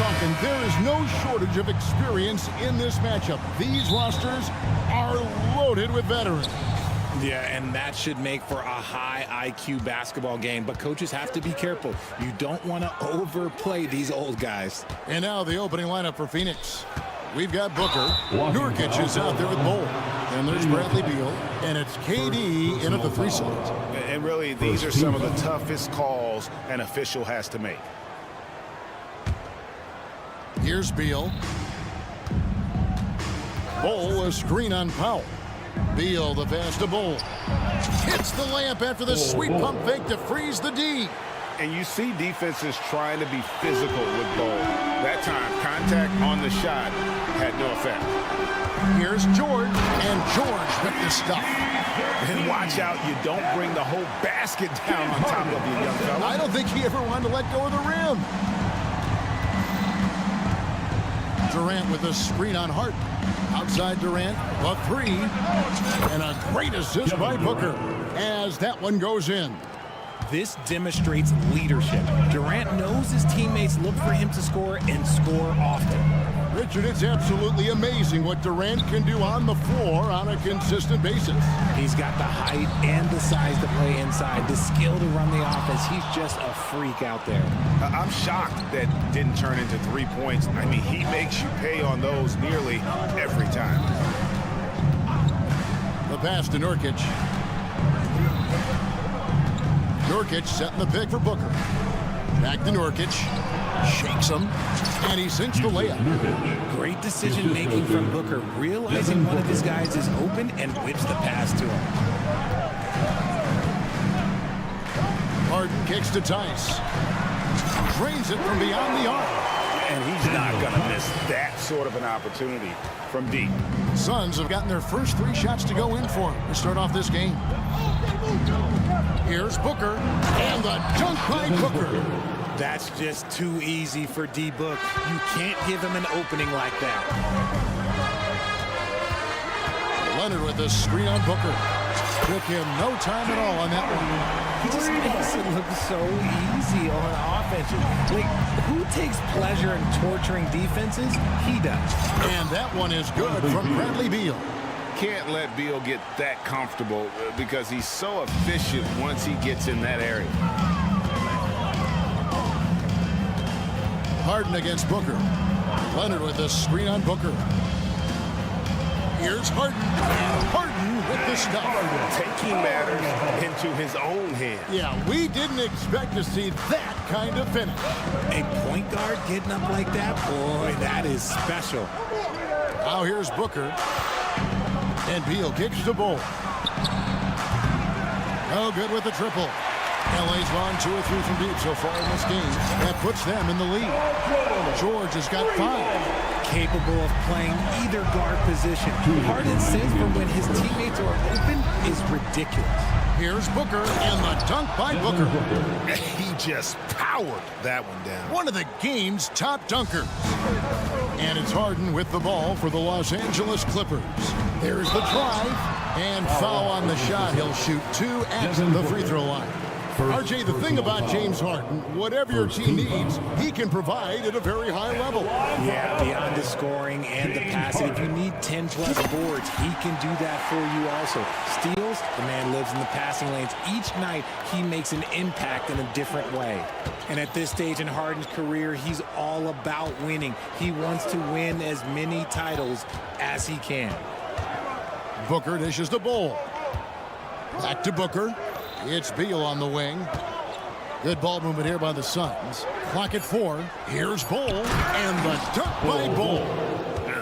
talking, there is no shortage of experience in this matchup. These rosters are loaded with veterans. Yeah, and that should make for a high IQ basketball game. But coaches have to be careful. You don't want to overplay these old guys. And now the opening lineup for Phoenix. We've got Booker. Nurkic is out there with Bol. And there's Bradley Beal. And it's KD in at the 3 slot. And really, these are some of the toughest calls an official has to make. Here's Beal. Bol, a screen on Powell. Beal, the pass to Bol. Hits the layup after the sweet pump fake to freeze the D. And you see defenses trying to be physical with Bol. That time, contact on the shot had no effect. Here's George, and George with the stuff. And watch out, you don't bring the whole basket down on top of you, young fella. I don't think he ever wanted to let go of the rim. Durant with a screen on Hart. Outside Durant, a 3. And a great assist by Booker as that one goes in. This demonstrates leadership. Durant knows his teammates look for him to score and score often. Richard, it's absolutely amazing what Durant can do on the floor on a consistent basis. He's got the height and the size to play inside, the skill to run the offense. He's just a freak out there. I'm shocked that didn't turn into 3 points. I mean, he makes you pay on those nearly every time. The pass to Nurkic. Nurkic setting the pick for Booker. Back to Nurkic. Shakes him. And he sinks the layup. Great decision-making from Booker, realizing one of his guys is open and whips the pass to him. Harden kicks to Tice. Drains it from beyond the arc. And he's not going to miss that sort of an opportunity from deep. Suns have gotten their first 3 shots to go in for him to start off this game. Here's Booker. And the dunk by Booker. That's just too easy for D-Book. You can't give him an opening like that. Leonard with a screen on Booker. Took him no time at all on that one. He just makes it look so easy on offense. Like, who takes pleasure in torturing defenses? He does. And that one is good from Bradley Beal. Can't let Beal get that comfortable because he's so efficient once he gets in that area. Harden against Booker. Leonard with a screen on Booker. Here's Harden. And Harden with the stuff. Taking matters into his own hands. Yeah, we didn't expect to see that kind of finish. A point guard getting up like that, boy, that is special. Now here's Booker. And Beal kicks the Bol. No good with the triple. LA's gone 2 or 3 from deep so far in this game. That puts them in the lead. George has got 5. Capable of playing either guard position. Harden's sense for when his teammates are open is ridiculous. Here's Booker and the dunk by Booker. He just powered that one down. One of the game's top dunkers. And it's Harden with the ball for the Los Angeles Clippers. There's the drive and foul on the shot. He'll shoot 2 at the free throw line. RJ, the thing about James Harden, whatever your team needs, he can provide at a very high level. Yeah, beyond the scoring and the passing, if you need 10-plus boards, he can do that for you also. Steals, the man lives in the passing lanes. Each night, he makes an impact in a different way. And at this stage in Harden's career, he's all about winning. He wants to win as many titles as he can. Booker dishes the Bol. Back to Booker. It's Beal on the wing. Good ball movement here by the Suns. Clock at 4. Here's Bol. And the dunk by Bol.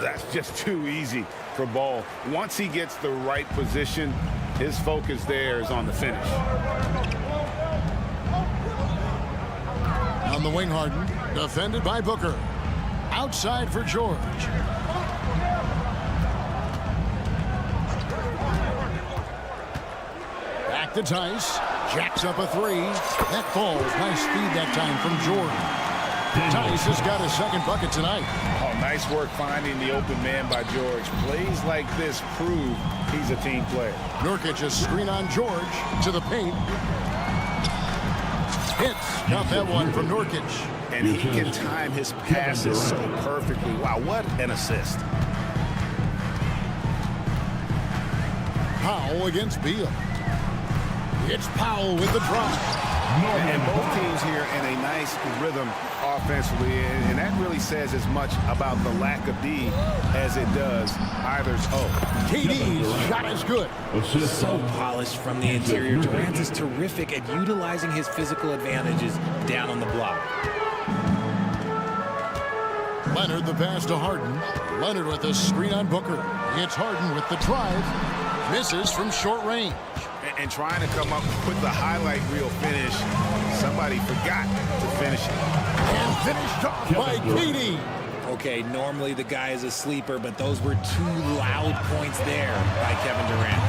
That's just too easy for Bol. Once he gets the right position, his focus there is on the finish. On the wing, Harden. Defended by Booker. Outside for George. Back to Tice. Jacks up a 3. That falls. Nice speed that time from George. Tice has got his second bucket tonight. Oh, nice work finding the open man by George. Plays like this prove he's a team player. Nurkic a screen on George to the paint. Hits. Got that one from Nurkic. And he can time his passes so perfectly. Wow, what an assist. Powell against Beal. It's Powell with the drive. And both teams here in a nice rhythm offensively, and that really says as much about the lack of D as it does either's O. KD's shot is good. So polished from the interior. Durant is terrific at utilizing his physical advantages down on the block. Leonard the pass to Harden. Leonard with a screen on Booker. It's Harden with the drive. Misses from short range. And trying to come up with the highlight reel finish, somebody forgot to finish it. And finished off by KD. Okay, normally the guy is a sleeper, but those were two loud points there by Kevin Durant.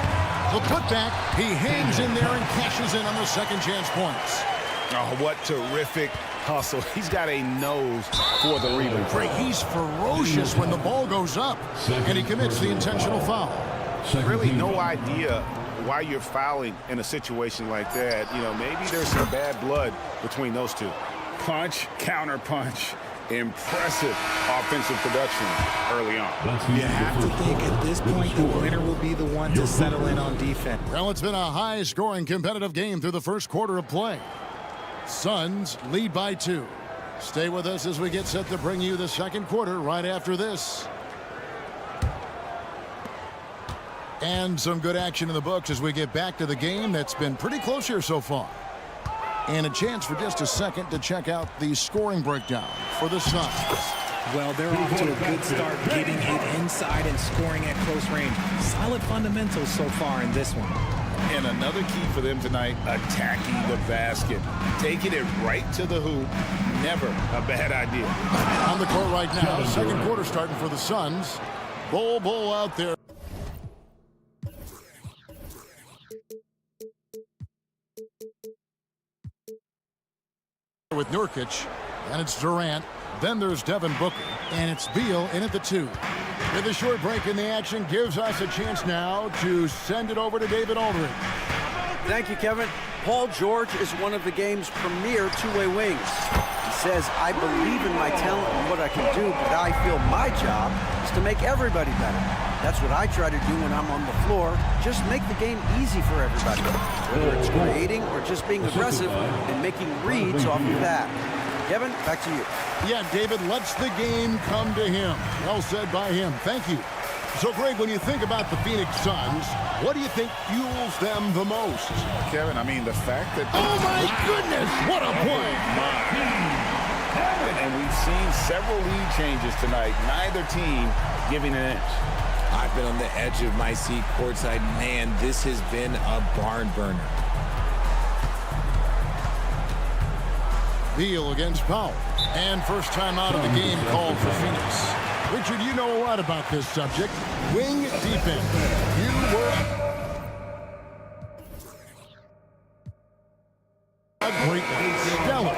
The putback, he hangs in there and cashes in on the second chance points. Oh, what terrific hustle. He's got a nose for the rebound. He's ferocious when the ball goes up, and he commits the intentional foul. Really no idea why you're fouling in a situation like that. You know, maybe there's some bad blood between those two. Punch, counter punch. Impressive offensive production early on. You have to think at this point the winner will be the one to settle in on defense. Well, it's been a high-scoring competitive game through the first quarter of play. Suns lead by 2. Stay with us as we get set to bring you the second quarter right after this. And some good action in the books as we get back to the game that's been pretty close here so far. And a chance for just a second to check out the scoring breakdown for the Suns. Well, they're off to a good start getting it inside and scoring at close range. Solid fundamentals so far in this one. And another key for them tonight, attacking the basket. Taking it right to the hoop. Never a bad idea. On the court right now, second quarter starting for the Suns. Bull out there. With Nurkic, and it's Durant. Then there's Devin Booker, and it's Beal in at the 2. With a short break in the action, gives us a chance now to send it over to David Aldridge. Thank you, Kevin. Paul George is one of the game's premier two-way wings. He says, I believe in my talent and what I can do, but I feel my job is to make everybody better. That's what I try to do when I'm on the floor. Just make the game easy for everybody. Whether it's creating or just being aggressive and making reads off of that. Kevin, back to you. Yeah, David lets the game come to him. Well said by him. Thank you. So, Greg, when you think about the Phoenix Suns, what do you think fuels them the most? Kevin, I mean, the fact that... Oh, my goodness! What a play! And we've seen several lead changes tonight. Neither team giving an inch. I've been on the edge of my seat courtside. Man, this has been a barn burner. Beal against Powell. And first time out of the game called for Phoenix. Richard, you know a lot about this subject. Wing defense. You were a great stellar.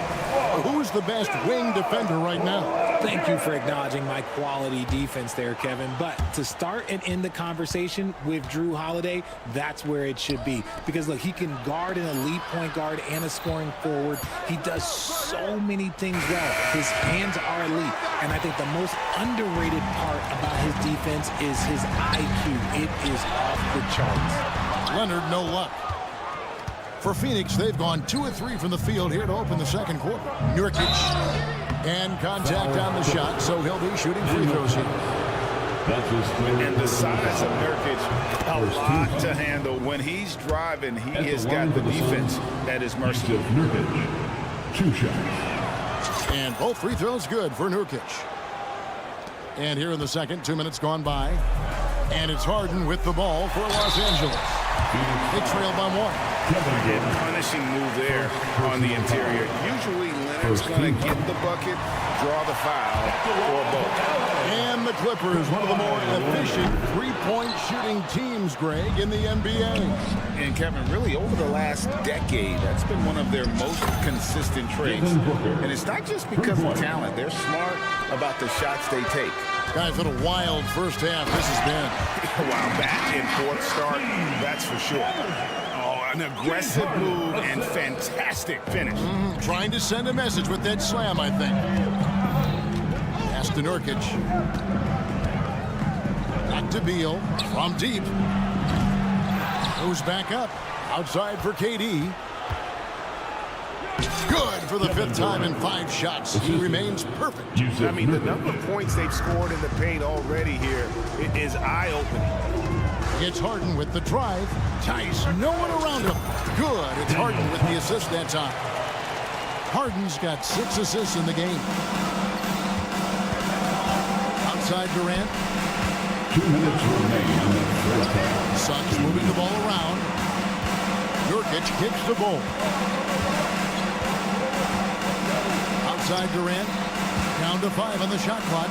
Who's the best wing defender right now? Thank you for acknowledging my quality defense there, Kevin. But to start and end the conversation with Drew Holiday, that's where it should be. Because, look, he can guard an elite point guard and a scoring forward. He does so many things well. His hands are elite. And I think the most underrated part about his defense is his IQ. It is off the charts. Leonard, no luck. For Phoenix, they've gone 2 of 3 from the field here to open the second quarter. Nurkic, and contact on the shot, so he'll be shooting free throws here. And the size of Nurkic, a lot to handle. When he's driving, he has got the defense at his mercy. Nurkic, 2 shots. And both free throws good for Nurkic. And here in the second, 2 minutes gone by. And it's Harden with the ball for Los Angeles. They trail by 1. Punishing move there on the interior. Usually Leonard's going to get the bucket, draw the foul, or both. And the Clippers, one of the more efficient three-point shooting teams, Greg, in the NBA. And Kevin, really over the last decade, that's been one of their most consistent traits. And it's not just because of talent. They're smart about the shots they take. Guys, what a wild first half this has been. Wow, back and forth start, that's for sure. An aggressive move and fantastic finish. Trying to send a message with that slam, I think. Pass to Nurkic. Back to Beal. From deep. Goes back up. Outside for KD. Good for the 5th time in 5 shots. He remains perfect. I mean, the number of points they've scored in the paint already here is eye-opening. It's Harden with the drive. Tice, no one around him. Good. It's Harden with the assist that time. Harden's got 6 assists in the game. Outside Durant. 2 minutes remain. Suns moving the ball around. Nurkic kicks the ball. Outside Durant. Down to 5 on the shot clock.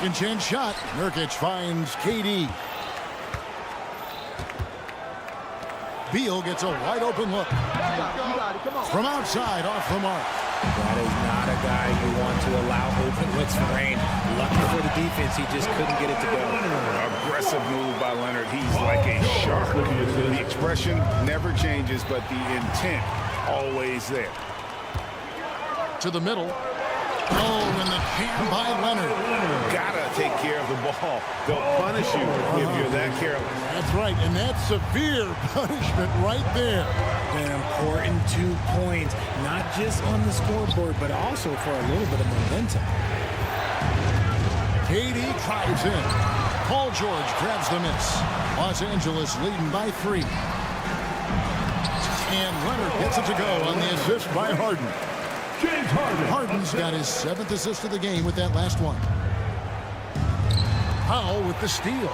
Second chance shot. Nurkic finds KD. Beal gets a wide open look. From outside, off the mark. That is not a guy you want to allow open looks for rain. Lucky for the defense, he just couldn't get it to go. Aggressive move by Leonard. He's like a shark. The expression never changes, but the intent always there. To the middle. Oh, and the jam by Leonard. Gotta take care of the ball. They'll punish you if you're that careless. That's right, and that's severe punishment right there. An important 2 points, not just on the scoreboard, but also for a little bit of momentum. KD drives in. Paul George grabs the miss. Los Angeles leading by 3. And Leonard gets it to go on the assist by Harden. James Harden. Harden's got his 7th assist of the game with that last one. Powell with the steal.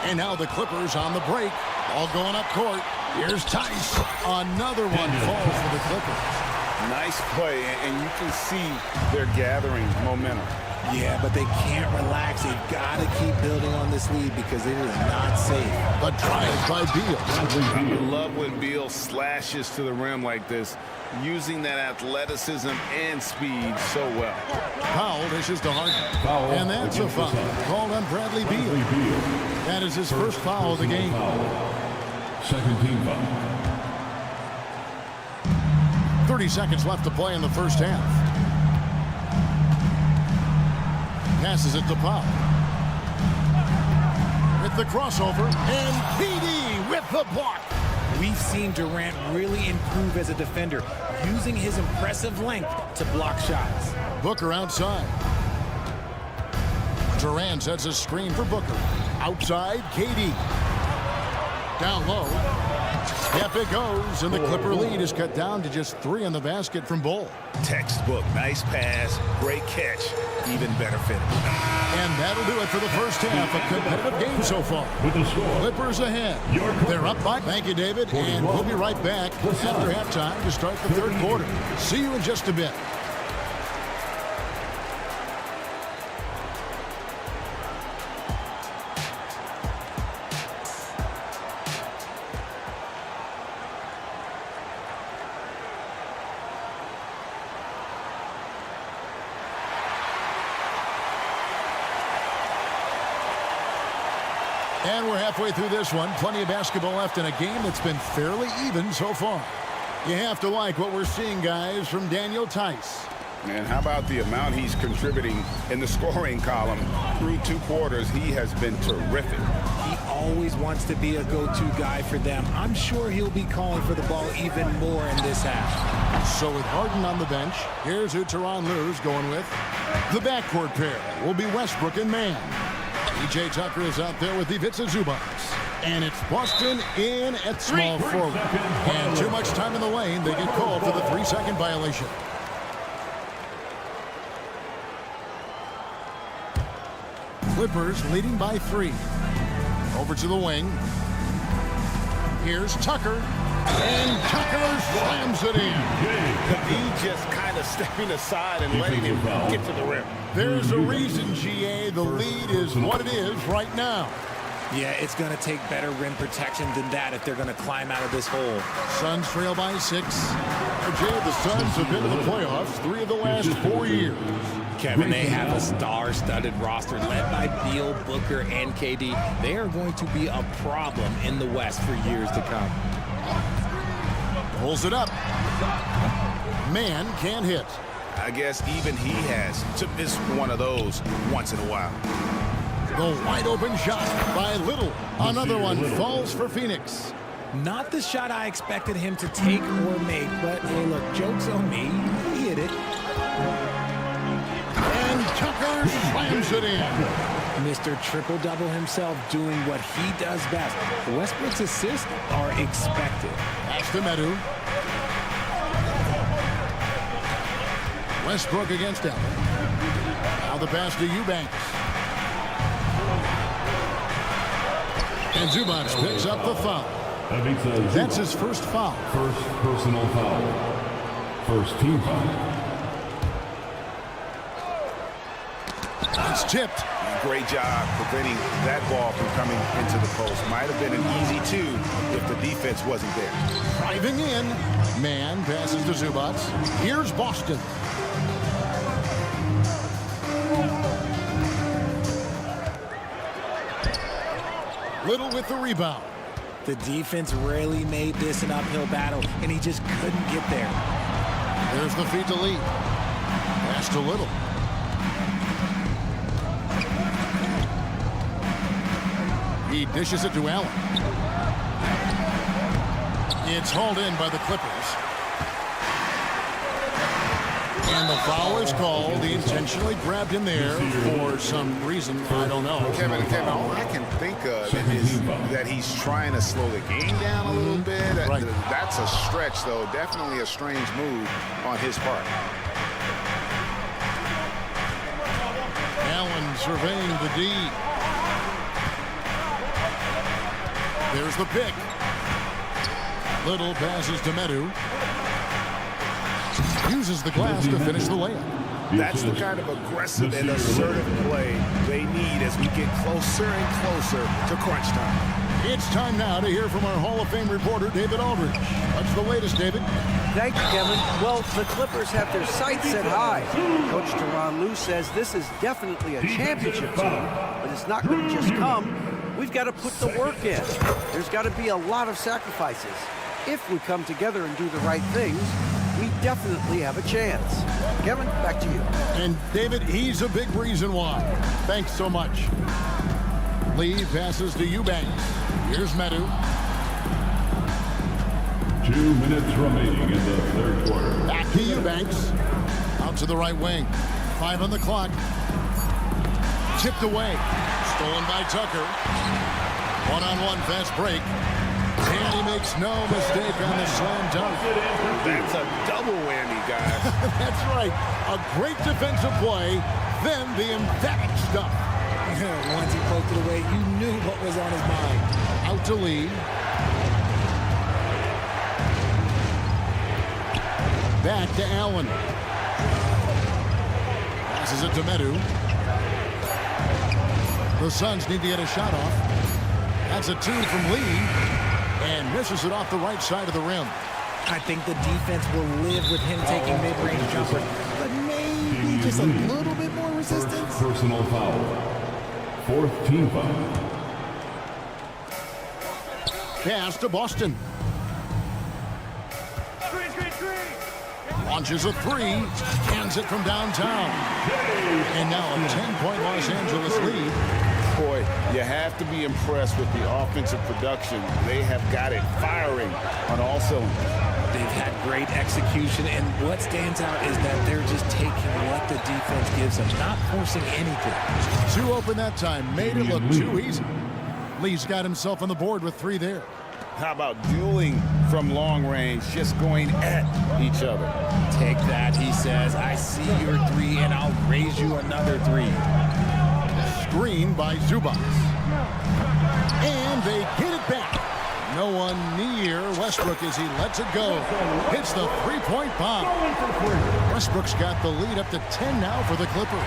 And now the Clippers on the break. All going up court. Here's Tice. Another one falls for the Clippers. Nice play, and you can see they're gathering momentum. Yeah, but they can't relax. They've got to keep building on this lead because it is not safe. A drive by Beal. I love when Beal slashes to the rim like this, using that athleticism and speed so well. Powell dishes to Harden. And that's a foul called on Bradley Beal. That is his first foul of the game. Second team foul. 30 seconds left to play in the first half. Passes it to Powell. With the crossover, and KD with the block. We've seen Durant really improve as a defender, using his impressive length to block shots. Booker outside. Durant sets a screen for Booker. Outside, KD. Down low. Yep, it goes, and the Clipper lead is cut down to just 3 in the basket from Bull. Textbook, nice pass, great catch, even better finish. And that'll do it for the first half. A competitive game so far. With the score. Clippers ahead. They're up by. Thank you, David. And we'll be right back after halftime to start the 3rd quarter. See you in just a bit. And we're halfway through this one. Plenty of basketball left in a game that's been fairly even so far. You have to like what we're seeing, guys, from Daniel Tice. And how about the amount he's contributing in the scoring column? Through 2 quarters, he has been terrific. He always wants to be a go-to guy for them. I'm sure he'll be calling for the ball even more in this half. So with Harden on the bench, here's who Tyronn Lue's going with. The backcourt pair will be Westbrook and Mann. PJ Tucker is out there with Ivica Zubac. And it's Boston in at small forward. And too much time in the lane. They get called for the 3-second violation. Clippers leading by 3. Over to the wing. Here's Tucker. And Tucker slams it in. He just kind of stepping aside and letting him get to the rim. There's a reason, GA. The lead is what it is right now. Yeah, it's going to take better rim protection than that if they're going to climb out of this hole. Suns trail by 6. GA, the Suns have been to the playoffs 3 of the last 4 years. Kevin, they have a star-studded roster led by Beal, Booker, and KD. They are going to be a problem in the West for years to come. Pulls it up. Man can't hit. I guess even he has to miss one of those once in a while. The wide open shot by Little. Another one falls for Phoenix. Not the shot I expected him to take or make, but hey, look, joke's on me. He hit it. And Tucker slams it in. Mr. Triple-Double himself doing what he does best. Westbrook's assists are expected. Pass to Medu. Westbrook against Allen. Now the pass to Eubanks. And Zubats picks up the foul. That's his first foul. First personal foul. First team foul. It's tipped. Great job preventing that ball from coming into the post. Might have been an easy two if the defense wasn't there. Driving in. Man passes to Zubats. Here's Boston. Little with the rebound. The defense rarely made this an uphill battle, and he just couldn't get there. There's the feed to Lee. Pass to Little. He dishes it to Allen. It's hauled in by the Clippers. And the foul is called. He intentionally grabbed him there for some reason. I don't know. Kevin, all I can think of is that he's trying to slow the game down a little bit. Right. That's a stretch, though. Definitely a strange move on his part. Allen surveying the D. There's the pick. Little passes to Medu. Uses the glass to finish the layup. That's the kind of aggressive and assertive play they need as we get closer and closer to crunch time. It's time now to hear from our Hall of Fame reporter, David Aldridge. What's the latest, David? Thank you, Kevin. Well, the Clippers have their sights set high. Coach Tyronn Lue says this is definitely a championship team, but it's not going to just come. We've got to put the work in. There's got to be a lot of sacrifices. If we come together and do the right things, we definitely have a chance. Kevin, back to you. And David, he's a big reason why. Thanks so much. Lee passes to Eubanks. Here's Medu. 2 minutes remaining in the third quarter. Back to Eubanks. Out to the right wing. 5 on the clock. Tipped away. Stolen by Tucker. One-on-one fast break. And he makes no mistake on the slam dunk. That's a double whammy, guys. That's right. A great defensive play, then the emphatic stuff. Once he poked it away, you knew what was on his mind. Out to Lee. Back to Allen. Passes it to Medu. The Suns need to get a shot off. That's a 2 from Lee. And misses it off the right side of the rim. I think the defense will live with him taking mid-range jumpers, but maybe just a little bit more resistance. First personal foul. Fourth team foul. Pass to Boston. Launches a 3. Cans it from downtown. And now a 10-point Los Angeles lead. Boy, you have to be impressed with the offensive production. They have got it firing on all cylinders. They've had great execution, and what stands out is that they're just taking what the defense gives them, not forcing anything. 2 open that time. Made it look too easy. Lee's got himself on the board with 3 there. How about dueling from long range, just going at each other? Take that, he says. I see your 3, and I'll raise you another 3. Screen by Zubats. And they get it back. No one near Westbrook as he lets it go. Hits the 3-point bomb. Westbrook's got the lead up to 10 now for the Clippers.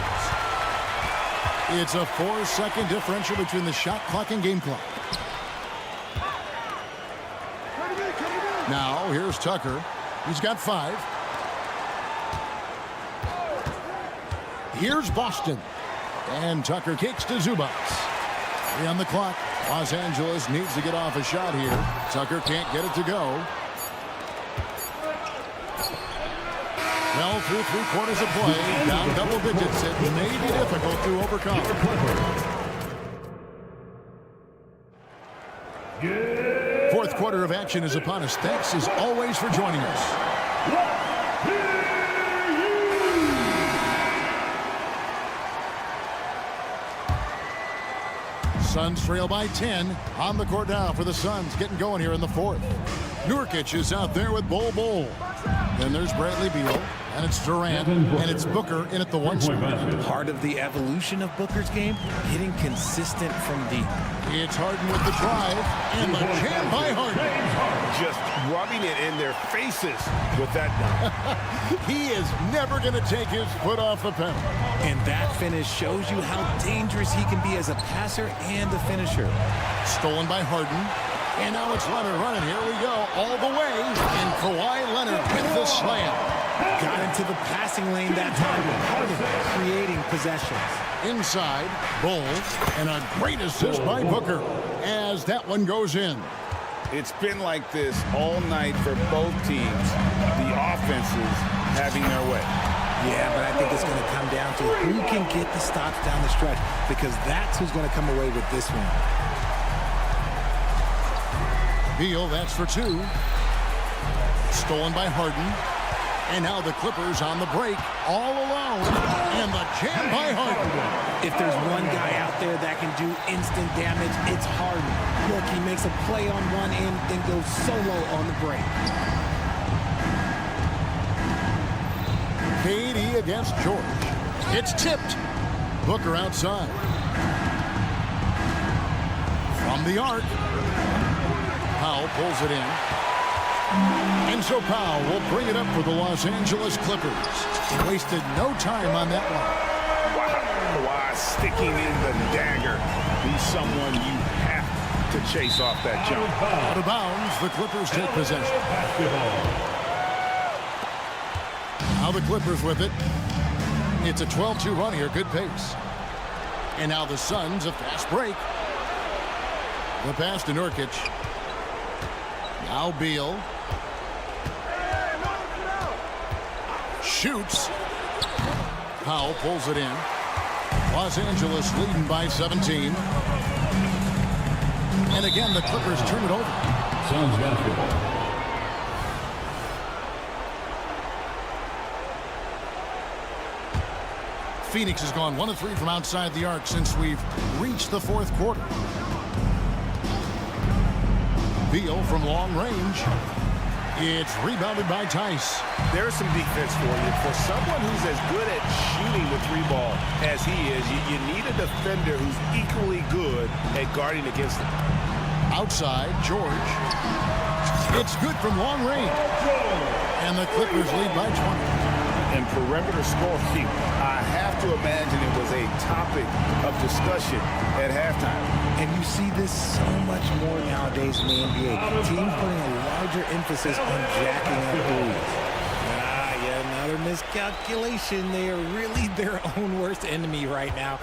It's a 4-second differential between the shot clock and game clock. Now, here's Tucker. He's got 5. Here's Boston. And Tucker kicks to Zubats. 3 on the clock. Los Angeles needs to get off a shot here. Tucker can't get it to go. Well, through 3 quarters of play, down double digits, it may be difficult to overcome. Fourth quarter of action is upon us. Thanks as always for joining us. Suns trail by 10. On the court now for the Suns. Getting going here in the fourth. Nurkic is out there with Bol. Then there's Bradley Beal. And it's Durant. And it's Booker in at the 1 spot. Part of the evolution of Booker's game, getting consistent from deep. It's Harden with the drive. And the jam by Harden. Just rubbing it in their faces with that dunk. He is never going to take his foot off the pedal. And that finish shows you how dangerous he can be as a passer and a finisher. Stolen by Harden. And now it's Leonard running. Here we go. All the way. And Kawhi Leonard with the slam. Got into the passing lane that time. Harden creating possessions. Inside. Bull. And a great assist by Booker as that one goes in. It's been like this all night for both teams. The offenses having their way. Yeah, but I think it's going to come down to who can get the stops down the stretch, because that's who's going to come away with this one. Beal, that's for 2. Stolen by Harden. And now the Clippers on the break, all alone. And the jam by Harden. If there's one guy out there that can do instant damage, it's Harden. Look, he makes a play on one end, then goes solo on the break. KD against George. It's tipped. Booker outside. From the arc. Powell pulls it in. And so Powell will bring it up for the Los Angeles Clippers. Wasted no time on that one. Wow, sticking in the dagger. He's someone you have to chase off that jump. Out of bounds, the Clippers take possession. Now the Clippers with it. It's a 12-2 run here, good pace. And now the Suns, a fast break. The pass to Nurkic. Now Beal. Shoots. Powell pulls it in. Los Angeles leading by 17. And again, the Clippers turn it over. Suns basketball. Phoenix has gone 1 of 3 from outside the arc since we've reached the fourth quarter. Beal from long range. It's rebounded by Tice. There's some defense for you. For someone who's as good at shooting the 3-ball as he is, you need a defender who's equally good at guarding against him. Outside, George. It's good from long range. And the Clippers lead by 20. And perimeter scoring, I have to imagine it was a topic of discussion at halftime. And you see this so much more nowadays in the NBA. Teams putting a larger emphasis on jacking up threes. Yeah, another miscalculation. They are really their own worst enemy right now.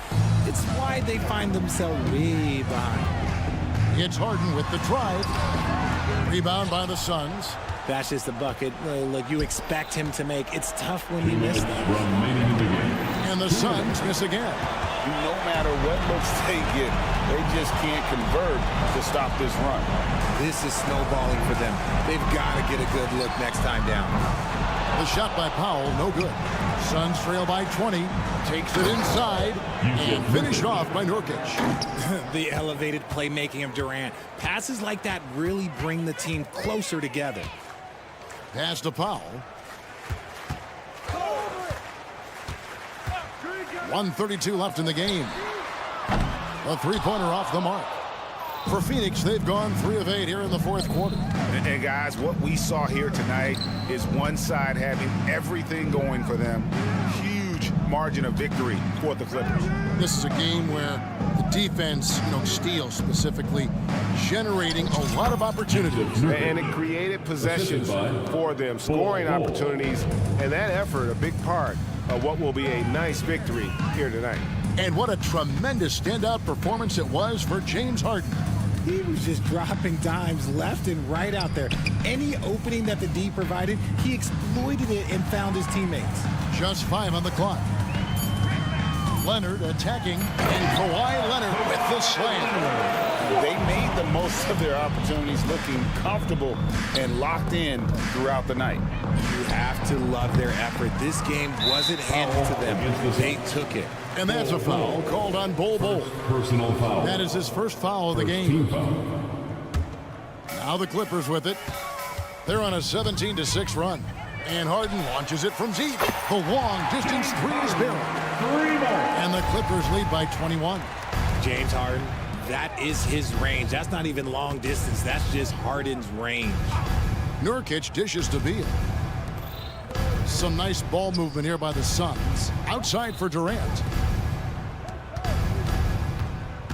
It's why they find themselves way behind. It's Harden with the drive. Rebound by the Suns. That's just a bucket. Look, you expect him to make. It's tough when he misses them. Remaining in the game. And the Suns miss again. No matter what looks they get, they just can't convert to stop this run. This is snowballing for them. They've got to get a good look next time down. The shot by Powell, no good. Suns trail by 20. Takes it inside. And finished off by Nurkic. The elevated playmaking of Durant. Passes like that really bring the team closer together. Pass to Powell. 1:32 left in the game. A 3-pointer off the mark. For Phoenix, they've gone 3 of 8 here in the fourth quarter. And guys, what we saw here tonight is one side having everything going for them. Huge margin of victory for the Clippers. This is a game where the defense, steals specifically, generating a lot of opportunities. And it created possessions for them, scoring opportunities, and that effort, a big part what will be a nice victory here tonight. And what a tremendous standout performance it was for James Harden. He was just dropping dimes left and right out there. Any opening that the D provided, he exploited it and found his teammates. Just 5 on the clock. Leonard attacking, and Kawhi Leonard with the slam. They made the most of their opportunities, looking comfortable and locked in throughout the night. You have to love their effort. This game wasn't handed to them. They took it. And that's a foul called on Bol Bol. Personal foul. That is his first foul of the First game. team foul. Now the Clippers with it. They're on a 17-6 run. And Harden launches it from deep. The long-distance three is barreled. And the Clippers lead by 21. James Harden, that is his range. That's not even long distance. That's just Harden's range. Nurkic dishes to Beal. Some nice ball movement here by the Suns. Outside for Durant.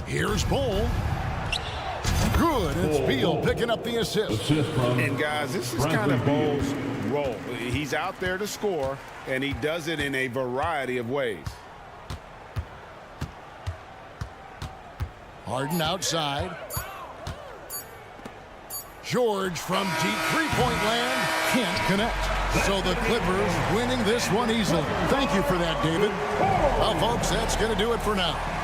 Here's Bol. Good. It's Beal picking up the assist. Assist from And guys, this is kind of Bol's role. He's out there to score, and he does it in a variety of ways. Harden outside. George from deep three-point land can't connect. So the Clippers winning this one easily. Thank you for that, David. Well, folks, that's going to do it for now.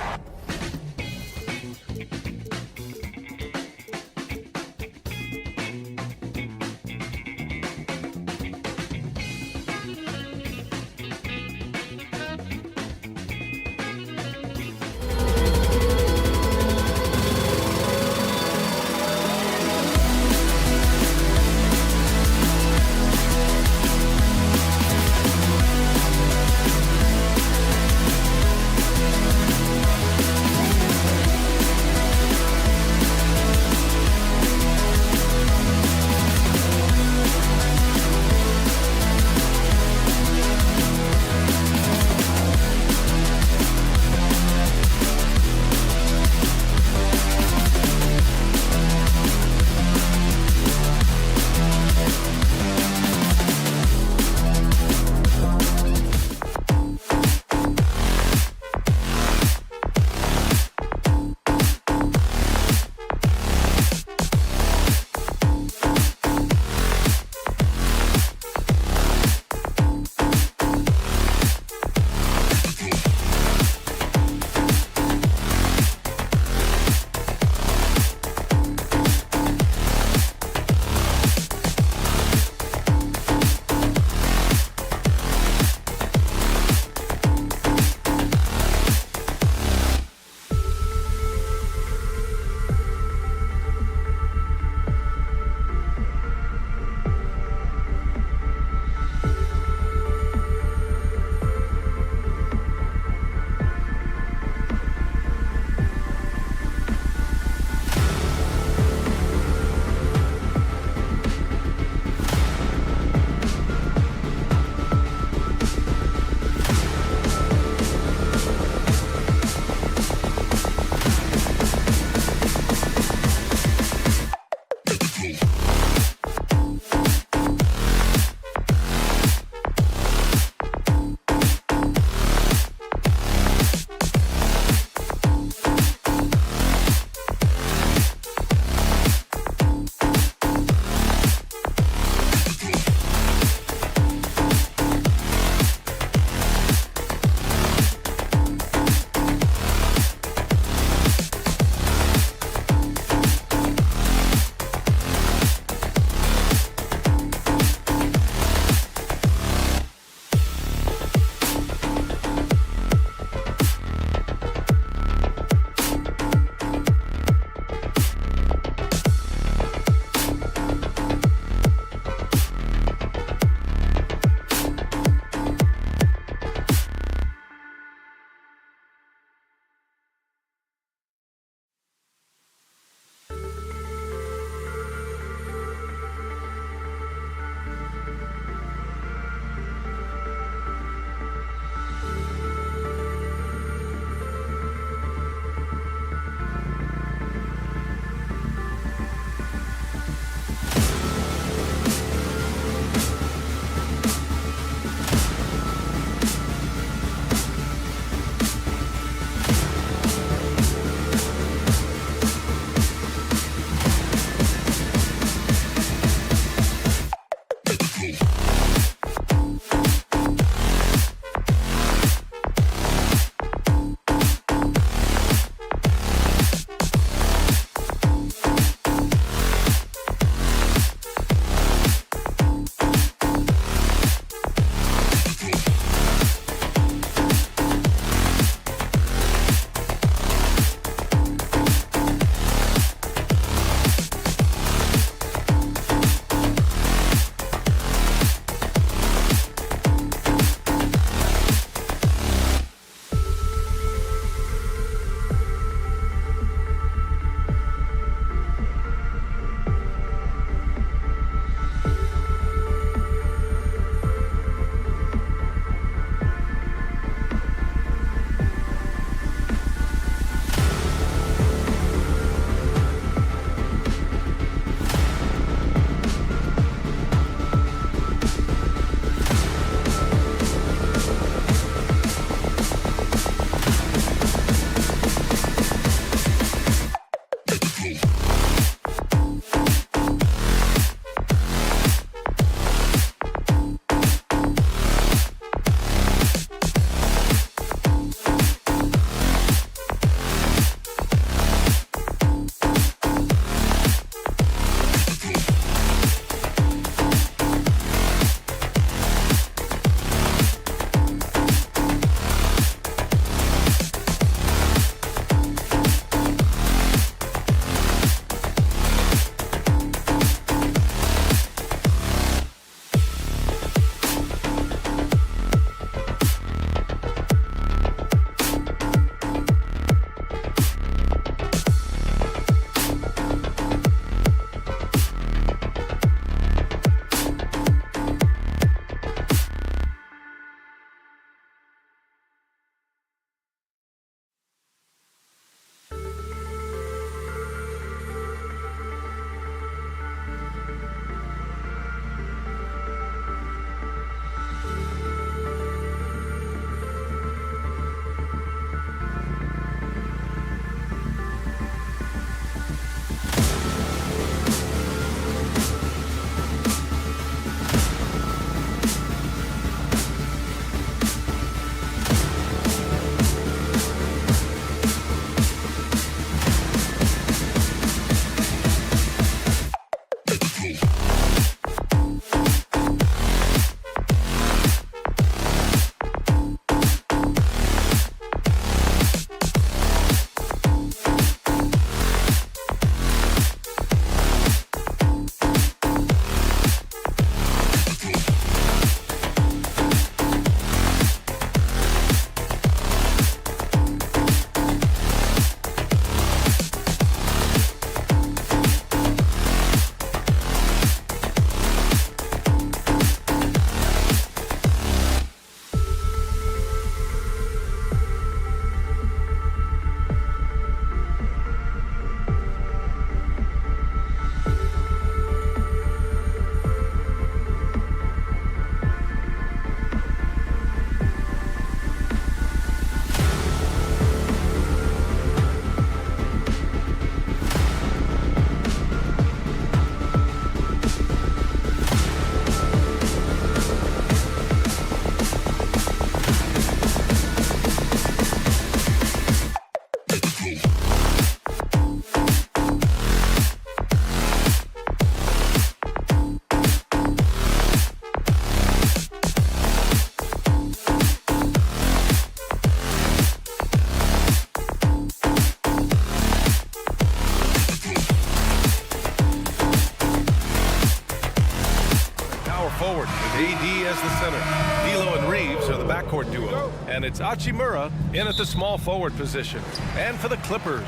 duo, and it's Hachimura in at the small forward position. And for the Clippers,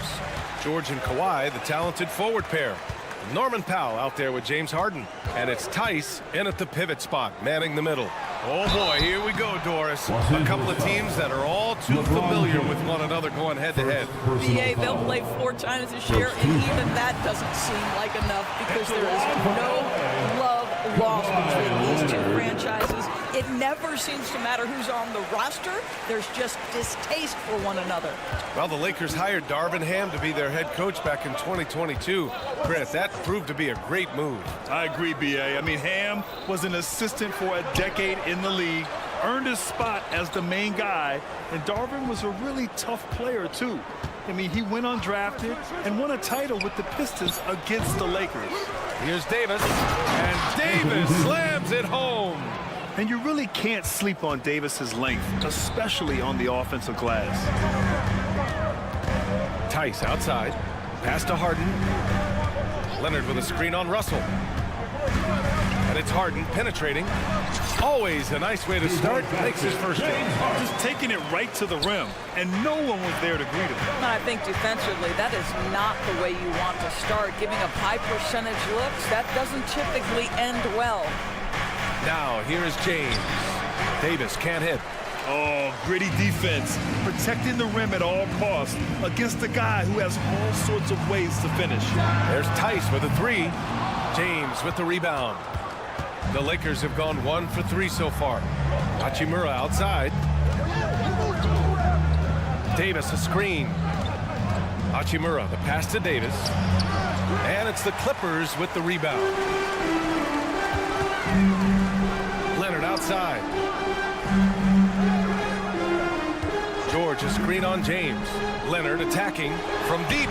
George and Kawhi, the talented forward pair. Norman Powell out there with James Harden. And it's Tice in at the pivot spot, manning the middle. Oh boy, here we go, Doris. A couple of teams that are all too familiar with one another going head-to-head. BA, they'll play 4 times this year, and even that doesn't seem like enough because there is no love lost between these two franchises. It never seems to matter who's on the roster. There's just distaste for one another. Well, the Lakers hired Darvin Ham to be their head coach back in 2022. Grant, that proved to be a great move. I agree, BA. I mean, Ham was an assistant for a decade in the league, earned his spot as the main guy, and Darvin was a really tough player, too. I mean, he went undrafted and won a title with the Pistons against the Lakers. Here's Davis, and Davis slams it home. And you really can't sleep on Davis's length, especially on the offensive glass. Tice outside, pass to Harden. Leonard with a screen on Russell. And it's Harden penetrating. Always a nice way to start. Makes his first game. Just taking it right to the rim, and no one was there to greet him. I think defensively, that is not the way you want to start. Giving up high percentage looks, that doesn't typically end well. Now, here is James. Davis can't hit. Oh, gritty defense, protecting the rim at all costs against a guy who has all sorts of ways to finish. There's Tice with a 3. James with the rebound. The Lakers have gone 1 for 3 so far. Hachimura outside. Davis a screen. Hachimura, the pass to Davis. And it's the Clippers with the rebound. Leonard outside. George a screen on James. Leonard attacking from deep.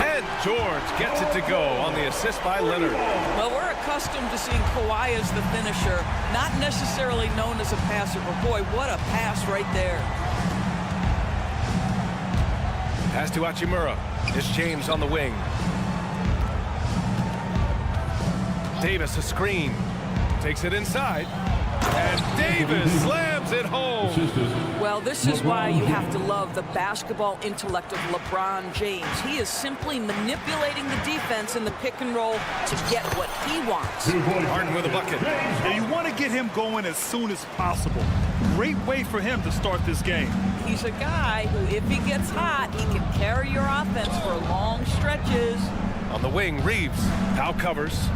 And George gets it to go on the assist by Leonard. Well, we're accustomed to seeing Kawhi as the finisher, not necessarily known as a passer, but boy, what a pass right there. Pass to Hachimura. It's James on the wing. Davis a screen. Takes it inside. And Davis slams it home. Well, this is why you have to love the basketball intellect of LeBron James. He is simply manipulating the defense in the pick and roll to get what he wants. Harden with a bucket. And you want to get him going as soon as possible. Great way for him to start this game. He's a guy who, if he gets hot, he can carry your offense for long stretches. On the wing, Reeves. Now covers.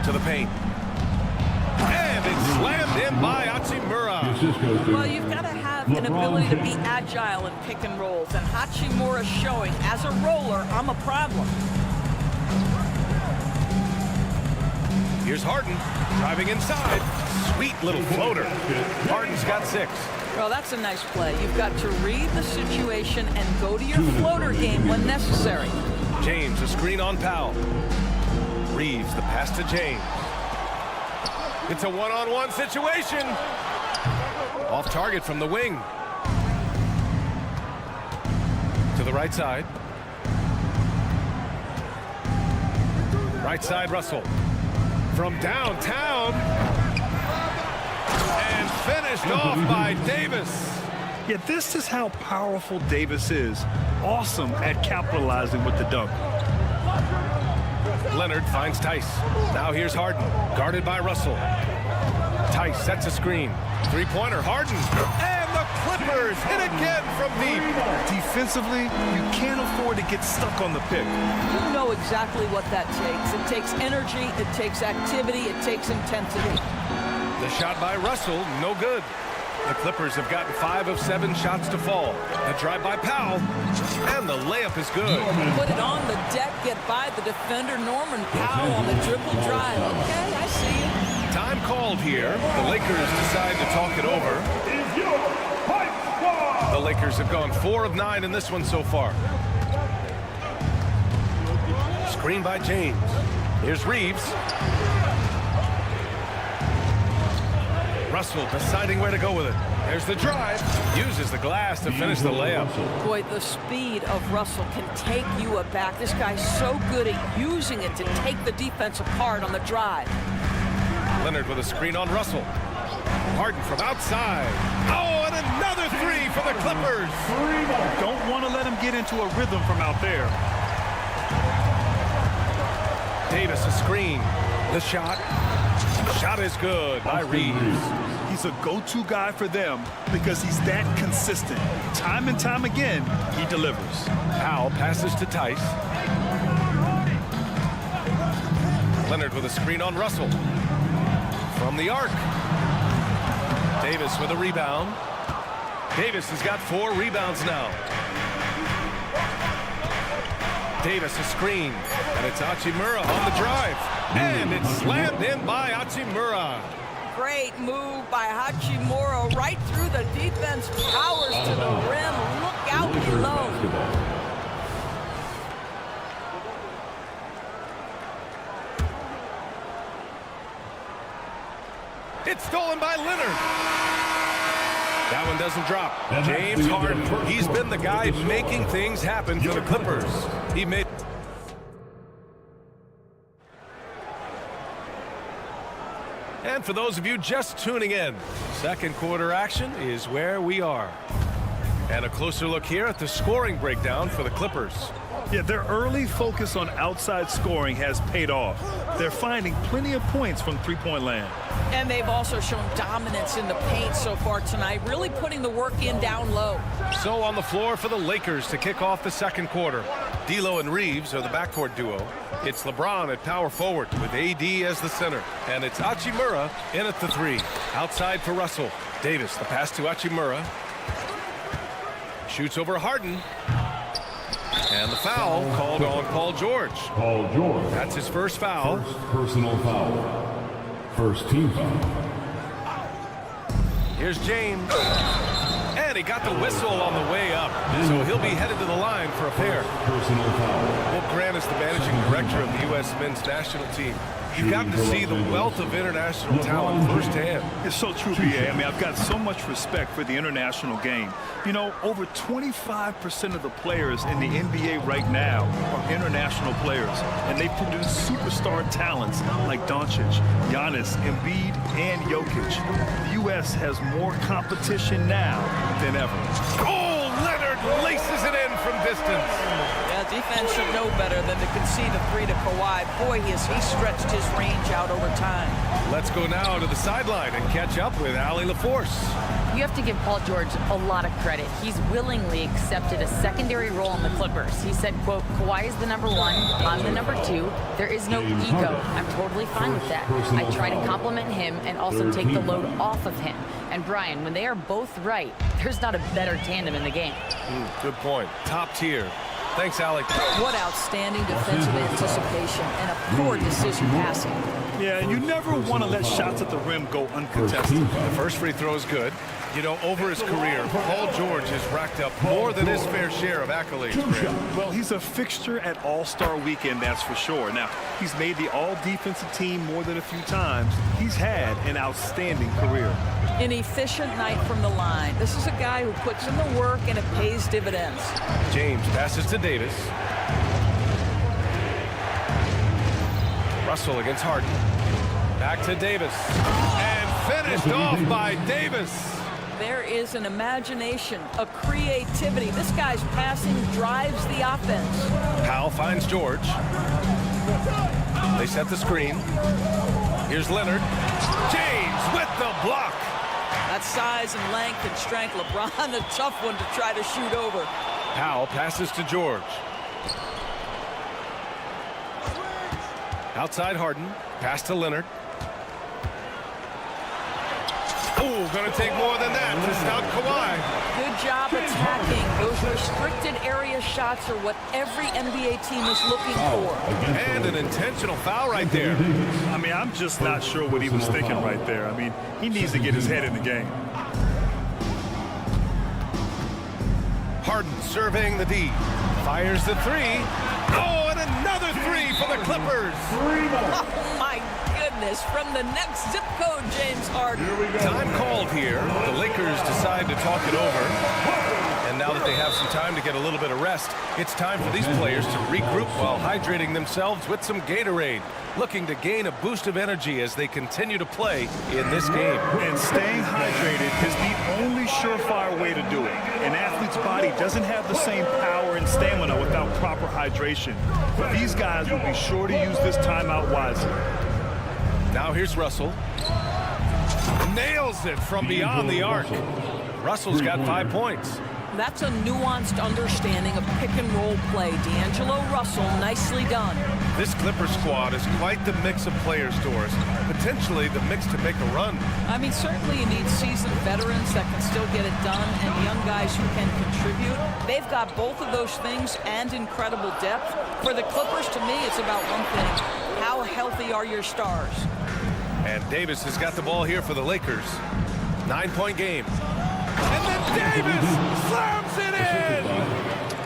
To the paint. And it's slammed in by Hachimura. Well, you've got to have an ability to be agile in pick and rolls, and Hachimura's showing, as a roller, I'm a problem. Here's Harden, driving inside. Sweet little floater. Harden's got 6. Well, that's a nice play. You've got to read the situation and go to your floater game when necessary. James, a screen on Powell. Reeves, the pass to James. It's a one-on-one situation. Off target from the wing. To the right side. Right side, Russell. From downtown. And finished off by Davis. Yeah, this is how powerful Davis is. Awesome at capitalizing with the dunk. Leonard finds Tice. Now here's Harden, guarded by Russell. Tice sets a screen. Three-pointer, Harden. And the Clippers hit again from deep. Defensively, you can't afford to get stuck on the pick. You know exactly what that takes. It takes energy, it takes activity, it takes intensity. The shot by Russell, no good. The Clippers have gotten 5 of 7 shots to fall. The drive by Powell, and the layup is good. Put it on the deck, get by the defender, Norman Powell on the dribble drive. Okay, I see you. Time called here. The Lakers decide to talk it over. The Lakers have gone 4 of 9 in this one so far. Screen by James. Here's Reeves. Russell deciding where to go with it. There's the drive. Uses the glass to finish the layup. Boy, the speed of Russell can take you aback. This guy's so good at using it to take the defense apart on the drive. Leonard with a screen on Russell. Harden from outside. Oh, and another three for the Clippers. Don't want to let him get into a rhythm from out there. Davis a screen. The shot. Shot is good by Reeves. He's a go-to guy for them because he's that consistent. Time and time again, he delivers. Powell passes to Tice. Leonard with a screen on Russell. From the arc. Davis with a rebound. Davis has got 4 rebounds now. Davis a screen. And it's Hachimura on the drive. And it's slammed in by Hachimura. Great move by Hachimura right through the defense. Powers to the rim. Look out below. It's stolen by Leonard. That one doesn't drop. James Harden, he's been the guy making things happen for the Clippers. He made... And for those of you just tuning in, second quarter action is where we are. And a closer look here at the scoring breakdown for the Clippers. Yeah, their early focus on outside scoring has paid off. They're finding plenty of points from three-point land. And they've also shown dominance in the paint so far tonight, really putting the work in down low. So on the floor for the Lakers to kick off the second quarter. D'Lo and Reeves are the backcourt duo. It's LeBron at power forward with AD as the center. And it's Hachimura in at the 3. Outside for Russell. Davis, the pass to Hachimura. Shoots over Harden. And the foul called on Paul George. Paul George. That's his first foul. First personal foul. First team foul. Here's James. And he got the whistle on the way up. So he'll be headed to the line for a pair. Personal foul. Will Grant is the managing director of the U.S. men's national team. You've gotten to see the wealth of international talent firsthand. It's so true, B.A. I mean, I've got so much respect for the international game. You know, over 25% of the players in the NBA right now are international players, and they produce superstar talents like Doncic, Giannis, Embiid, and Jokic. The U.S. has more competition now than ever. Oh, Leonard laces it in from distance. Yeah, defense should know better than to concede a 3 to Kawhi. Boy, he stretched his range out over time. Let's go now to the sideline and catch up with Allie LaForce. You have to give Paul George a lot of credit. He's willingly accepted a secondary role in the Clippers. He said, quote, Kawhi is the number 1, I'm the number 2. There is no ego. I'm totally fine with that. I try to compliment him and also take the load off of him. And Brian, when they are both right, there's not a better tandem in the game. Good point. Top tier. Thanks, Alec. What outstanding defensive anticipation and a poor decision passing. Yeah, and you never want to let shots at the rim go uncontested. The first free throw is good. You know, over his career, Paul George has racked up more than his fair share of accolades. Well, he's a fixture at All-Star Weekend, that's for sure. Now, he's made the all-defensive team more than a few times. He's had an outstanding career. An efficient night from the line. This is a guy who puts in the work and it pays dividends. James passes to Davis. Russell against Harden. Back to Davis. And finished off by Davis. There is an imagination, a creativity. This guy's passing drives the offense. Powell finds George. They set the screen. Here's Leonard. James with the block. That size and length and strength, LeBron, a tough one to try to shoot over. Powell passes to George. Outside Harden. Pass to Leonard. Oh, going to take more than that to stop Kawhi. Good job attacking. Those restricted area shots are what every NBA team is looking for. And an intentional foul right there. I mean, I'm just not sure what he was thinking right there. I mean, he needs to get his head in the game. Harden surveying the D. Fires the 3. Oh, and another 3 for the Clippers. Oh, my goodness. From the next zip code, James Harden. Time called here. The Lakers decide to talk it over. And now the they have some time to get a little bit of rest. It's time for these players to regroup while hydrating themselves with some Gatorade, looking to gain a boost of energy as they continue to play in this game. And staying hydrated is the only surefire way to do it. An athlete's body doesn't have the same power and stamina without proper hydration. But these guys will be sure to use this timeout wisely. Now here's Russell. Nails it from beyond the arc. Russell's got 5 points. That's a nuanced understanding of pick-and-roll play. D'Angelo Russell, nicely done. This Clipper squad is quite the mix of players, Doris. Potentially the mix to make a run. I mean, certainly you need seasoned veterans that can still get it done and young guys who can contribute. They've got both of those things and incredible depth. For the Clippers, to me, it's about one thing. How healthy are your stars? And Davis has got the ball here for the Lakers. 9-point game. And then Davis slams it in!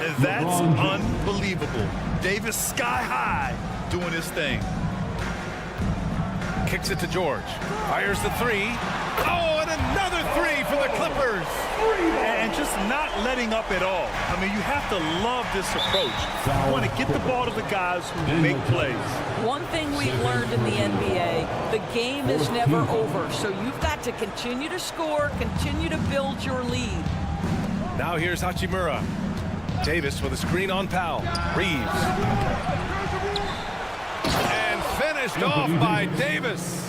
And that's unbelievable. Davis sky high doing his thing. Kicks it to George. Fires the three. Oh, and another three for the Clippers. And just not letting up at all. I mean, you have to love this approach. You want to get the ball to the guys who make plays. One thing we've learned in the NBA, the game is never over. So you've got to continue to score, continue to build your lead. Now here's Hachimura. Davis with a screen on Powell. Reeves. And finished off by Davis.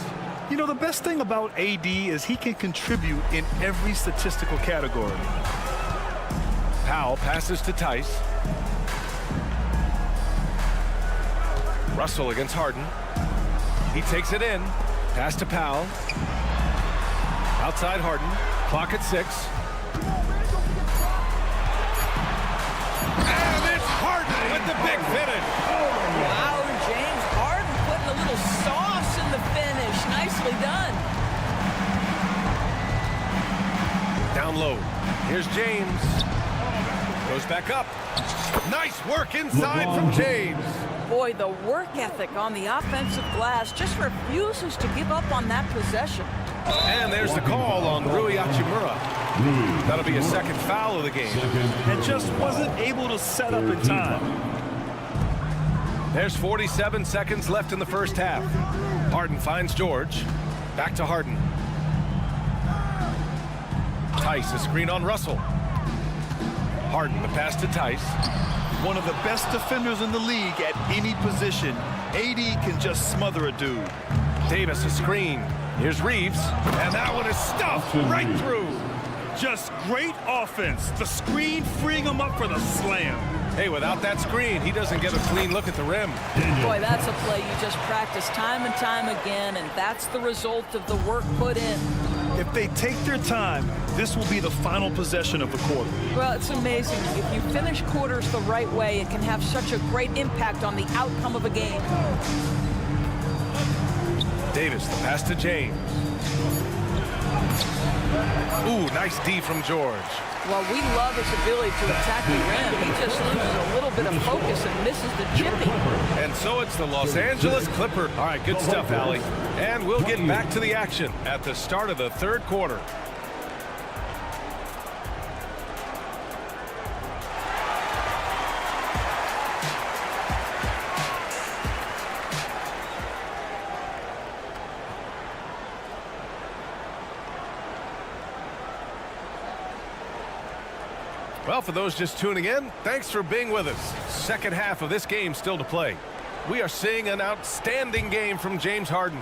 You know, the best thing about AD is he can contribute in every statistical category. Powell passes to Tice. Russell against Harden. He takes it in. Pass to Powell. Outside Harden. Clock at 6. And it's Harden with the big finish. Wow, James Harden putting a little sauce in the finish. Nicely done. Down low. Here's James. Goes back up. Nice work inside from James. Boy, the work ethic on the offensive glass just refuses to give up on that possession. And there's the call on Rui Hachimura. That'll be a second foul of the game. And just wasn't able to set up in time. There's 47 seconds left in the first half. Harden finds George. Back to Harden. Tice, a screen on Russell. Harden, the pass to Tice. One of the best defenders in the league at any position. AD can just smother a dude. Davis, a screen. Here's Reeves. And that one is stuffed right through. Just great offense. The screen freeing him up for the slam. Hey, without that screen, he doesn't get a clean look at the rim. Boy, that's a play you just practice time and time again, and that's the result of the work put in. If they take their time, this will be the final possession of the quarter. Well, it's amazing. If you finish quarters the right way, it can have such a great impact on the outcome of a game. Davis, the pass to James. Ooh, nice D from George. Well, we love his ability to attack the rim. He just loses a little bit of focus and misses the chipping. And so it's the Los Angeles Clippers. All right, good stuff, Allie. And we'll get back to the action at the start of the third quarter. Well, for those just tuning in, thanks for being with us. Second half of this game still to play. We are seeing an outstanding game from James Harden.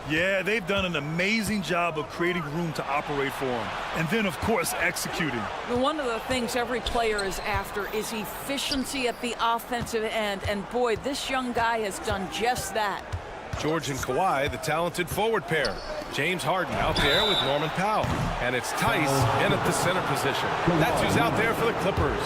Yeah, they've done an amazing job of creating room to operate for him. And then, of course, executing. One of the things every player is after is efficiency at the offensive end. And boy, this young guy has done just that. George and Kawhi, the talented forward pair. James Harden out there with Norman Powell. And it's Tice in at the center position. That's who's out there for the Clippers.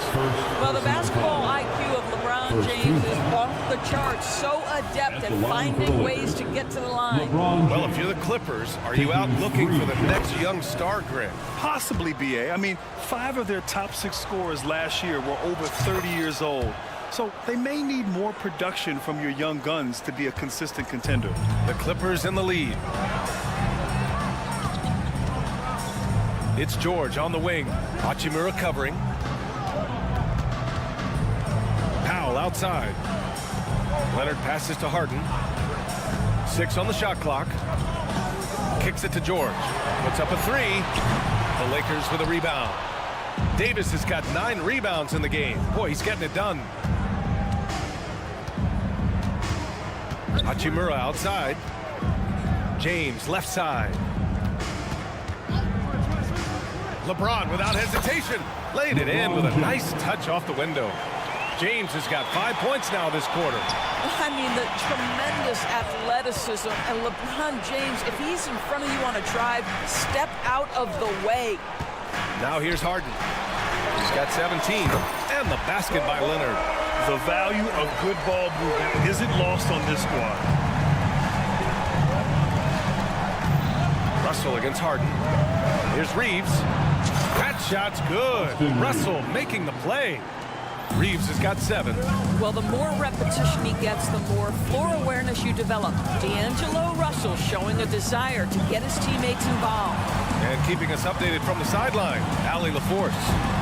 Well, the basketball IQ of LeBron James is off the charts. So adept at finding ways to get to the line. Well, if you're the Clippers, are you out looking for the next young star, Greg? Possibly, B.A. I mean, 5 of their top 6 scorers last year were over 30 years old. So they may need more production from your young guns to be a consistent contender. The Clippers in the lead. It's George on the wing. Hachimura covering. outside. Leonard passes to Harden. 6 on the shot clock. Kicks it to George. Puts up a 3. The Lakers with a rebound. Davis has got 9 rebounds in the game. Boy, he's getting it done. Hachimura outside. James left side. LeBron without hesitation laid it in with a nice touch off the window. James has got 5 points now this quarter. I mean, the tremendous athleticism. And LeBron James, if he's in front of you on a drive, step out of the way. Now here's Harden. He's got 17. And the basket by Leonard. The value of good ball movement isn't lost on this squad. Russell against Harden. Here's Reeves. That shot's good. Russell making the play. Reeves has got 7. Well, the more repetition he gets, the more floor awareness you develop. D'Angelo Russell showing a desire to get his teammates involved. And keeping us updated from the sideline, Allie LaForce.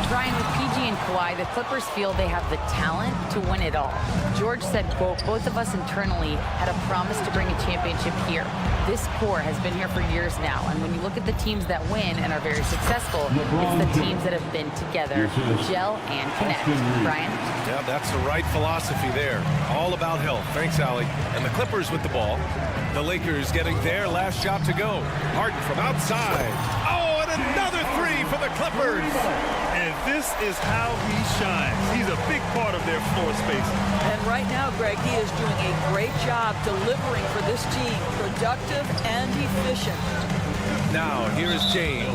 Brian, with PG and Kawhi, the Clippers feel they have the talent to win it all. George said, quote, both of us internally had a promise to bring a championship here. This core has been here for years now, and when you look at the teams that win and are very successful, it's the teams that have been together, gel and connect. Brian? Yeah, that's the right philosophy there. All about health. Thanks, Allie. And the Clippers with the ball. The Lakers getting their last shot to go. Harden from outside. Oh, and another 3 for the Clippers. And this is how he shines. He's a big part of their floor space. And right now, Greg, he is doing a great job delivering for this team. Productive and efficient. Now, here is James.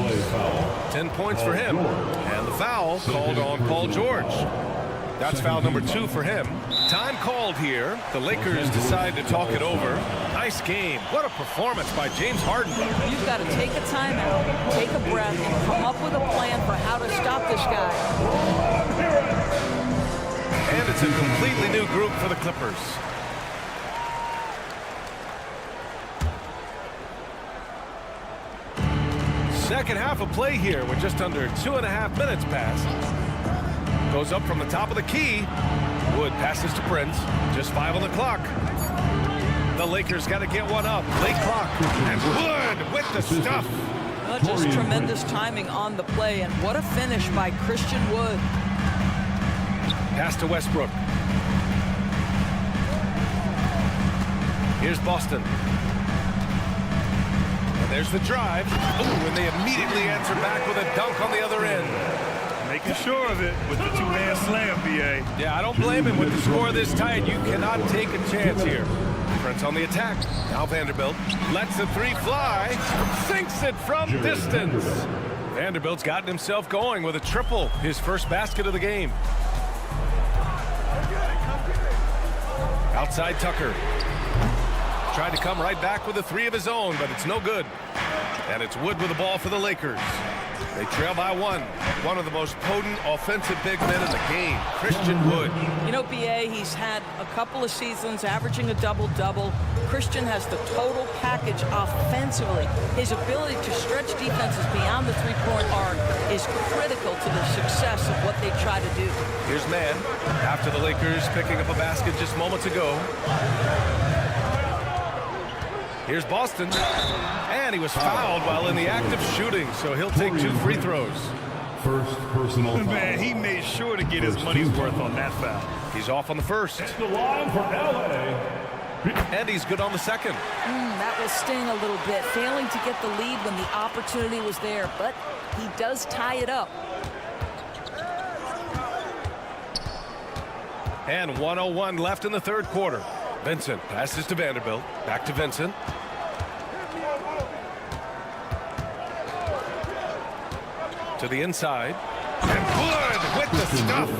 10 points for him. And the foul called on Paul George. That's foul number 2 for him. Time called here. The Lakers decide to talk it over. Nice game. What a performance by James Harden. You've got to take a timeout, take a breath, and come up with a plan for how to stop this guy. And it's a completely new group for the Clippers. Second half of play here with just under 2.5 minutes passed. Goes up from the top of the key. Wood passes to Prince. Just 5 on the clock. The Lakers got to get one up. Late clock. And Wood with the stuff. Just tremendous timing on the play. And what a finish by Christian Wood. Pass to Westbrook. Here's Boston. And there's the drive. Ooh, and they immediately answer back with a dunk on the other end. Making sure of it with the 2-hand slam, B.A. Yeah, I don't blame him with the score this tight. You cannot take a chance here. Prince on the attack. Now Vanderbilt lets the 3 fly. Sinks it from distance. Vanderbilt's gotten himself going with a triple. His first basket of the game. Outside Tucker. Tried to come right back with a 3 of his own, but it's no good. And it's Wood with the ball for the Lakers. They trail by 1. One of the most potent offensive big men in the game, Christian Wood. You know, B.A., he's had a couple of seasons averaging a double-double. Christian has the total package offensively. His ability to stretch defenses beyond the 3-point arc is critical to the success of what they try to do. Here's Mann after the Lakers picking up a basket just moments ago. Here's Boston. And he was fouled while in the act of shooting, so he'll take 2 free throws. First personal foul. Man, he made sure to get his money's worth on that foul. He's off on the first. The line for LA. And he's good on the second. That will sting a little bit, failing to get the lead when the opportunity was there, but he does tie it up. And 1:01 left in the third quarter. Vincent passes to Vanderbilt. Back to Vincent. To the inside. And Wood with the stuff.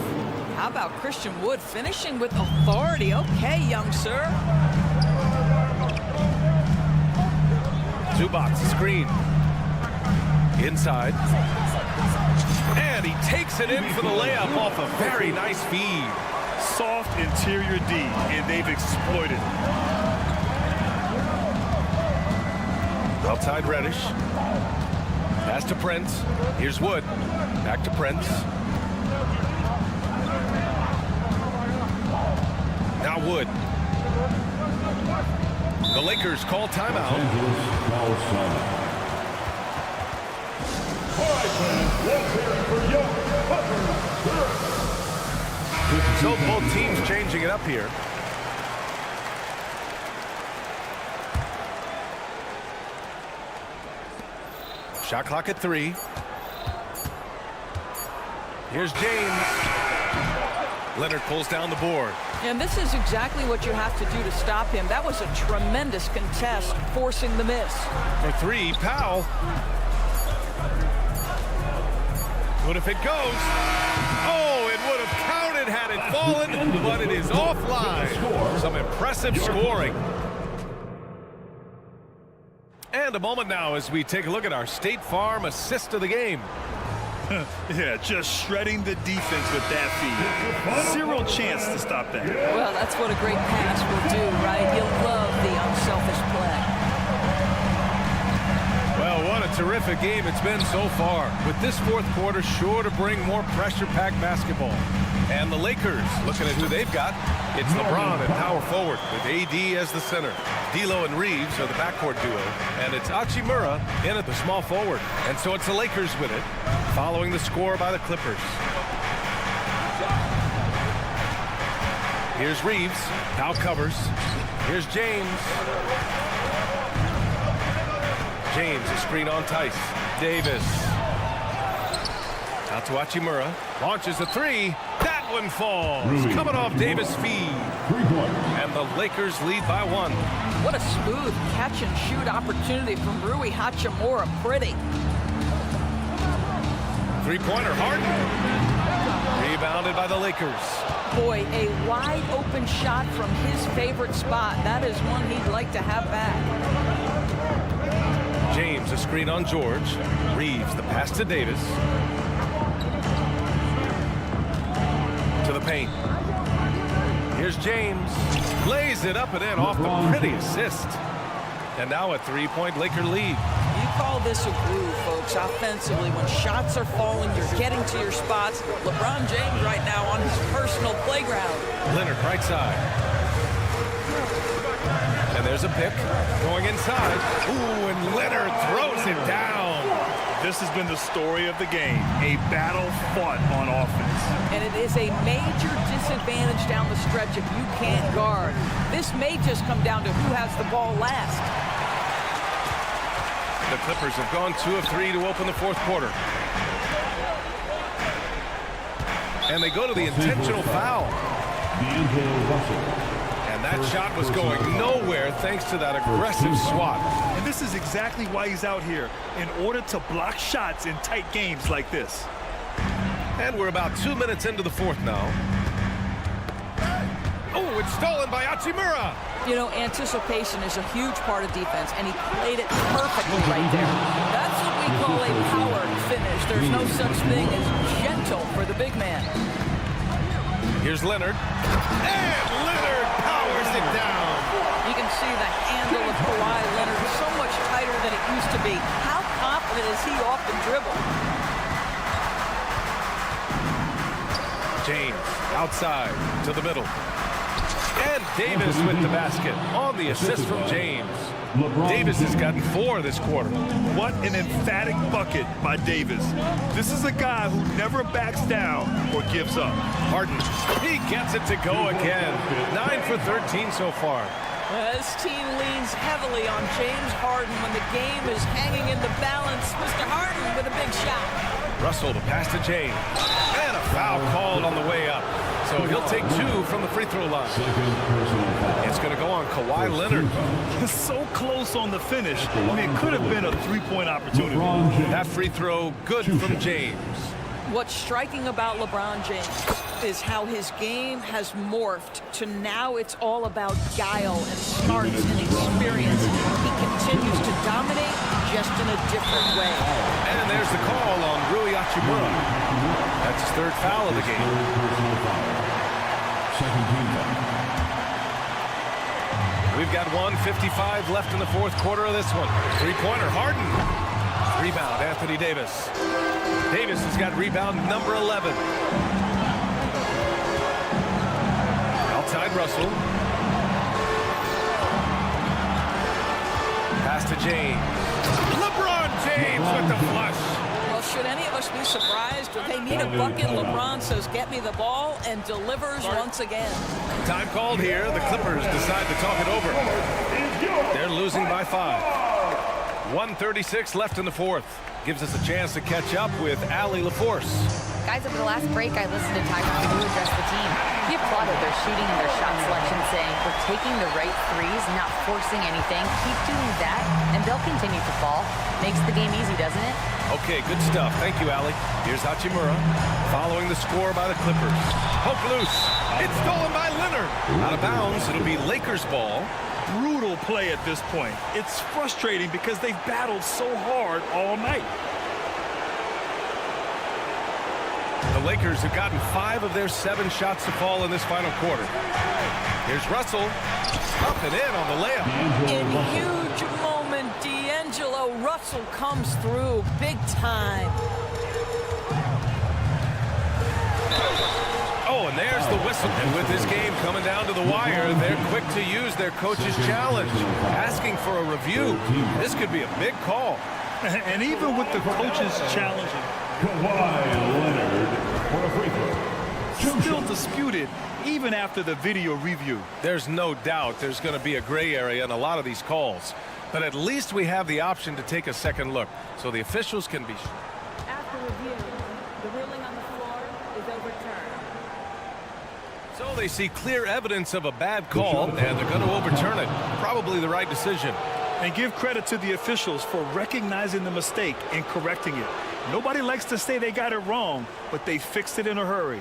How about Christian Wood finishing with authority? Okay, young sir. Zubac screen. Inside. And he takes it in for the layup off a very nice feed. Soft interior D, and they've exploited it. Outside Reddish. Pass to Prince. Here's Wood. Back to Prince. Lakers call timeout. Los Angeles calls timeout. So both teams changing it up here. Shot clock at 3. Here's James. Leonard pulls down the board. And this is exactly what you have to do to stop him. That was a tremendous contest, forcing the miss. For 3, Powell. What if it goes? Oh, it would have counted had it fallen, but it is offline. Some impressive scoring. And a moment now as we take a look at our State Farm assist of the game. Yeah, just shredding the defense with that feed. Zero chance to stop that. Well, that's what a great pass will do, right? You'll love the unselfish play. Well, what a terrific game it's been so far. With this fourth quarter sure to bring more pressure-packed basketball. And the Lakers, looking at who they've got, it's LeBron at power forward with AD as the center. D'Lo and Reeves are the backcourt duo. And it's Hachimura in at the small forward. And so it's the Lakers with it, following the score by the Clippers. Here's Reeves. Powell covers. Here's James. James, a screen on Tice. Davis. Out to Hachimura. Launches a 3. That one falls. Coming off Davis' feed. And the Lakers lead by 1. What a smooth catch-and-shoot opportunity from Rui Hachimura. Pretty. Three-pointer, Harden. Rebounded by the Lakers. Boy, a wide-open shot from his favorite spot. That is one he'd like to have back. James, a screen on George. Reeves, the pass to Davis. To the paint. Here's James. Lays it up and in off the pretty assist. And now a three-point Laker lead. You call this a groove, folks, offensively. When shots are falling, you're getting to your spots. LeBron James right now on his personal playground. Leonard, right side. And there's a pick going inside. Ooh, and Leonard throws it down. This has been the story of the game. A battle fought on offense. And it is a major disadvantage down the stretch if you can't guard. This may just come down to who has the ball last. The Clippers have gone 2 of 3 to open the fourth quarter. And they go to the intentional foul. And that shot was going nowhere thanks to that aggressive swat. And this is exactly why he's out here, in order to block shots in tight games like this. And we're about 2 minutes into the fourth now. Oh, it's stolen by Hachimura. You know, anticipation is a huge part of defense, and he played it perfectly right there. That's what we call a power finish. There's no such thing as gentle for the big man. Here's Leonard. And Leonard powers it down. You can see the handle of Kawhi Leonard so much tighter than it used to be. How confident is he off the dribble? James outside to the middle. And Davis with the basket on the assist from James. Davis has gotten 4 this quarter. What an emphatic bucket by Davis. This is a guy who never backs down or gives up. Harden, he gets it to go again. 9 for 13 so far. This team leans heavily on James Harden when the game is hanging in the balance. Mr. Harden with a big shot. Russell, the pass to James. And a foul called on the way up. So he'll take 2 from the free throw line. It's going to go on Kawhi Leonard. So close on the finish. I mean, it could have been a three-point opportunity. That free throw good from James. What's striking about LeBron James is how his game has morphed to now it's all about guile and smarts and experience. He continues to dominate just in a different way. And there's the call on Rui Hachimura. That's his 3rd foul of the game. Second team foul. We've got 1:55 left in the fourth quarter of this one. Three-pointer, Harden. Rebound, Anthony Davis. Davis has got rebound number 11. Outside Russell. James. LeBron James with the flush. Well, should any of us be surprised if they need a bucket? LeBron says, get me the ball, and delivers once again. Time called here. The Clippers decide to talk it over. They're losing by 5. 1:36 left in the fourth. Gives us a chance to catch up with Allie LaForce. Guys, over the last break, I listened to Tyler Perdue address the team. He applauded their shooting and their shot selection, saying, we're taking the right threes, not forcing anything. Keep doing that, and they'll continue to fall. Makes the game easy, doesn't it? Okay, good stuff. Thank you, Allie. Here's Hachimura following the score by the Clippers. Poke loose. It's stolen by Leonard. Out of bounds. It'll be Lakers ball. Brutal play at this point. It's frustrating because they've battled so hard all night. The Lakers have gotten 5 of their 7 shots to fall in this final quarter. Here's Russell. Up and in on the layup. In huge moment, D'Angelo Russell comes through big time. Oh, and there's the whistle. And with this game coming down to the wire, they're quick to use their coach's challenge, asking for a review. This could be a big call. And even with the coaches challenging, Kawhi Leonard for a free throw. still disputed even after the video review. There's no doubt there's going to be a gray area in a lot of these calls. But at least we have the option to take a second look, so the officials can be sure. After review, the ruling on the floor is overturned. So they see clear evidence of a bad call, and they're going to overturn it. Probably the right decision. And give credit to the officials for recognizing the mistake and correcting it. Nobody likes to say they got it wrong, but they fixed it in a hurry.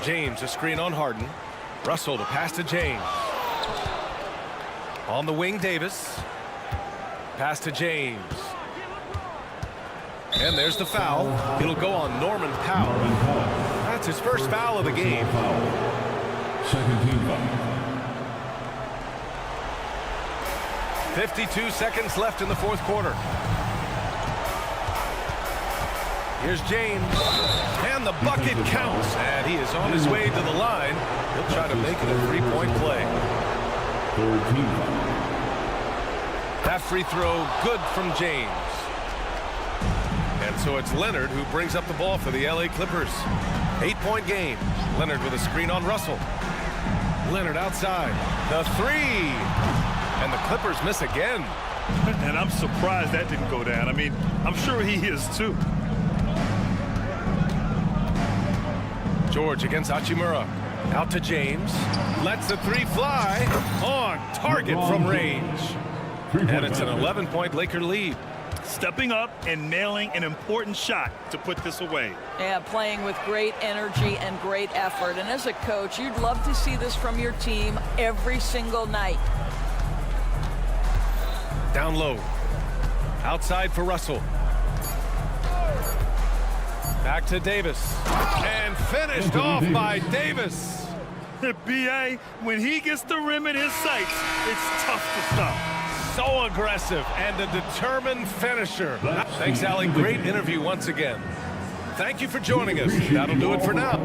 James, a screen on Harden. Russell to pass to James. On the wing, Davis. Pass to James. And there's the foul. It'll go on Norman Powell. That's his first foul of the game. Second team foul. 52 seconds left in the fourth quarter. Here's James. And the bucket counts. And he is on his way to the line. He'll try to make it a three-point play. Third team foul. That free throw good from James. And so it's Leonard who brings up the ball for the LA Clippers. 8-point game. Leonard with a screen on Russell. Leonard outside. The three. And the Clippers miss again. And I'm surprised that didn't go down. I mean, I'm sure he is too. George against Hachimura. Out to James. Lets the three fly. On target from range. And it's an 11-point Laker lead. Stepping up and nailing an important shot to put this away. Yeah, playing with great energy and great effort. And as a coach, you'd love to see this from your team every single night. Down low. Outside for Russell. Back to Davis. And finished off by Davis. B.A., when he gets the rim in his sights, it's tough to stop. So aggressive and a determined finisher. Thanks, Allie. Great interview once again. Thank you for joining us. That'll do it for now.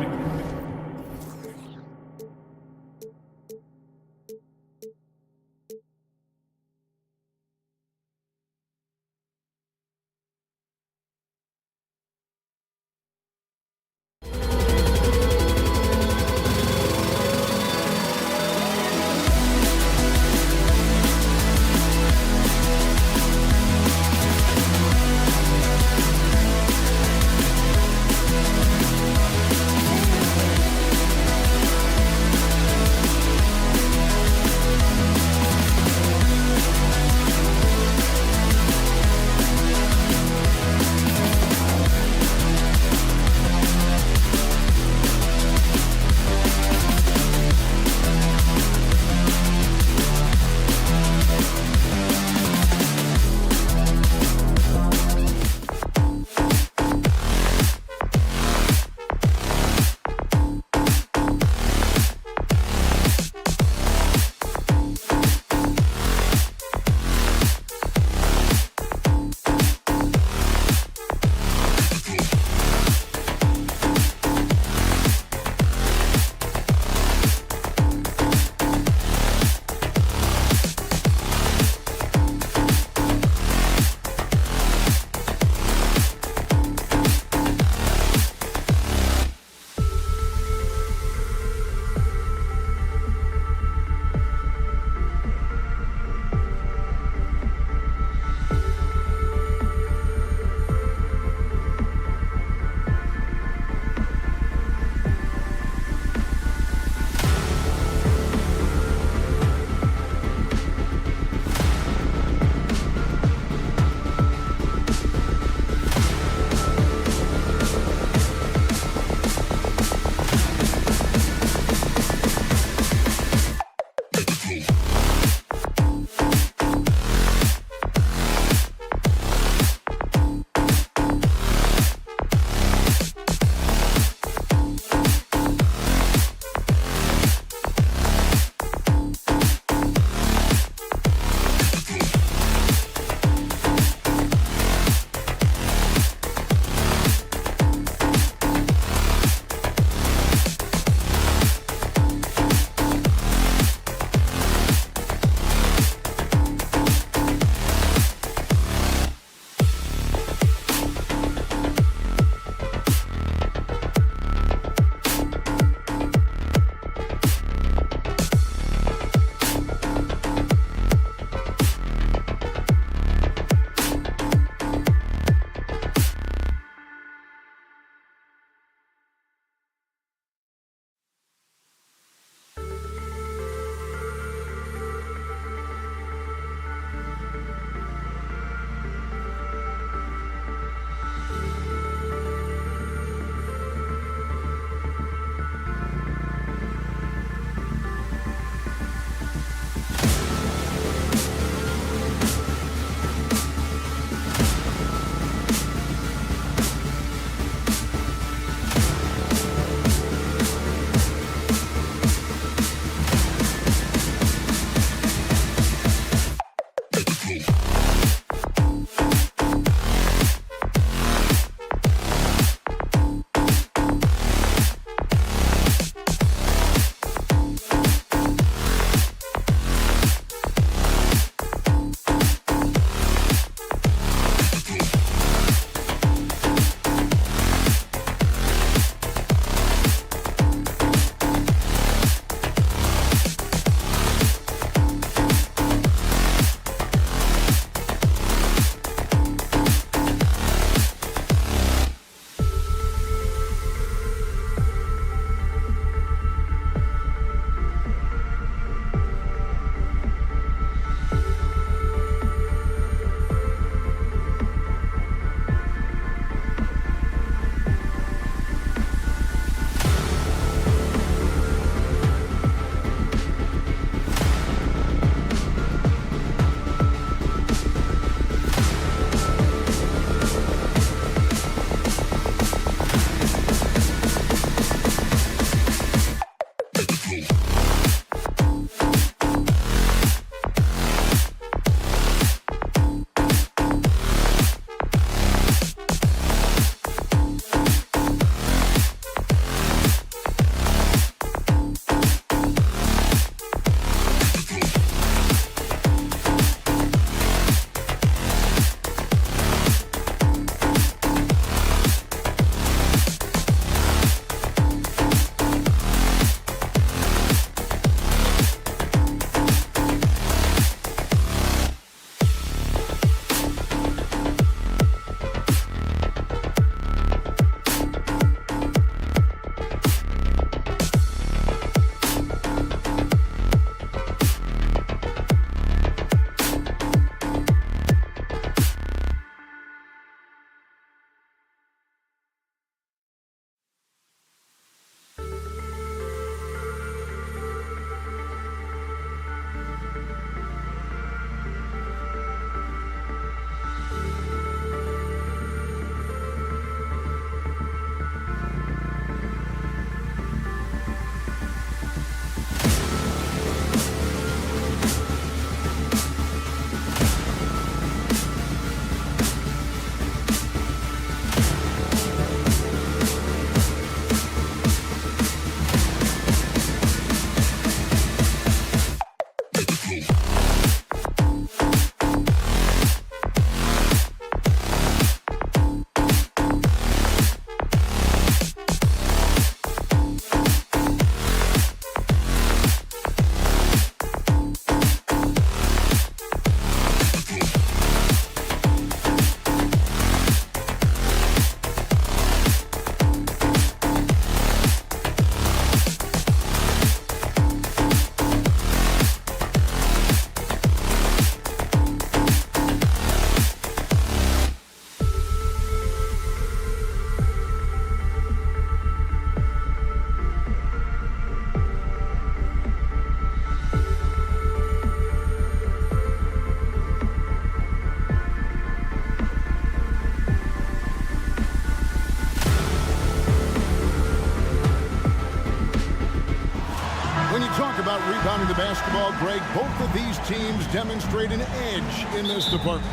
watching the basketball, Greg, both of these teams demonstrate an edge in this department.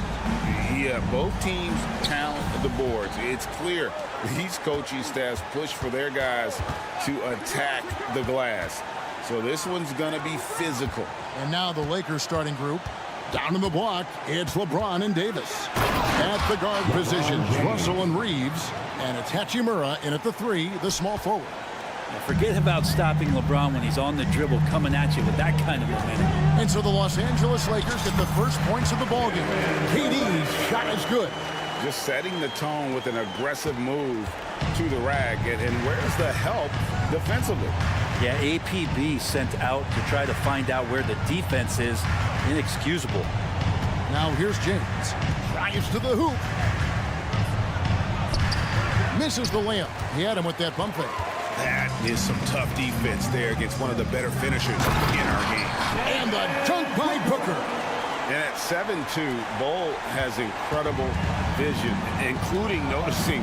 Yeah, both teams count the boards. It's clear these coaching staffs push for their guys to attack the glass. So this one's going to be physical. And now the Lakers starting group. Down in the block, it's LeBron and Davis. At the guard positions, Russell and Reeves. And it's Hachimura in at the 3, the small forward. Forget about stopping LeBron when he's on the dribble coming at you with that kind of momentum. And so the Los Angeles Lakers get the first points of the ballgame. KD's shot is good. Just setting the tone with an aggressive move to the rack. And where's the help defensively? Yeah, APB sent out to try to find out where the defense is. Inexcusable. Now here's James. Drives to the hoop. Misses the layup. He had him with that bump fake. That is some tough defense there against one of the better finishers in our game. And the dunk by Booker. And at 7'2", Bull has incredible vision, including noticing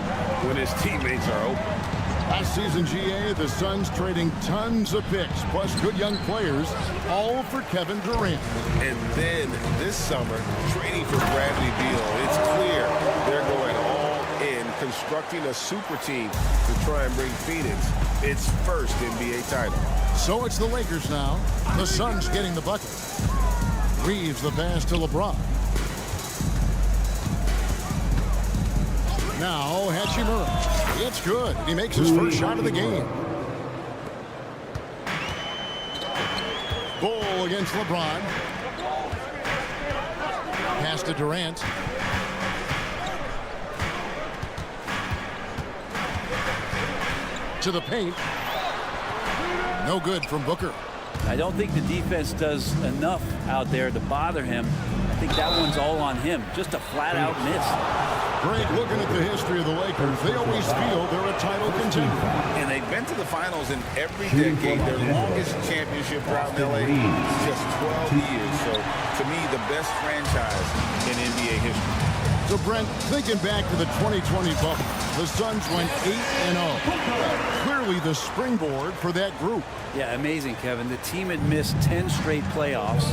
when his teammates are open. Last season, GA, the Suns trading tons of picks, plus good young players, all for Kevin Durant. And then this summer, trading for Bradley Beal. It's clear they're going all in, constructing a super team to try and bring Phoenix its first NBA title. So it's the Lakers now. The Suns getting the bucket. Reeves the pass to LeBron. Now Hachimura. It's good. He makes his first shot of the game. Bull against LeBron. Pass to Durant. To the paint. No good from Booker. I don't think the defense does enough out there to bother him. I think that one's all on him. Just a flat-out miss. Greg, looking at the history of the Lakers, they always feel they're a title contender. And they've been to the finals in every decade. Their longest championship drought in LA is just 12 years. So, to me, the best franchise in NBA history. So, Brent, thinking back to the 2020 bubble, the Suns went 8-0. Clearly the springboard for that group. Yeah, amazing, Kevin. The team had missed 10 straight playoffs,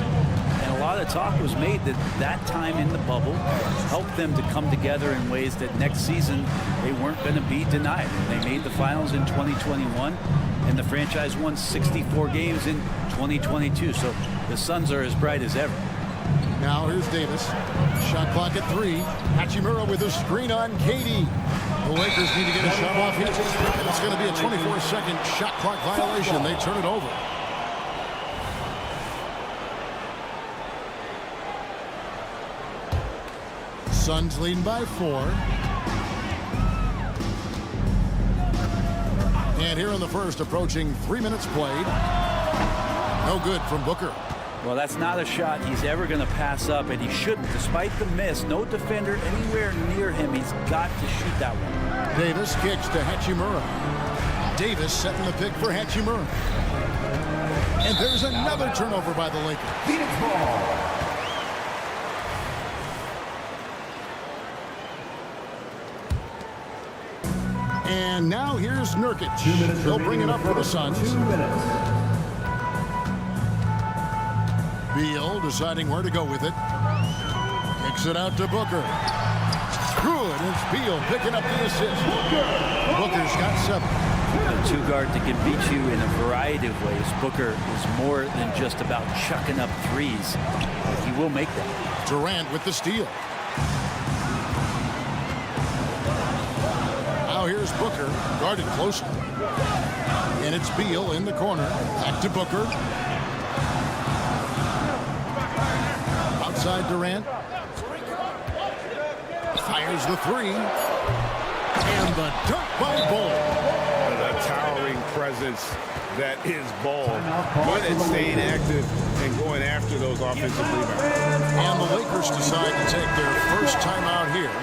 and a lot of talk was made that that time in the bubble helped them to come together in ways that next season they weren't going to be denied. They made the finals in 2021, and the franchise won 64 games in 2022. So the Suns are as bright as ever. Now here's Davis. Shot clock at 3. Hachimura with a screen on KD. The Lakers need to get a shot off here. It's going to be a 24-second shot clock violation. They turn it over. Suns leading by 4. And here in the first, approaching 3 minutes played. No good from Booker. Well, that's not a shot he's ever going to pass up, and he shouldn't. Despite the miss, no defender anywhere near him. He's got to shoot that one. Davis kicks to Hachimura. Davis setting the pick for Hachimura. And there's another turnover by the Lakers. Phoenix ball. And now here's Nurkic. He'll bring it up for the Suns. 2 minutes. Beal deciding where to go with it. Kicks it out to Booker. Good. It's Beal picking up the assist. Booker's got 7. A two-guard that can beat you in a variety of ways. Booker is more than just about chucking up threes. He will make them. Durant with the steal. Now here's Booker, guarded closely. And it's Beal in the corner. Back to Booker. Outside Durant. Fires the 3. And the dunk by Bull. The towering presence that is Bull. Good at staying active and going after those offensive rebounds. And the Lakers decide to take their first timeout here.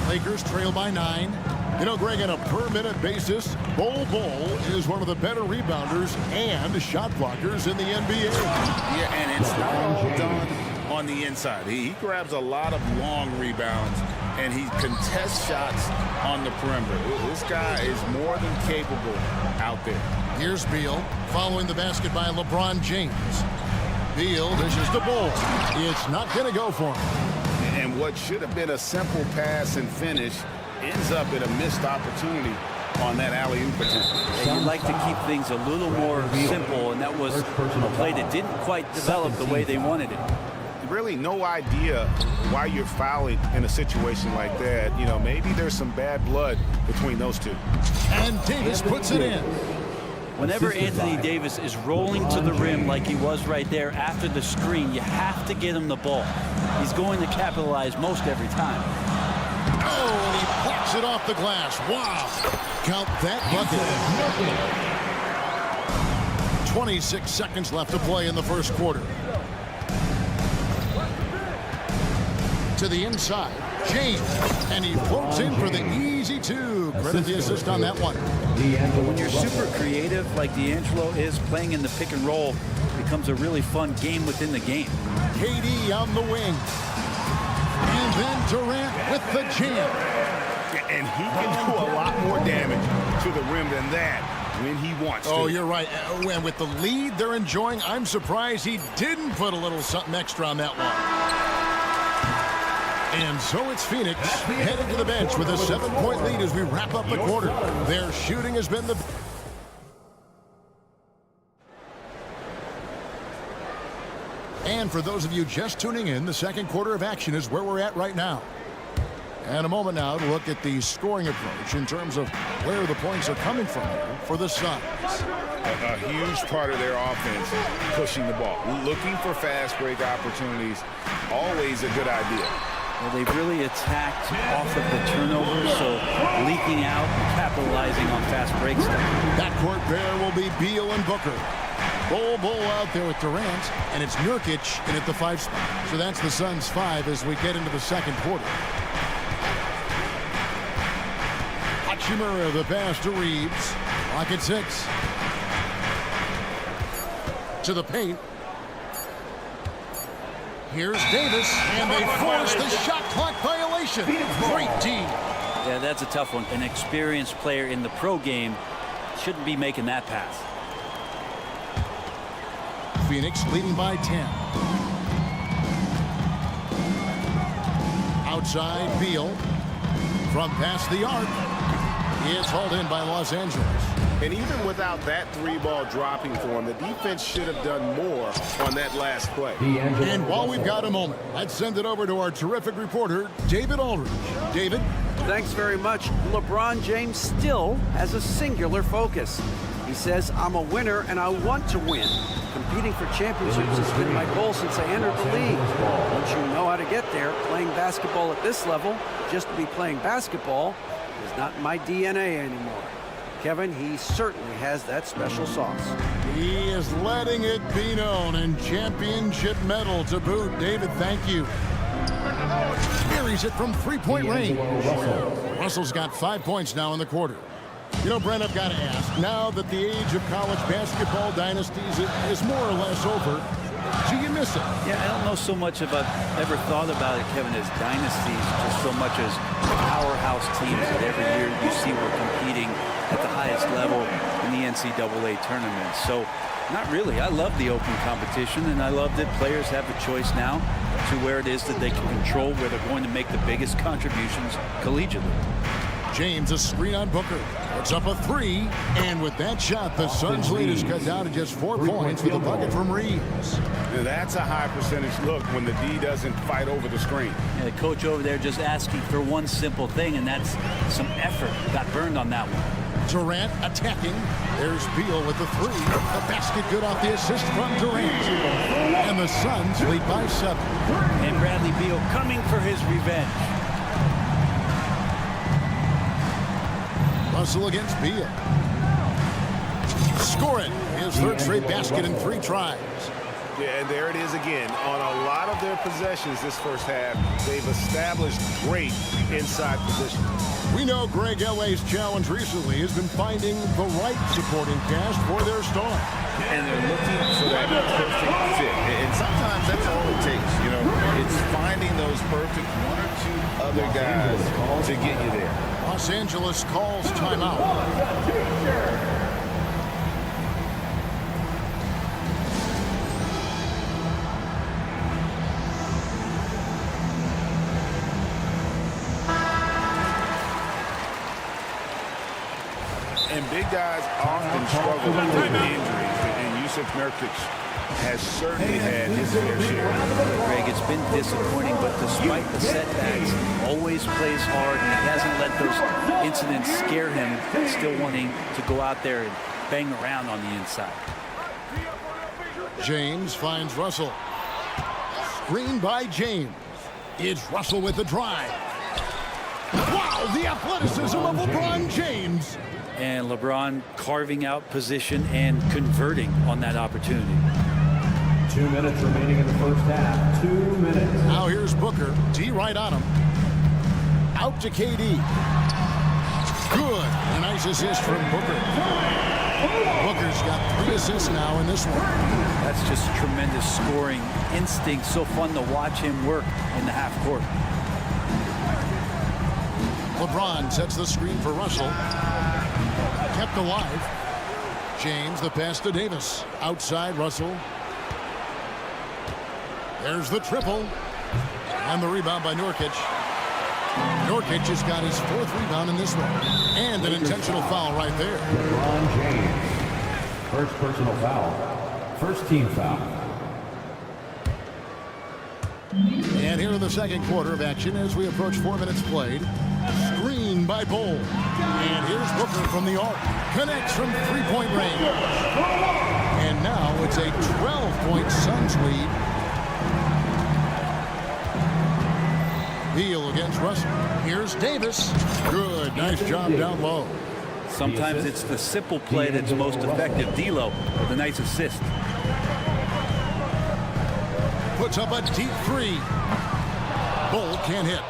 Lakers trail by 9. You know, Greg, on a per-minute basis, Bol is one of the better rebounders and shot blockers in the NBA. Yeah, and it's not all done on the inside. He grabs a lot of long rebounds, and he contests shots on the perimeter. This guy is more than capable out there. Here's Beal, following the basket by LeBron James. Beal dishes the ball. It's not going to go for him. And what should have been a simple pass and finish ends up in a missed opportunity on that alley-oop attempt. Yeah, you'd like to keep things a little more simple, and that was a play that didn't quite develop the way they wanted it. Really no idea why you're fouling in a situation like that. You know, maybe there's some bad blood between those two. And Davis puts it in. Whenever Anthony Davis is rolling to the rim like he was right there after the screen, you have to get him the ball. He's going to capitalize most every time. Oh, and he blocks it off the glass. Wow. Count that bucket. 26 seconds left to play in the first quarter. To the inside, James, and he floats in for the easy two. Credit the assist on that one. When you're super creative like D'Angelo is, playing in the pick and roll becomes a really fun game within the game. KD on the wing. And then Durant with the jam. And he can do a lot more damage to the rim than that when he wants to. Oh, you're right. And with the lead they're enjoying, I'm surprised he didn't put a little something extra on that one. And so it's Phoenix headed to the bench with a 7-point lead as we wrap up the quarter. Their shooting has been the... And for those of you just tuning in, the second quarter of action is where we're at right now. And a moment now to look at the scoring approach in terms of where the points are coming from here for the Suns. A huge part of their offense, pushing the ball, looking for fast break opportunities, always a good idea. Well, they've really attacked off of the turnovers, so leaking out and capitalizing on fast breaks. That court pair will be Beal and Booker. Bull out there with Durant, and it's Nurkic in at the 5 spot. So that's the Suns' 5 as we get into the second quarter. Hachimura, the pass to Reeves. Clock at 6. To the paint. Here's Davis, and they force the shot clock violation. Great D. Yeah, that's a tough one. An experienced player in the pro game shouldn't be making that pass. Phoenix leading by 10. Outside, Beal. From past the arc. It's hauled in by Los Angeles. And even without that 3-ball dropping for him, the defense should have done more on that last play. And while we've got a moment, let's send it over to our terrific reporter, David Aldridge. David? Thanks very much. LeBron James still has a singular focus. He says, I'm a winner and I want to win. Competing for championships has been my goal since I entered the league. Once you know how to get there, playing basketball at this level, just to be playing basketball, is not in my DNA anymore. Kevin, he certainly has that special sauce. He is letting it be known, and championship medal to boot. David, thank you. Buries it from 3-point range. Russell's got 5 points now in the quarter. You know, Brent, I've got to ask, now that the age of college basketball dynasties is more or less over, do you miss it? Yeah, I don't know so much about, ever thought about it, Kevin, as dynasties, just so much as powerhouse teams that every year you see we're competing at the highest level in the NCAA tournament. So, not really. I love the open competition, and I love that players have a choice now to where it is that they can control where they're going to make the biggest contributions collegiately. James, a screen on Booker. Puts up a 3, and with that shot, the Suns' lead is cut down to just 4 points with a bucket from Reeves. That's a high percentage look when the D doesn't fight over the screen. Yeah, the coach over there just asking for one simple thing, and that's some effort. Got burned on that one. Durant attacking. There's Beal with the 3. The basket good off the assist from Durant. And the Suns lead by 7. And Bradley Beal coming for his revenge. Russell against Beal. Scoring his 3rd straight basket in 3 tries. Yeah, and there it is again. On a lot of their possessions this first half, they've established great inside position. We know Greg L.A.'s challenge recently has been finding the right supporting cast for their star. And they're looking for that perfect fit. And sometimes that's all it takes. You know, it's finding those perfect 1 or 2 other guys to get you there. Los Angeles calls timeout. Big guys often struggle with injuries, and Yusuf Nurkic has certainly had his fair share. Greg, it's been disappointing, but despite the setbacks, always plays hard, and he hasn't let those incidents scare him, still wanting to go out there and bang around on the inside. James finds Russell. Screen by James. It's Russell with the drive. Wow, the athleticism of LeBron James. And LeBron carving out position and converting on that opportunity. 2 minutes remaining in the first half. 2 minutes. Now here's Booker. D right on him. Out to KD. Good. A nice assist from Booker. Booker's got 3 assists now in this one. That's just tremendous scoring instinct. So fun to watch him work in the half court. LeBron sets the screen for Russell. Kept alive. James, the pass to Davis. Outside Russell. There's the triple. And the rebound by Nurkic. Nurkic has got his 4th rebound in this one. And an intentional foul right there. LeBron James. First personal foul. First team foul. And here in the second quarter of action as we approach 4 minutes played. Screen by Bol. And here's Booker from the arc. Connects from 3-point range. And now it's a 12-point Suns lead. Beal against Russell. Here's Davis. Good. Nice job down low. Sometimes it's the simple play that's most effective. D'Lo with a nice assist. Puts up a deep 3. Bol can't hit.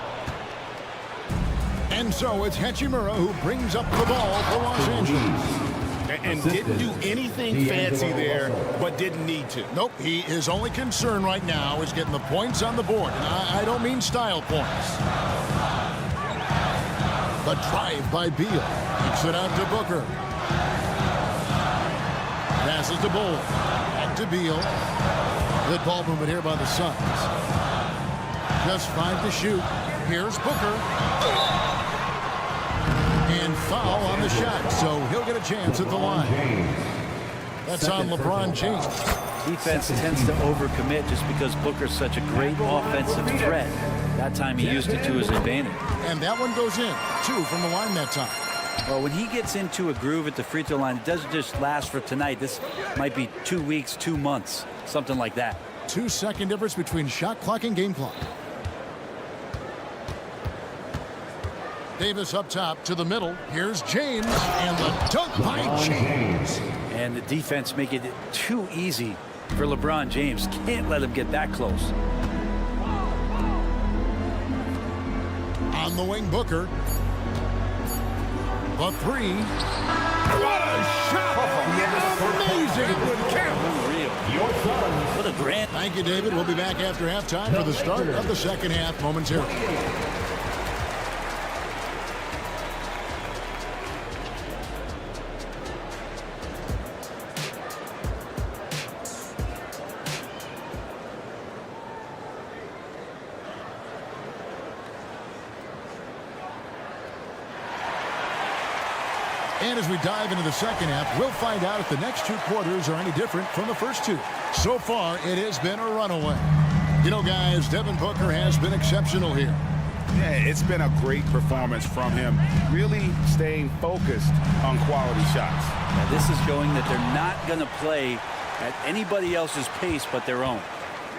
And so it's Hachimura who brings up the ball for Los Angeles. And didn't do anything fancy there, but didn't need to. Nope, his only concern right now is getting the points on the board. And I don't mean style points. The drive by Beal. Kicks it out to Booker. Passes to Bol. Back to Beal. Good ball movement here by the Suns. Just 5 to shoot. Here's Booker. And foul on the shot, so he'll get a chance at the line. That's on LeBron James. Defense tends to overcommit just because Booker's such a great offensive threat. That time he used it to his advantage. And that one goes in. 2 from the line that time. Well, when he gets into a groove at the free throw line, it doesn't just last for tonight. This might be 2 weeks, 2 months, something like that. 2-second difference between shot clock and game clock. Davis up top to the middle. Here's James, and the dunk by James. And the defense make it too easy for LeBron James. Can't let him get that close. On the wing, Booker. The 3. What a shot! Amazing! What a grand. Thank you, David. We'll be back after halftime for the start of the second half momentarily. And as we dive into the second half, we'll find out if the next 2 quarters are any different from the first 2. So far, it has been a runaway. You know, guys, Devin Booker has been exceptional here. Yeah, it's been a great performance from him, really staying focused on quality shots. Now, this is showing that they're not going to play at anybody else's pace but their own.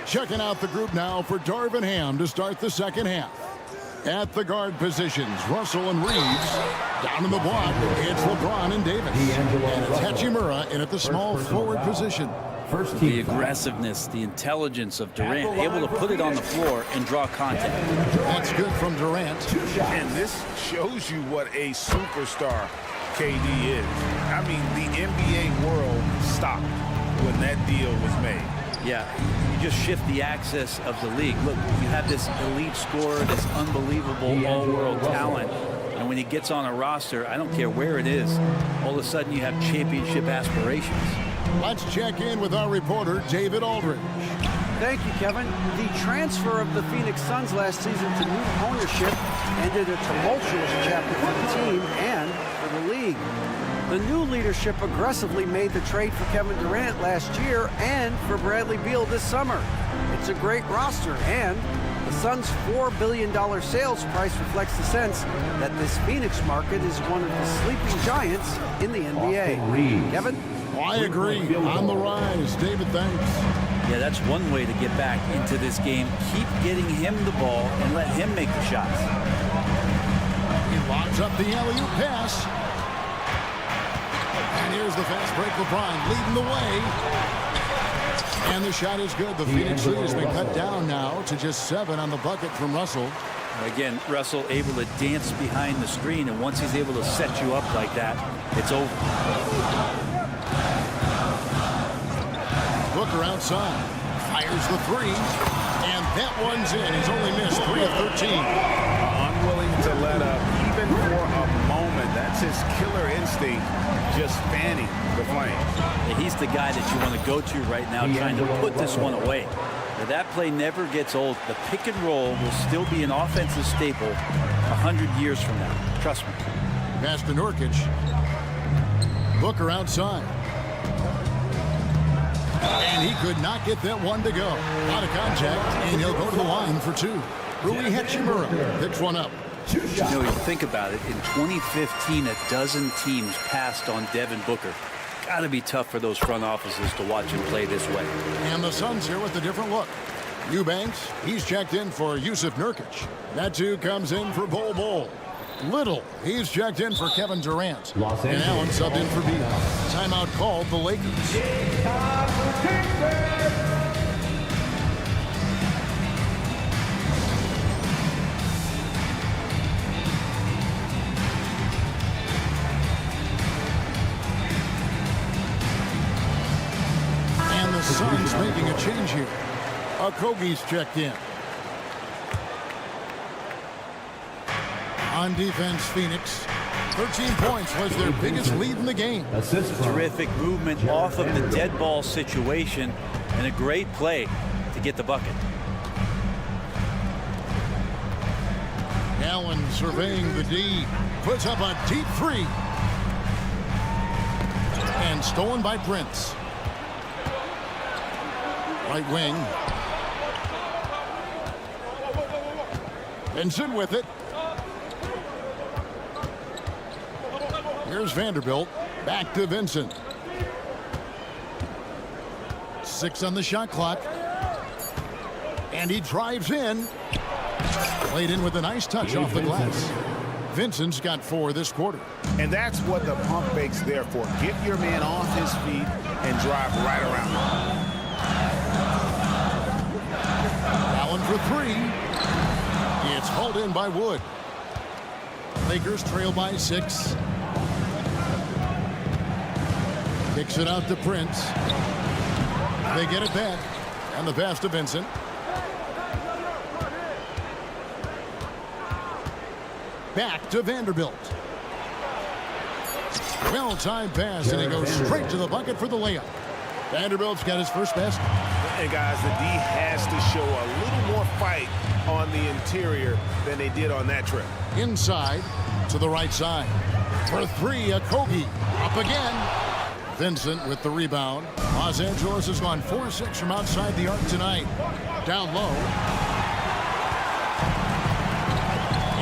Checking out the group now for Darvin Ham to start the second half. At the guard positions, Russell and Reeves. Down in the block, it's LeBron and Davis. And it's Hachimura in at the small forward position. The aggressiveness, the intelligence of Durant, able to put it on the floor and draw contact. That's good from Durant. And this shows you what a superstar KD is. I mean, the NBA world stopped when that deal was made. Yeah, you just shift the axis of the league. Look, you have this elite scorer, this unbelievable all-world talent. And when he gets on a roster, I don't care where it is, all of a sudden you have championship aspirations. Let's check in with our reporter, David Aldridge. Thank you, Kevin. The transfer of the Phoenix Suns last season to new ownership ended a tumultuous chapter for the team and for the league. The new leadership aggressively made the trade for Kevin Durant last year and for Bradley Beal this summer. It's a great roster, and the Suns' $4 billion sales price reflects the sense that this Phoenix market is one of the sleeping giants in the NBA. Kevin? I agree. On the rise. David, thanks. Yeah, that's one way to get back into this game. Keep getting him the ball and let him make the shots. He lobs up the alley-oop pass. And here's the fast break. LeBron leading the way. And the shot is good. The Phoenix lead has been cut down now to just 7 on the bucket from Russell. Again, Russell able to dance behind the screen, and once he's able to set you up like that, it's over. Booker outside. Fires the 3. And that one's in. He's only missed 3 of 13. Unwilling to let up even for a moment. That's his killer instinct, just fanning the flame. Yeah, he's the guy that you want to go to right now, trying to put this one away. Now, that play never gets old. The pick and roll will still be an offensive staple 100 years from now. Trust me. Pass to Nurkic. Booker outside. And he could not get that one to go. Out of contact, and he'll go to the line for 2. Rui Hachimura picks one up. You know, you think about it, in 2015, a dozen teams passed on Devin Booker. Got to be tough for those front offices to watch him play this way. And the Suns here with a different look. Eubanks, he's checked in for Yusuf Nurkic. That 2 comes in for Bol. Little, he's checked in for Kevin Durant. And Allen subbed in for Beal. Timeout called the Lakers. And the Suns making a change here. Okogie's checked in. On defense, Phoenix. 13 points was their biggest lead in the game. Terrific movement off of the dead ball situation and a great play to get the bucket. Allen surveying the D. Puts up a deep 3. And stolen by Prince. Right wing. Vincent with it. Here's Vanderbilt. Back to Vincent. 6 on the shot clock. And he drives in. Played in with a nice touch off the glass. Vincent's got 4 this quarter. And that's what the pump fake's there for. Get your man off his feet and drive right around him. Allen for 3. It's hauled in by Wood. Lakers trail by 6. Kicks it out to Prince. They get it back. And the pass to Vincent. Back to Vanderbilt. Well-timed pass, and he goes straight to the bucket for the layup. Vanderbilt's got his first basket. And guys, the D has to show a little more fight on the interior than they did on that trip. Inside to the right side. For 3, Okogie. Up again. Vincent with the rebound. Los Angeles has gone 4-6 from outside the arc tonight. Down low.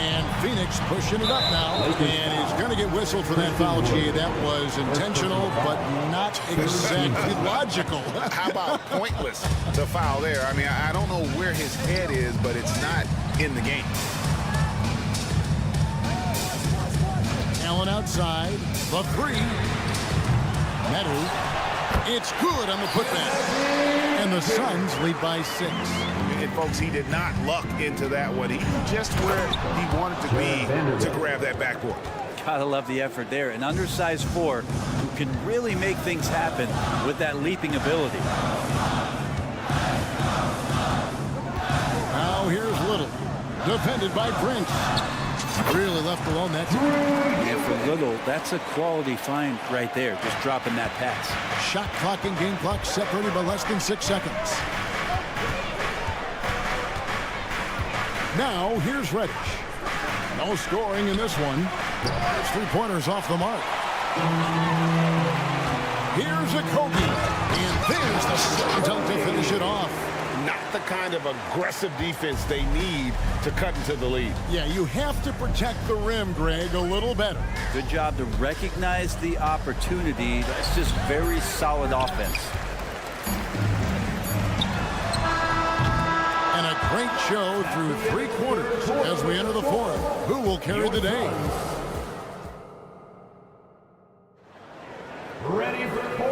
And Phoenix pushing it up now. And he's going to get whistled for that foul, G. That was intentional, but not exactly logical. How about pointless, the foul there? I mean, I don't know where his head is, but it's not in the game. Allen outside. The 3. Meadow. It's good on the putback. And the Suns lead by 6. And folks, he did not luck into that one. He just where he wanted to be to grab that backboard. Gotta love the effort there. An undersized 4 who can really make things happen with that leaping ability. Now here's Little. Defended by Prince. Really left alone that time. And for Little, that's a quality find right there, just dropping that pass. Shot clock and game clock separated by less than 6 seconds. Now here's Reddish. No scoring in this one. 3-pointers off the mark. Here's a Kobe. And there's the slam dunk to finish it off. Not the kind of aggressive defense they need to cut into the lead. Yeah, you have to protect the rim, Greg, a little better. Good job to recognize the opportunity. That's just very solid offense. And a great show through 3 quarters as we enter the 4th. Who will carry the day?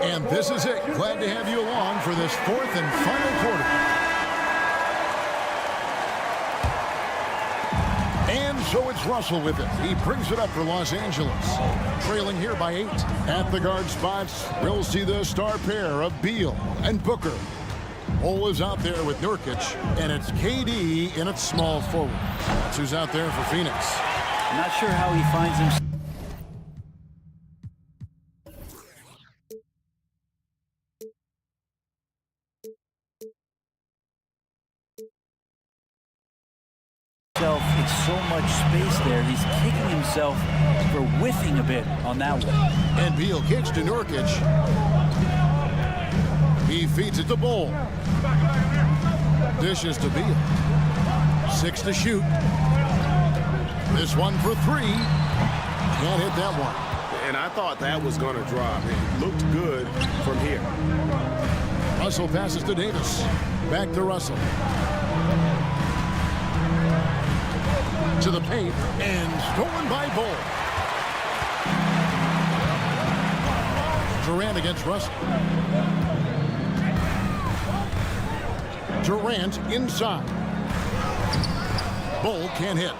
And this is it. Glad to have you along for this 4th and final quarter. And so it's Russell with it. He brings it up for Los Angeles. Trailing here by 8. At the guard spots, we'll see the star pair of Beal and Booker. Ole is out there with Nurkic, and it's KD in its small forward. That's who's out there for Phoenix. I'm not sure how he finds himself in so much space there. He's kicking himself for whiffing a bit on that one. And Beal kicks to Nurkic. He feeds it to Bol. Dishes to Beal. 6 to shoot. This one for 3. Can't hit that one. And I thought that was going to drop. It looked good from here. Russell passes to Davis. Back to Russell. To the paint, and stolen by Bol. Durant against Russell. Durant inside. Bol can't hit.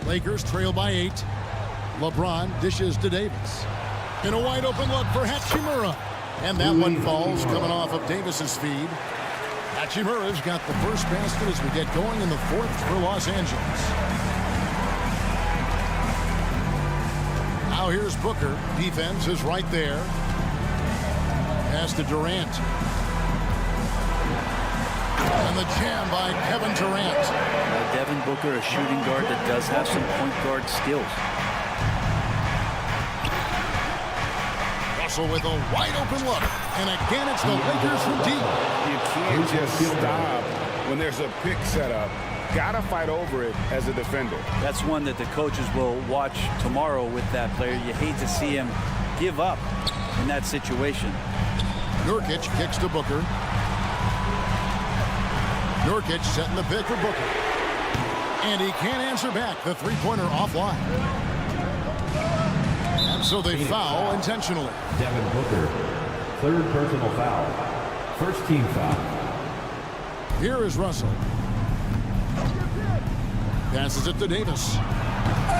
Lakers trail by 8. LeBron dishes to Davis. In a wide open look for Hachimura. And that one falls coming off of Davis's feed. Hachimura's got the first basket as we get going in the 4th for Los Angeles. Now here's Booker. Defense is right there. Pass to Durant. And the jam by Kevin Durant. Devin Booker, a shooting guard that does have some point guard skills. Russell with a wide open look. And again, it's the Lakers from deep. You can't just stop when there's a pick set up. Gotta fight over it as a defender. That's one that the coaches will watch tomorrow with that player. You hate to see him give up in that situation. Nurkic kicks to Booker. Nurkic setting the pick for Booker. And he can't answer back. The three-pointer offline. And so they foul intentionally. Devin Booker, 3rd personal foul. 1st team foul. Here is Russell. Passes it to Davis.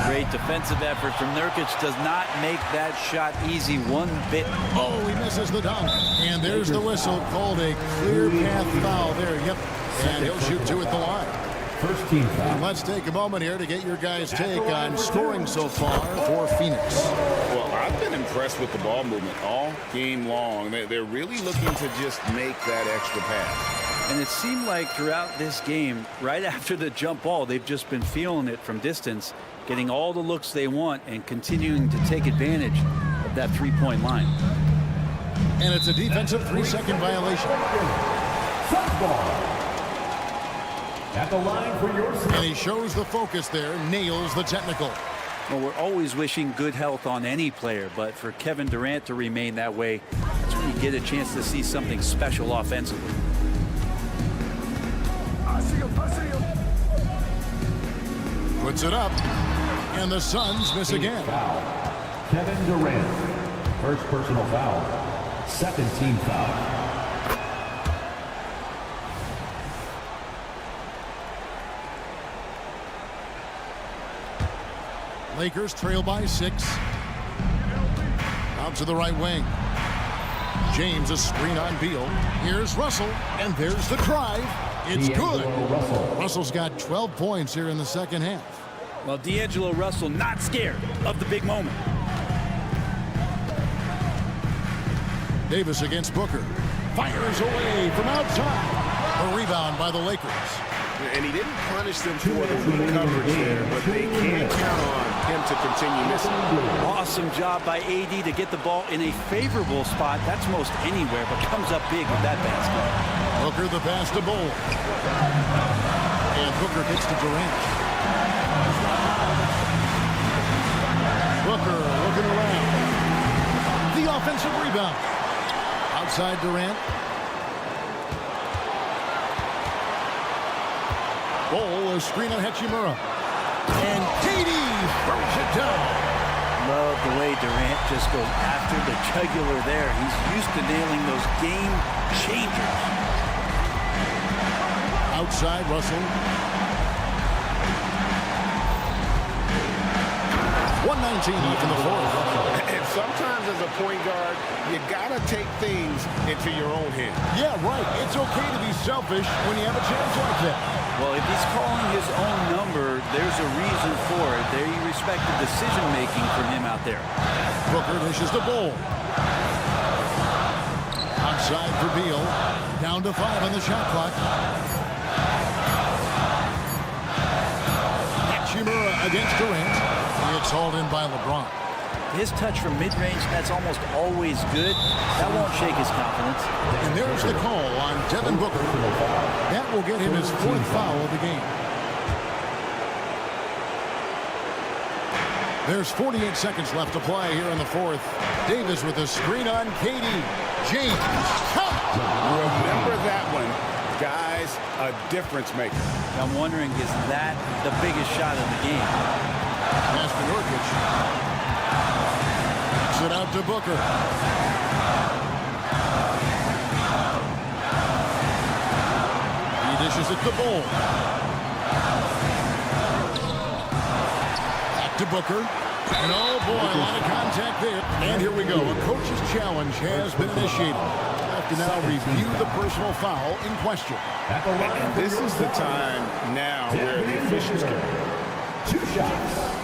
Great defensive effort from Nurkic. Does not make that shot easy one bit. Oh, he misses the dunk. And there's the whistle called a clear path foul there. Yep. And he'll shoot 2 at the line. 1st team foul. And let's take a moment here to get your guys' take on scoring so far for Phoenix. Well, I've been impressed with the ball movement all game long. They're really looking to just make that extra pass. And it seemed like throughout this game, right after the jump ball, they've just been feeling it from distance, getting all the looks they want and continuing to take advantage of that three-point line. And it's a defensive 3-second violation. At the line for your And he shows the focus there, nails the technical. Well, we're always wishing good health on any player, but for Kevin Durant to remain that way, that's when you get a chance to see something special offensively. Puts it up, and the Suns miss again. Foul. Kevin Durant, 1st personal foul. 2nd team foul. Lakers trail by 6. Out to the right wing. James a screen on Beal. Here's Russell, and there's the drive. It's good. Russell's got 12 points here in the 2nd half. Well, D'Angelo Russell not scared of the big moment. Davis against Booker. Fires away from outside. A rebound by the Lakers. And he didn't punish them for the weak coverage there, but they can't count on him to continue missing. Awesome job by AD to get the ball in a favorable spot. That's most anywhere, but comes up big with that basket. Booker the pass to Bull. And Booker gets to Durant. Booker looking around. The offensive rebound. Outside Durant. Bull, a screen on Hachimura. And KD throws it down. Love the way Durant just goes after the jugular there. He's used to nailing those game changers. Outside Russell. 1:19 left in the fourth. And sometimes as a point guard, you gotta take things into your own hands. Yeah, right. It's okay to be selfish when you have a chance like that. Well, if he's calling his own number, there's a reason for it. There you respect the decision-making from him out there. Booker dishes the Bull. Outside for Beal. Down to 5 on the shot clock. Hachimura against Durant. It's hauled in by LeBron. His touch from mid-range, that's almost always good. That won't shake his confidence. And there's the call on Devin Booker. That will get him his 4th foul of the game. There's 48 seconds left to play here in the fourth. Davis with a screen on KD. James. Remember that one. Guys, a difference maker. I'm wondering, is that the biggest shot of the game? Pass to Nurkic. Kicks it out to Booker. He dishes it to Bull. Back to Booker. And oh boy, a lot of contact there. And here we go. A coach's challenge has been initiated. To now review the personal foul in question. And this is the time now where the officials can. 2 shots.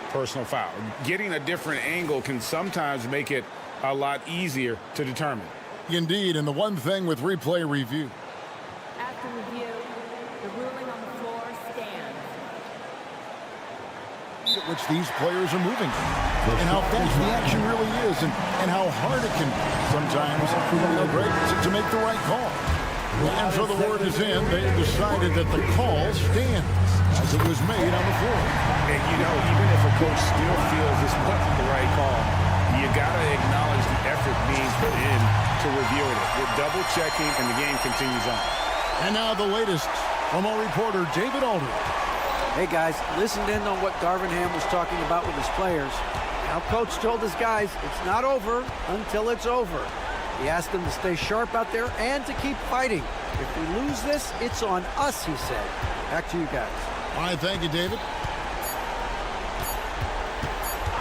Personal foul. Getting a different angle can sometimes make it a lot easier to determine. Indeed, and the one thing with replay review. After review, the ruling on the floor stands. At which these players are moving. And how fast the action really is, and how hard it can sometimes break to make the right call. And so the word is in. They decided that the call stands as it was made on the floor. And you know, even if a coach still feels this wasn't the right call, you gotta acknowledge the effort being put in to reviewing it. We're double checking, and the game continues on. And now the latest from our reporter David Aldridge. Hey guys, listened in on what Darvin Ham was talking about with his players. Now coach told his guys it's not over until it's over. He asked them to stay sharp out there and to keep fighting. If we lose this, it's on us, he said. Back to you guys. All right, thank you, David.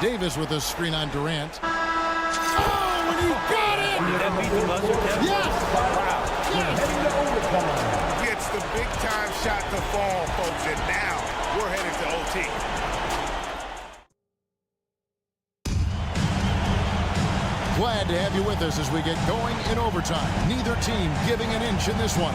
Davis with a screen on Durant. Oh, and he got it! That beat the buzzer, Kevin? Yes! Wow. Gets the big-time shot to fall, folks, and now we're headed to OT. Glad to have you with us as we get going in overtime. Neither team giving an inch in this one.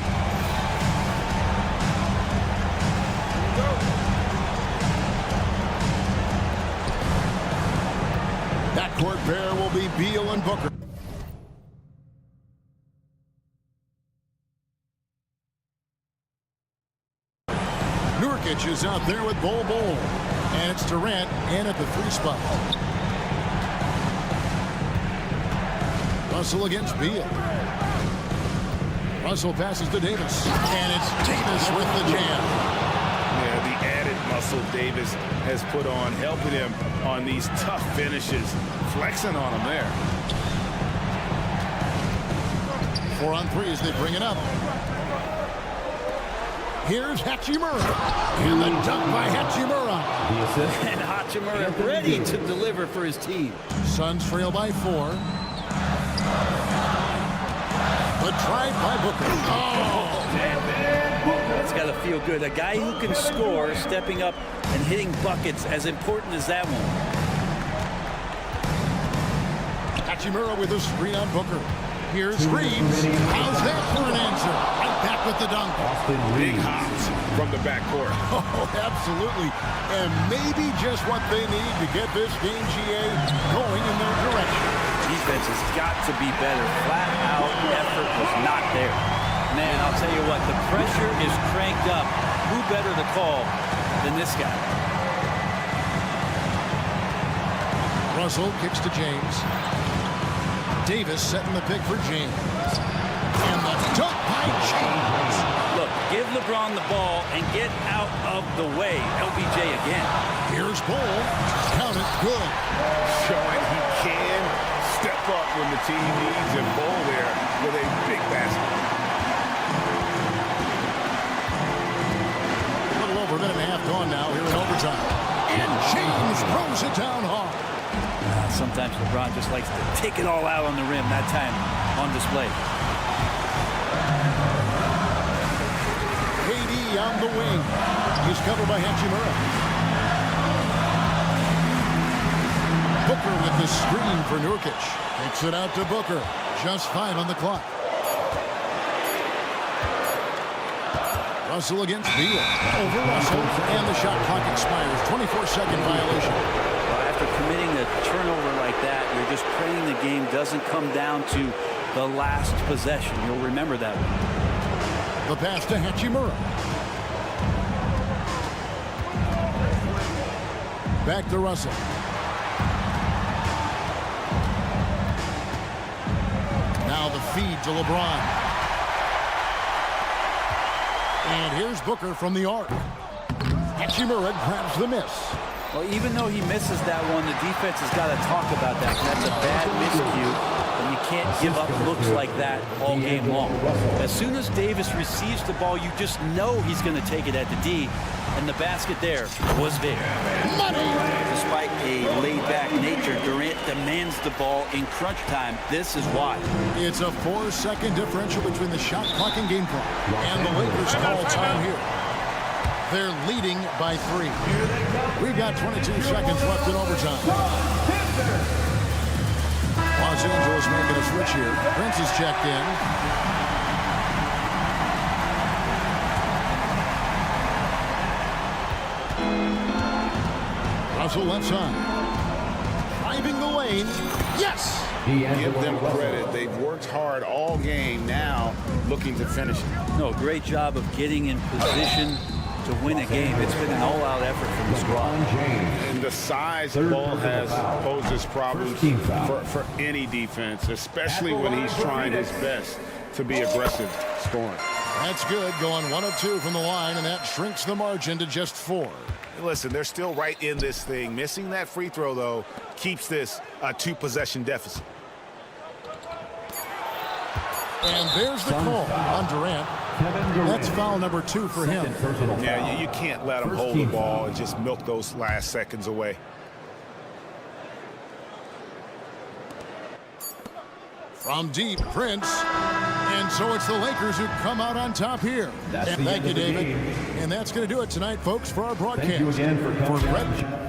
That court pair will be Beal and Booker. Nurkic is out there with Bull. And it's Durant in at the 3 spot. Russell against Beal. Russell passes to Davis. And it's Davis with the jam. Yeah, the added muscle Davis has put on, helping him on these tough finishes, flexing on him there. 4 on 3 as they bring it up. Here's Hachimura. And the dunk by Hachimura. And Hachimura ready to deliver for his team. Suns trail by 4. But tried by Booker. Oh! That's got to feel good. A guy who can score, stepping up and hitting buckets, as important as that one. Hachimura with a screen on Booker. Here's Reeves. How's that for an answer? Right back back with the dunk. Big hops from the backcourt. Oh, absolutely. And maybe just what they need to get this game, GA, going in their direction. Defense has got to be better. Flat out effort was not there. Man, I'll tell you what, the pressure is cranked up. Who better to call than this guy? Russell kicks to James. Davis setting the pick for James. And the dunk by James. Look, give LeBron the ball and get out of the way. LBJ again. Here's Bull. Count it good. Showing he can step up when the team needs him. Bull there with a big basket. A little over a minute and a half gone now here in overtime. And James throws it down hard. Sometimes LeBron just likes to take it all out on the rim. That time on display. KD on the wing. He's covered by Hachimura. Booker with the screen for Nurkic. Takes it out to Booker. Just 5 on the clock. Russell against Beal. Over Russell. And the shot clock expires. 24-second violation. After committing a turnover like that, you're just praying the game doesn't come down to the last possession. You'll remember that one. The pass to Hachimura. Back to Russell. Now the feed to LeBron. And here's Booker from the arc. Hachimura grabs the miss. Well, even though he misses that one, the defense has got to talk about that. That's a bad miscue, and you can't give up looks like that all game long. As soon as Davis receives the ball, you just know he's going to take it at the D, and the basket there was there. Despite a laid-back nature, Durant demands the ball in crunch time. This is why. It's a 4-second differential between the shot clock and game clock, and the Lakers call time here. They're leading by 3. We've got 22 seconds left in overtime. Los Angeles making a switch here. Prince is checked in. Russell left side. Driving the lane. Yes! Give them credit. They've worked hard all game, now looking to finish it. No, great job of getting in position to win a game. It's been an all-out effort from the squad. And the size ball has poses problems for any defense, especially when he's trying his best to be aggressive scoring. That's good, going 1 of 2 from the line, and that shrinks the margin to just 4. Listen, they're still right in this thing. Missing that free throw, though, keeps this a 2-possession deficit. And there's the call on Durant. That's foul number 2 for him. Yeah, you can't let him hold the ball and just milk those last seconds away. From deep, Prince. And so it's the Lakers who come out on top here. And thank you, David. And that's going to do it tonight, folks, for our broadcast. Thank you again for coming.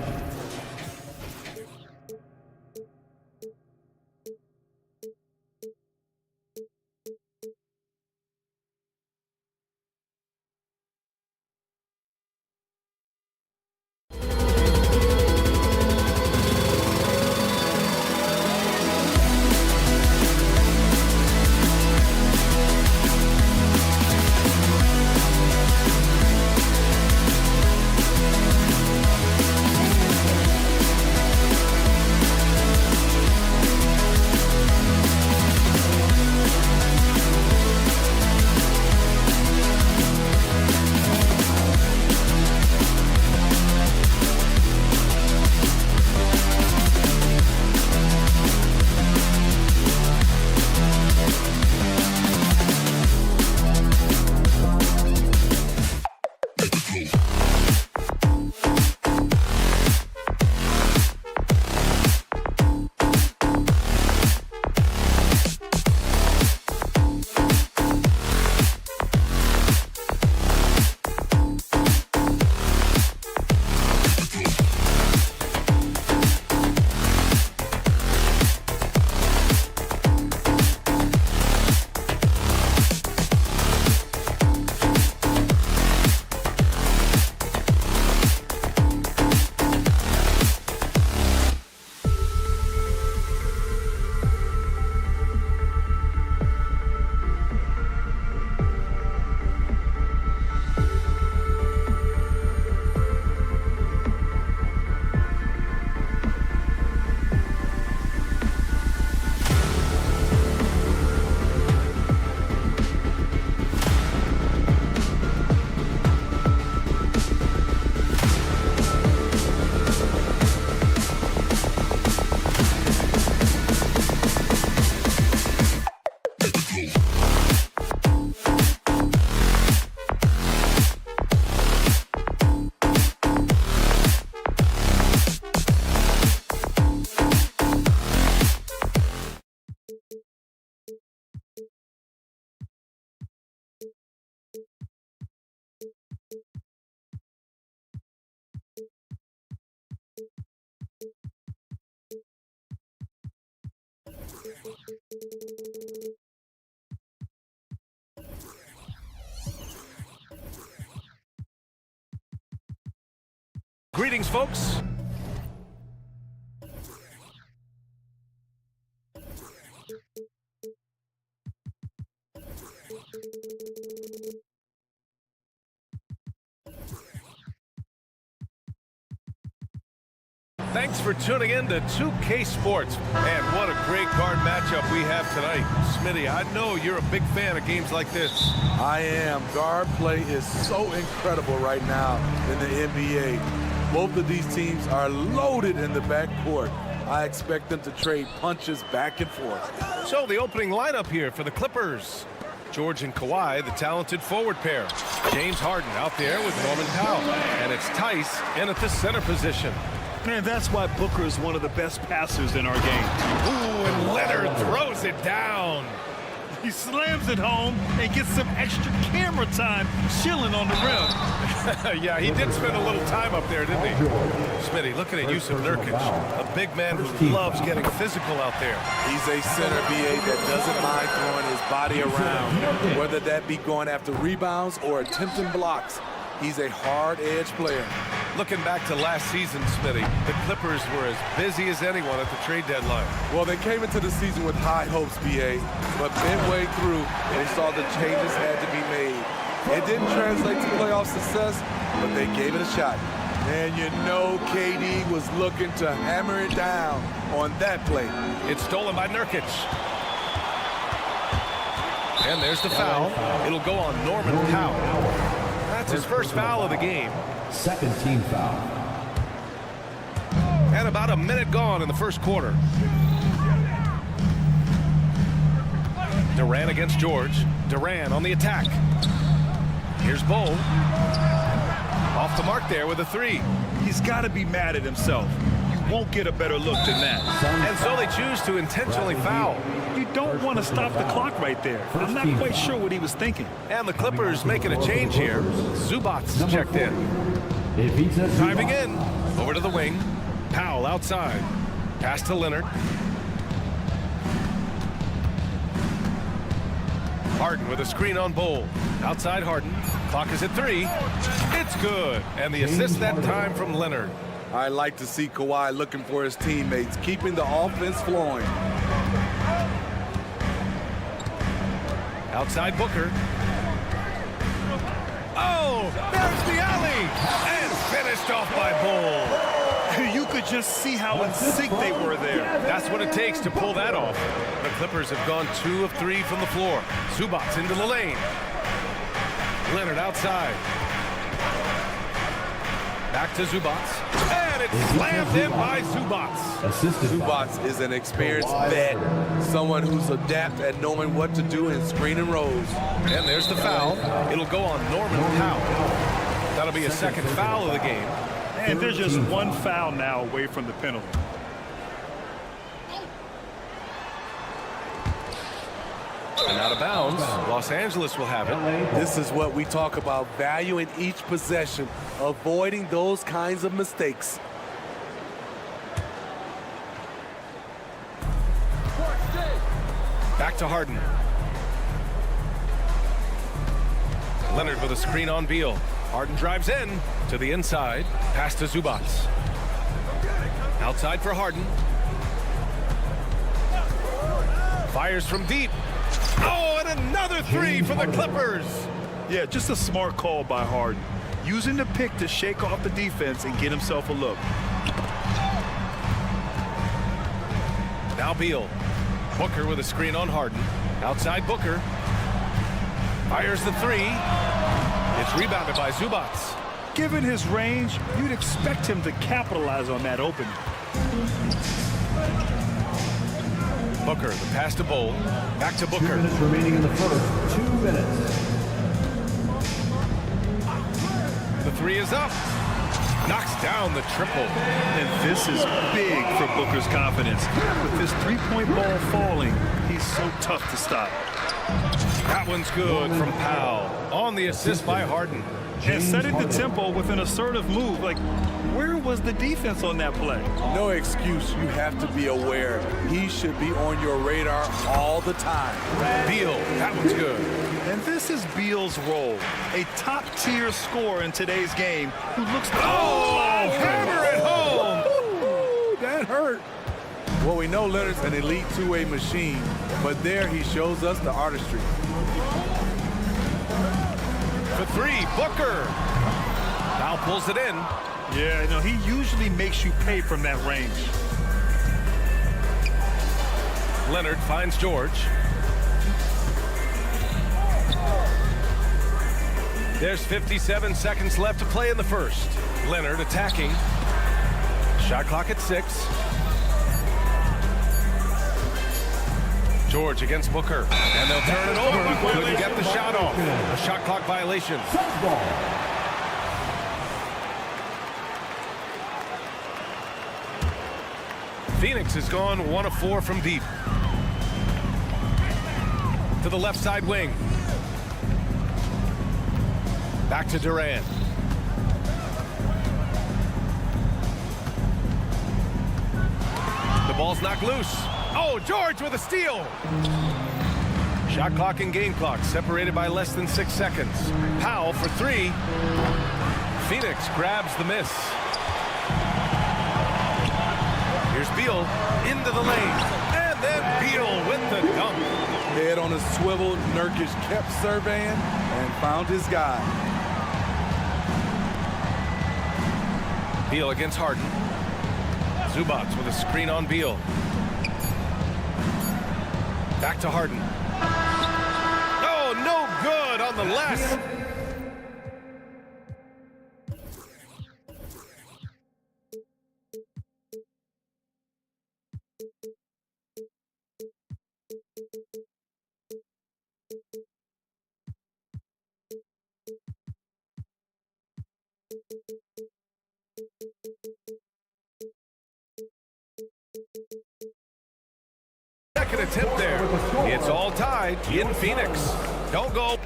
Greetings, folks. Thanks for tuning in to 2K Sports. And what a great guard matchup we have tonight. Smitty, I know you're a big fan of games like this. I am. Guard play is so incredible right now in the NBA. Both of these teams are loaded in the backcourt. I expect them to trade punches back and forth. So the opening lineup here for the Clippers. George and Kawhi, the talented forward pair. James Harden out there with Norman Powell. And it's Tice in at the center position. Man, that's why Booker is one of the best passers in our game. Ooh, and Leonard throws it down. He slams it home and gets some extra camera time chilling on the rim. Yeah, he did spend a little time up there, didn't he? Smitty, look at Yusuf Nurkic, a big man who loves getting physical out there. He's a center BA that doesn't mind throwing his body around, whether that be going after rebounds or attempting blocks. He's a hard-edge player. Looking back to last season, Smitty, the Clippers were as busy as anyone at the trade deadline. Well, they came into the season with high hopes, BA, but midway through, they saw the changes had to be made. It didn't translate to playoff success, but they gave it a shot. And you know KD was looking to hammer it down on that play. It's stolen by Nurkic. And there's the foul. It'll go on Norman Powell. That's his first foul of the game. Second team foul. And about a minute gone in the first quarter. Durant against George. Durant on the attack. Here's Bull. Off the mark there with a three. He's got to be mad at himself. You won't get a better look than that. And so they choose to intentionally foul. You don't want to stop the clock right there. I'm not quite sure what he was thinking. And the Clippers making a change here. Zubac checked in. Diving in. Over to the wing. Powell outside. Pass to Leonard. Harden with a screen on Bull. Outside Harden. Clock is at 3. It's good. And the assist that time from Leonard. I like to see Kawhi looking for his teammates, keeping the offense flowing. Outside Booker. Oh, there's the alley. And finished off by Bull. You could just see how in sync they were there. That's what it takes to pull that off. The Clippers have gone 2 of 3 from the floor. Zubac into the lane. Leonard outside. Back to Zubac. And it's slammed in by Zubac. Zubac is an experienced vet, someone who's adept at knowing what to do in screen and rolls. And there's the foul. It'll go on Norman Powell. That'll be a second foul of the game. And they're just one foul now away from the penalty. And out of bounds, Los Angeles will have it. This is what we talk about, value in each possession, avoiding those kinds of mistakes. Back to Harden. Leonard with a screen on Beal. Harden drives in to the inside. Pass to Zubac. Outside for Harden. Fires from deep. Oh, and another 3 for the Clippers. Yeah, just a smart call by Harden. Using the pick to shake off the defense and get himself a look. Now Beal. Booker with a screen on Harden. Outside Booker. Fires the 3. It's rebounded by Zubac. Given his range, you'd expect him to capitalize on that opening. Booker, the pass to Bull. Back to Booker. 2 minutes remaining in the first. 2 minutes. The 3 is up. Knocks down the triple. And this is big for Booker's confidence. With this three-point ball falling, he's so tough to stop. That one's good from Powell. On the assist by Harden. And setting the tempo with an assertive move. Like, where was the defense on that play? No excuse. You have to be aware. He should be on your radar all the time. Beal, that one's good. And this is Beal's role, a top-tier scorer in today's game who looks... Hammer it home! Ooh, that hurt. Well, we know Leonard's an elite two-way machine, but there he shows us the artistry. For three, Booker. Now pulls it in. Yeah, no, he usually makes you pay from that range. Leonard finds George. There's 57 seconds left to play in the first. Leonard attacking. Shot clock at 6. George against Booker. And they'll turn it over. Couldn't get the shot off. A shot clock violation. Phoenix has gone 1 of 4 from deep. To the left side wing. Back to Durant. The ball's knocked loose. Oh, George with a steal. Shot clock and game clock separated by less than 6 seconds. Powell for 3. Phoenix grabs the miss. Here's Beal into the lane. And then Beal with the dunk. Head on a swivel, Nurkic kept surveying and found his guy. Beal against Harden. Zubats with a screen on Beal. Back to Harden. Oh, no good on the last. Second attempt there. It's all tied in Phoenix. Don't go.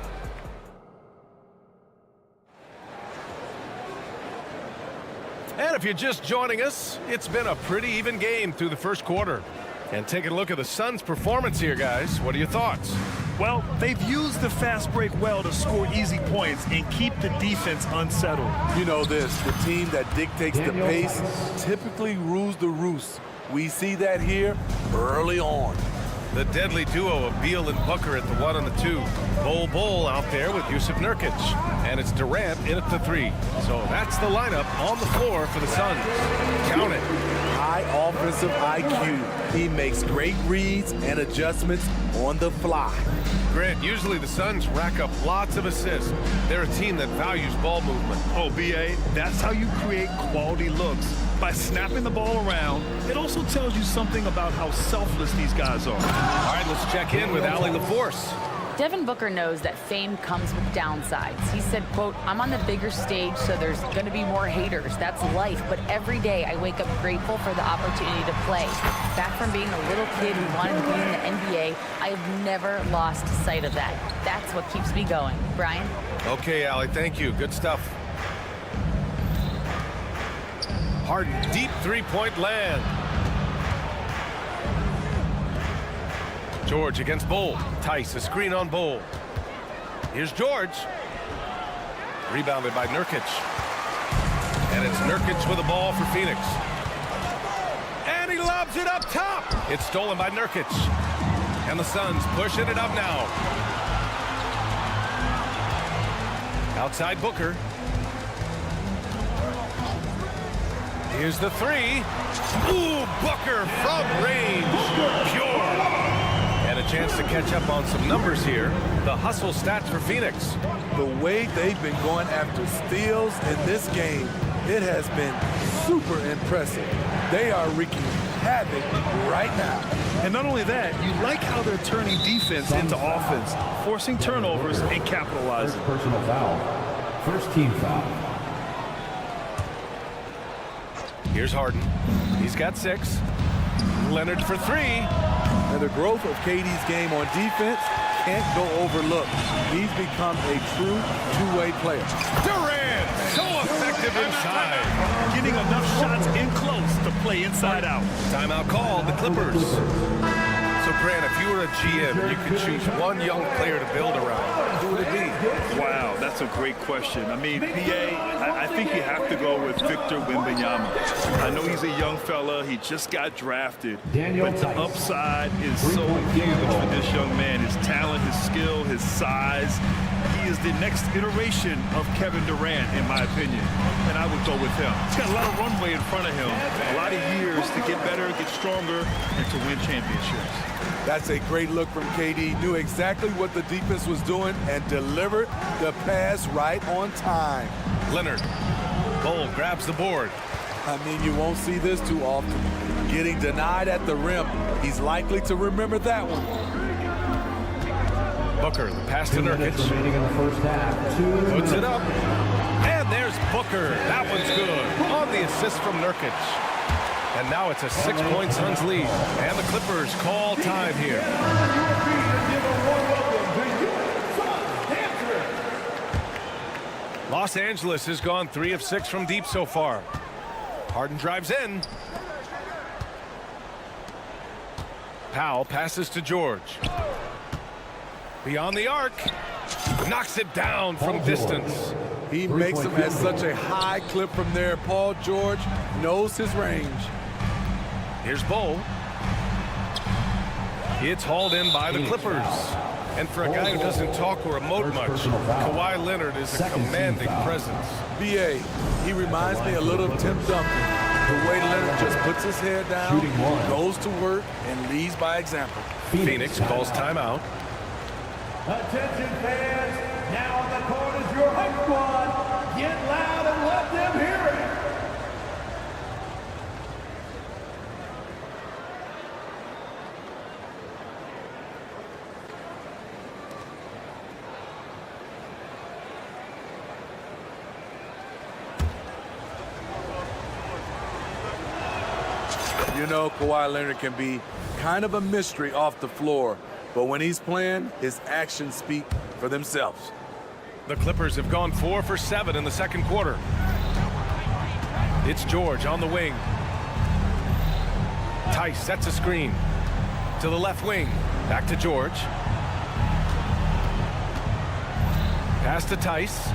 And if you're just joining us, it's been a pretty even game through the first quarter. And taking a look at the Suns' performance here, guys. What are your thoughts? Well, they've used the fast break well to score easy points and keep the defense unsettled. You know this, the team that dictates the pace typically rules the roost. We see that here early on. The deadly duo of Beal and Booker at the 1 and the 2. Bol out there with Yusuf Nurkic. And it's Durant in at the 3. So that's the lineup on the floor for the Suns. Count it. High offensive IQ. He makes great reads and adjustments on the fly. Grant, usually the Suns rack up lots of assists. They're a team that values ball movement. Oh, B.A., that's how you create quality looks. By snapping the ball around, it also tells you something about how selfless these guys are. All right, let's check in with Allie LaForce. Devin Booker knows that fame comes with downsides. He said, quote, I'm on the bigger stage, so there's going to be more haters. That's life. But every day I wake up grateful for the opportunity to play. Back from being a little kid who wanted to be in the NBA, I've never lost sight of that. That's what keeps me going. Brian? Okay, Allie, thank you. Good stuff. Harden, deep three-point land. George against Bol. Tice, a screen on Bol. Here's George. Rebounded by Nurkic. And it's Nurkic with the ball for Phoenix. And he lobs it up top. It's stolen by Nurkic. And the Suns pushing it up now. Outside Booker. Here's the 3. Ooh, Booker from range. Pure. And a chance to catch up on some numbers here. The hustle stats for Phoenix. The way they've been going after steals in this game, it has been super impressive. They are wreaking havoc right now. And not only that, you like how they're turning defense into offense, forcing turnovers and capitalizing. First personal foul. First team foul. Here's Harden. He's got 6. Leonard for 3. And the growth of KD's game on defense can't go overlooked. He's become a true two-way player. Durant, so effective inside. Getting enough shots in close to play inside out. Timeout called, the Clippers. So Grant, if you were a GM and you could choose one young player to build around, who would it be? Wow, that's a great question. I mean, I think you have to go with Victor Wembanyama. I know he's a young fella. He just got drafted. But the upside is so huge for this young man. His talent, his skill, his size. He is the next iteration of Kevin Durant, in my opinion. And I would go with him. He's got a lot of runway in front of him. A lot of years to get better, get stronger, and to win championships. That's a great look from KD. Knew exactly what the defense was doing and delivered the pass right on time. Leonard. Bol grabs the board. I mean, you won't see this too often. Getting denied at the rim. He's likely to remember that one. Booker, the pass to Nurkic. Puts it up. And there's Booker. That one's good. On the assist from Nurkic. And now it's a 6-point Suns lead. And the Clippers call time here. Los Angeles has gone 3 of 6 from deep so far. Harden drives in. Powell passes to George. Beyond the arc. Knocks it down from distance. He makes them at such a high clip from there. Paul George knows his range. Here's Bol. It's hauled in by the Clippers. And for a guy who doesn't talk or emote much, Kawhi Leonard is a commanding presence. B.A., he reminds me a little of Tim Duncan. The way Leonard just puts his head down, goes to work, and leads by example. Phoenix calls timeout. Attention fans, now on the court is your home squad. Get loud and let them hear it. You know, Kawhi Leonard can be kind of a mystery off the floor, but when he's playing, his actions speak for themselves. The Clippers have gone 4 for 7 in the second quarter. It's George on the wing. Tice sets a screen. To the left wing. Back to George. Pass to Tice.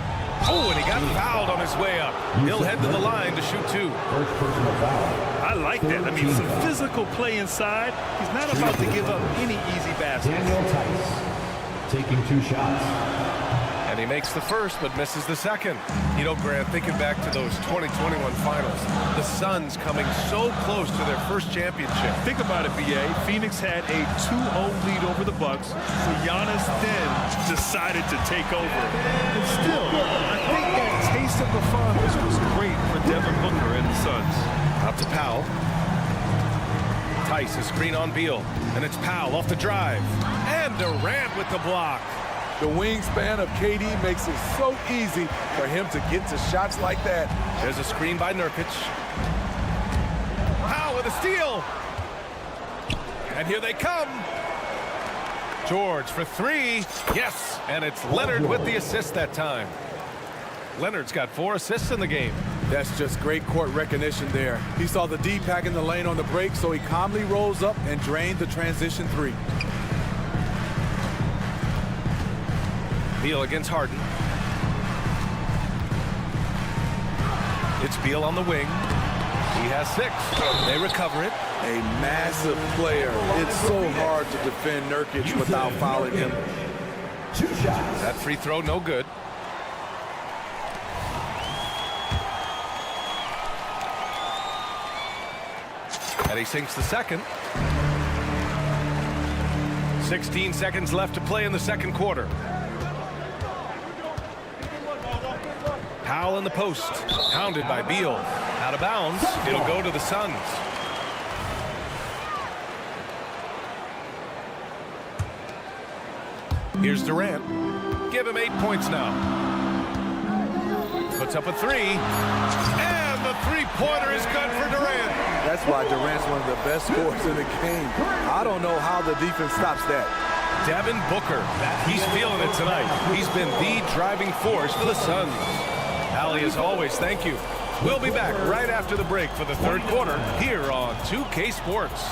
Oh, and he got fouled on his way up. He'll head to the line to shoot 2. First personal foul. I like that. I mean, some physical play inside. He's not about to give up any easy baskets. Daniel Tice taking 2 shots. And he makes the first, but misses the second. You know, Grant, thinking back to those 2021 finals, the Suns coming so close to their first championship. Think about it, B.A. Phoenix had a 2-0 lead over the Bucks, so Giannis then decided to take over. And still, I think that taste of the finals was great for Devin Booker and the Suns. Out to Powell. Tice, a screen on Beal. And it's Powell off the drive. And Durant with the block. The wingspan of KD makes it so easy for him to get to shots like that. There's a screen by Nurkic. Powell with a steal. And here they come. George for 3. Yes, and it's Leonard with the assist that time. Leonard's got 4 assists in the game. That's just great court recognition there. He saw the D pack in the lane on the break, so he calmly rolls up and drained the transition 3. Beal against Harden. It's Beal on the wing. He has 6. They recover it. A massive player. It's so hard to defend Nurkic without fouling him. 2 shots. That free throw no good. And he sinks the second. 16 seconds left to play in the second quarter. Powell in the post. Pounded by Beal. Out of bounds. It'll go to the Suns. Here's Durant. Give him 8 points now. Puts up a 3. And the three-pointer is good for Durant. That's why Durant's one of the best scorers in the game. I don't know how the defense stops that. Devin Booker. He's feeling it tonight. He's been the driving force for the Suns. Allie, as always, thank you. We'll be back right after the break for the third quarter here on 2K Sports.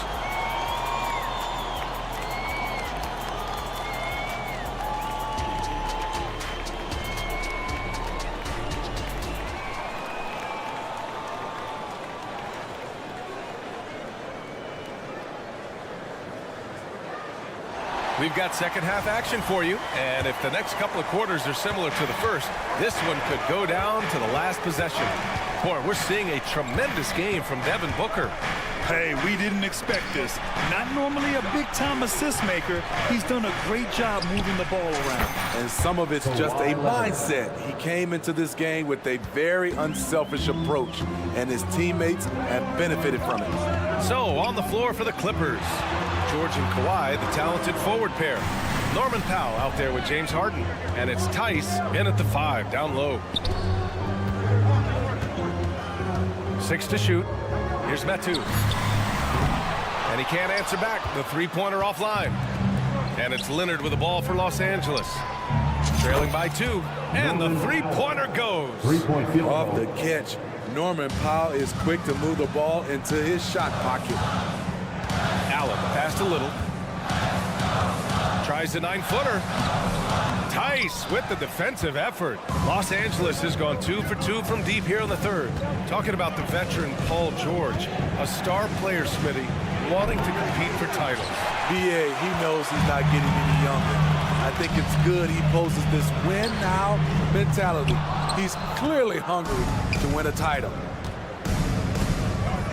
We've got second half action for you, and if the next couple of quarters are similar to the first, this one could go down to the last possession. Boy, we're seeing a tremendous game from Devin Booker. Hey, we didn't expect this. Not normally a big-time assist maker. He's done a great job moving the ball around. And some of it's just a mindset. He came into this game with a very unselfish approach, and his teammates have benefited from it. So, on the floor for the Clippers, George and Kawhi, the talented forward pair. Norman Powell out there with James Harden, and it's Tice in at the 5, down low. 6 to shoot. Here's Metu. And he can't answer back. The three-pointer offline. And it's Leonard with the ball for Los Angeles. Trailing by 2. And the three-pointer goes. Off the catch, Norman Powell is quick to move the ball into his shot pocket. Allen passed a little. Tries the 9-footer. Tice with the defensive effort. Los Angeles has gone 2 for 2 from deep here in the third. Talking about the veteran Paul George, a star player, Smitty, wanting to compete for titles. BA, he knows he's not getting any younger. I think it's good he poses this win now mentality. He's clearly hungry to win a title.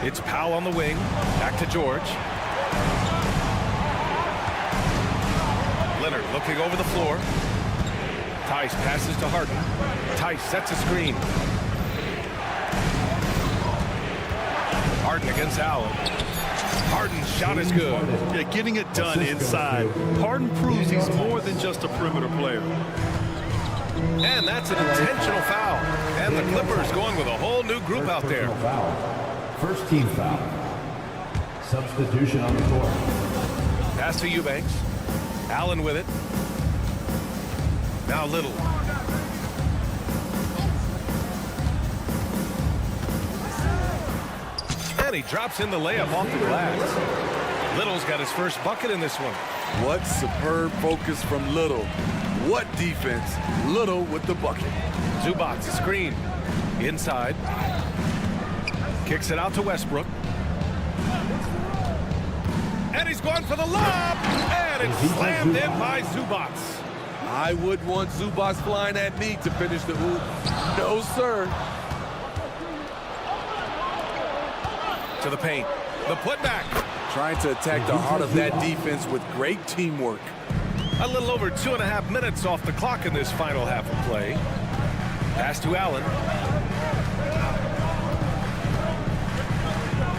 It's Powell on the wing. Back to George. Leonard looking over the floor. Tice passes to Harden. Tice sets a screen. Harden against Allen. Harden's shot is good. Yeah, getting it done inside. Harden proves he's more than just a perimeter player. And that's an intentional foul. And the Clippers going with a whole new group out there. First team foul. Substitution on the court. Pass to Eubanks. Allen with it. Now Little. And he drops in the layup off the glass. Little's got his first bucket in this one. What superb focus from Little. What defense. Little with the bucket. Zubac screen. Inside. Kicks it out to Westbrook. And he's going for the lob. And it's slammed in by Zubac. I wouldn't want Zubac flying at me to finish the hoop. No, sir. To the paint. The putback. Trying to attack the heart of that defense with great teamwork. A little over 2.5 minutes off the clock in this final half of play. Pass to Allen.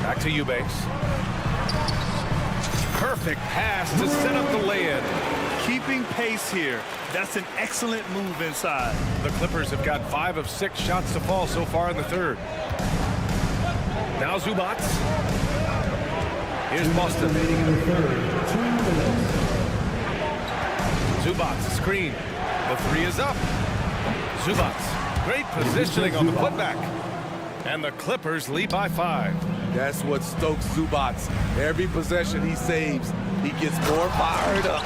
Back to Eubanks. Perfect pass to set up the lay-in. Keeping pace here. That's an excellent move inside. The Clippers have got 5 of 6 shots to fall so far in the third. Now Zubac. Here's Boston. Zubac screen. The 3 is up. Zubac. Great positioning on the putback. And the Clippers lead by 5. That's what stokes Zubac. Every possession he saves, he gets more fired up.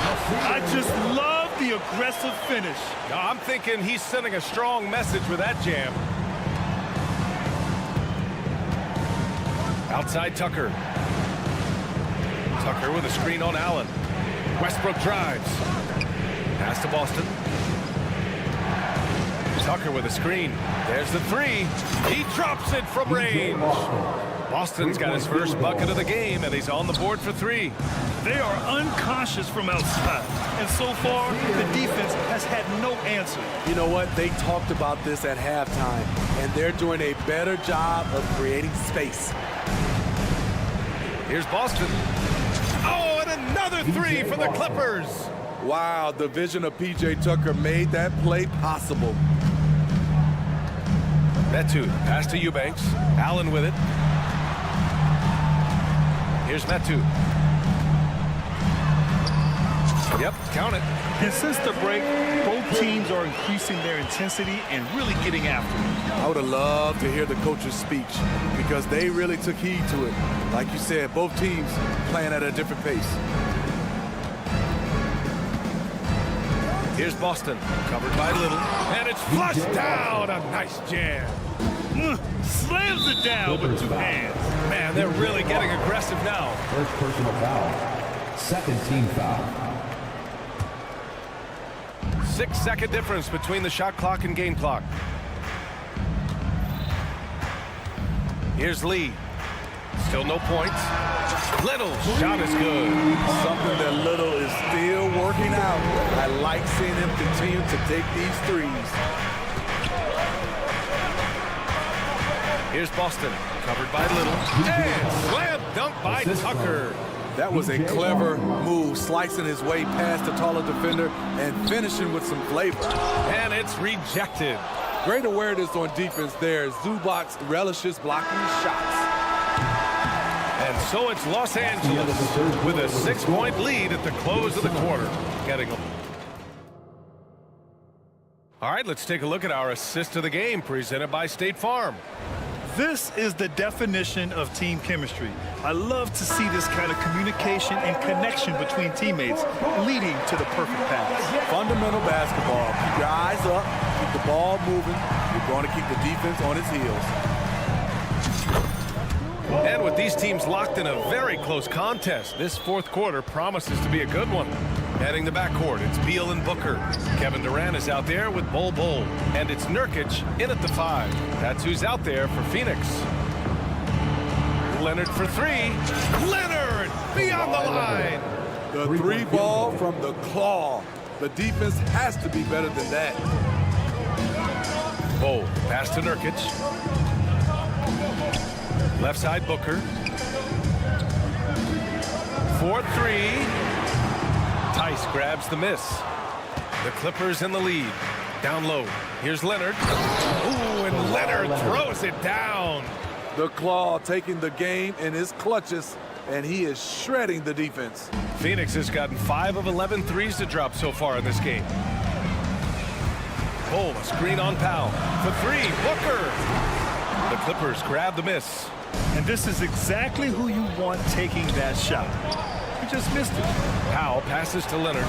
I just love the aggressive finish. I'm thinking he's sending a strong message with that jam. Outside Tucker. Tucker with a screen on Allen. Westbrook drives. Pass to Boston. Tucker with a screen. There's the 3. He drops it from range. Boston's got his first bucket of the game, and he's on the board for 3. They are unconscious from outside. And so far, the defense has had no answer. You know what? They talked about this at halftime, and they're doing a better job of creating space. Here's Boston. Oh, and another 3 for the Clippers. Wow, the vision of P.J. Tucker made that play possible. Metu, pass to Eubanks. Allen with it. Here's Metu. Yep, count it. And since the break, both teams are increasing their intensity and really getting after it. I would have loved to hear the coach's speech because they really took heed to it. Like you said, both teams playing at a different pace. Here's Boston, covered by Little, and it's flushed down. A nice jam. Slams it down with 2 hands. Man, they're really getting aggressive now. First personal foul. Second team foul. 6-second difference between the shot clock and game clock. Here's Lee. Still no points. Little shot is good. Something that Little is still working out. I like seeing him continue to take these threes. Here's Boston, covered by Little. And slam dunk by Tucker. That was a clever move, slicing his way past the taller defender and finishing with some flavor. And it's rejected. Great awareness on defense there. Zubac relishes blocking shots. And so it's Los Angeles with a 6-point lead at the close of the quarter. All right, let's take a look at our assist of the game presented by State Farm. This is the definition of team chemistry. I love to see this kind of communication and connection between teammates leading to the perfect pass. Fundamental basketball. Keep your eyes up, keep the ball moving. You're going to keep the defense on its heels. And with these teams locked in a very close contest, this fourth quarter promises to be a good one. Heading the backcourt, it's Beal and Booker. Kevin Durant is out there with Bol Bol. And it's Nurkic in at the 5. That's who's out there for Phoenix. Leonard for 3. Leonard beyond the line. The 3 ball from the claw. The defense has to be better than that. Bol, pass to Nurkic. Left side Booker. 4-3. Tice grabs the miss. The Clippers in the lead. Down low. Here's Leonard. Ooh, and Leonard throws it down. The claw taking the game in his clutches, and he is shredding the defense. Phoenix has gotten 5 of 11 threes to drop so far in this game. Bol, a screen on Powell. For 3, Booker. The Clippers grab the miss. And this is exactly who you want taking that shot. You just missed it. Powell passes to Leonard.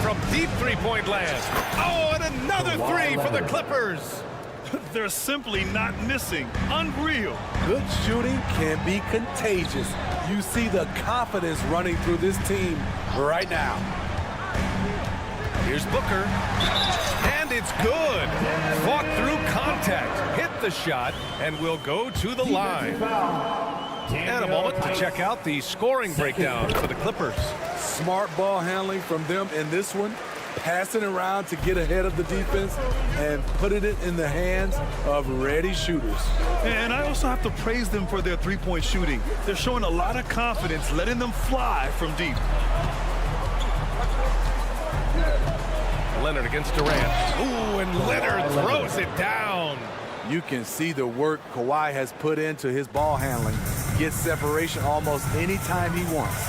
From deep three-point land. Oh, and another 3 for the Clippers. They're simply not missing. Unreal. Good shooting can be contagious. You see the confidence running through this team right now. Here's Booker. And it's good. Fought through contact. Hit the shot and will go to the line. And a moment to check out the scoring breakdown for the Clippers. Smart ball handling from them in this one. Passing around to get ahead of the defense and putting it in the hands of ready shooters. And I also have to praise them for their three-point shooting. They're showing a lot of confidence, letting them fly from deep. Leonard against Durant. Ooh, and Leonard throws it down. You can see the work Kawhi has put into his ball handling. Gets separation almost any time he wants.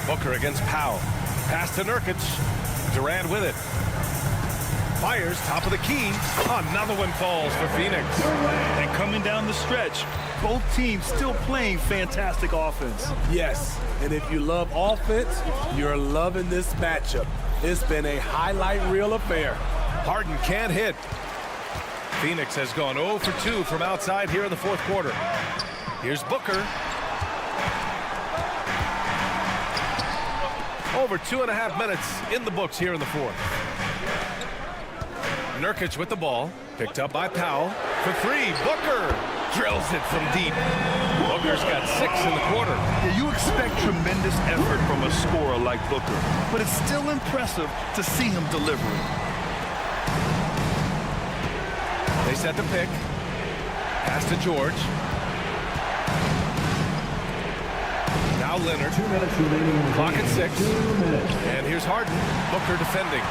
Booker against Powell. Pass to Nurkic. Durant with it. Fires, top of the key. Another one falls for Phoenix. And coming down the stretch, both teams still playing fantastic offense. Yes, and if you love offense, you're loving this matchup. It's been a highlight reel affair. Harden can't hit. Phoenix has gone 0 for 2 from outside here in the fourth quarter. Here's Booker. Over 2.5 minutes in the books here in the fourth. Nurkic with the ball. Picked up by Powell. For 3, Booker drills it from deep. Booker's got 6 in the quarter. Yeah, you expect tremendous effort from a scorer like Booker, but it's still impressive to see him delivering. They set the pick. Pass to George. Now Leonard. 2 minutes remaining. Clock at 6. 2 minutes. And here's Harden. Booker defending.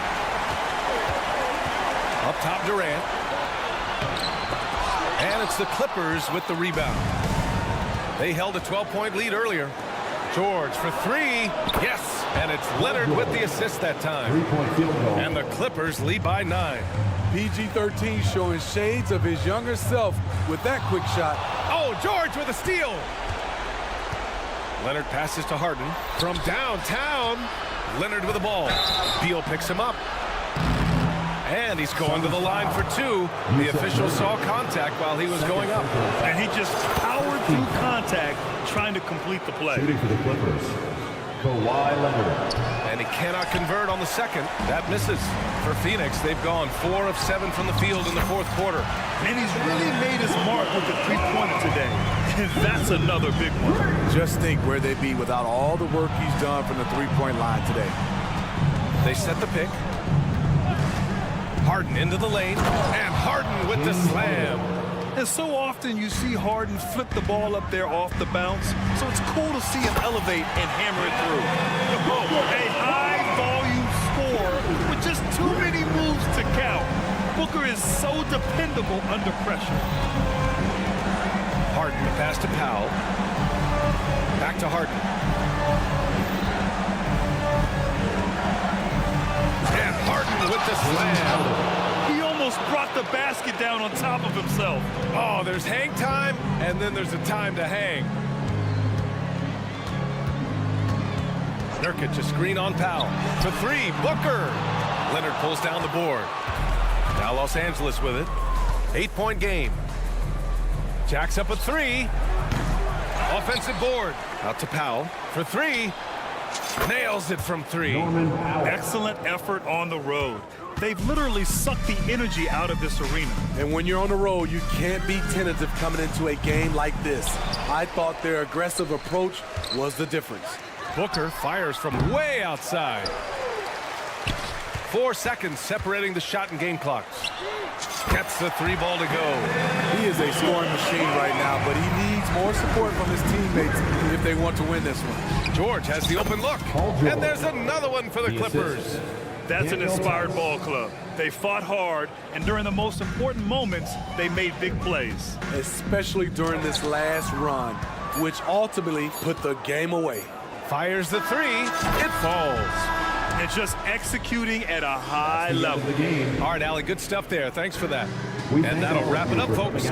Up top, Durant. And it's the Clippers with the rebound. They held a 12-point lead earlier. George for 3. Yes. And it's Leonard with the assist that time. 3-point field goal. And the Clippers lead by 9. PG-13 showing shades of his younger self with that quick shot. Oh, George with a steal. Leonard passes to Harden from downtown. Leonard with the ball. Beal picks him up. And he's going to the line for 2. The official saw contact while he was going up. And he just powered through contact trying to complete the play. Shooting for the Clippers. Kawhi Leonard. And he cannot convert on the second. That misses. For Phoenix, they've gone 4 of 7 from the field in the fourth quarter. And he's really made his mark with the three-pointer today. And that's another big one. Just think where they'd be without all the work he's done from the three-point line today. They set the pick. Harden into the lane. And Harden with the slam. And so often you see Harden flip the ball up there off the bounce. So it's cool to see him elevate and hammer it through. A high-volume score with just too many moves to count. Booker is so dependable under pressure. Harden, the pass to Powell. Back to Harden. And Harden with the slam. He almost brought the basket down on top of himself. Oh, there's hang time, and then there's a time to hang. Nurkic, a screen on Powell. To 3, Booker. Leonard pulls down the board. Now Los Angeles with it. 8-point game. Jacks up a 3. Offensive board. Out to Powell for 3. Nails it from 3. Excellent effort on the road. They've literally sucked the energy out of this arena. And when you're on the road, you can't be tentative coming into a game like this. I thought their aggressive approach was the difference. Booker fires from way outside. 4 seconds separating the shot and game clocks. Gets the 3 ball to go. He is a scoring machine right now, but he needs more support from his teammates if they want to win this one. George has the open look. And there's another one for the Clippers. That's an inspired ball club. They fought hard, and during the most important moments, they made big plays. Especially during this last run, which ultimately put the game away. Fires the 3. It falls. And just executing at a high level. All right, Allie, good stuff there. Thanks for that. And that'll wrap it up, folks.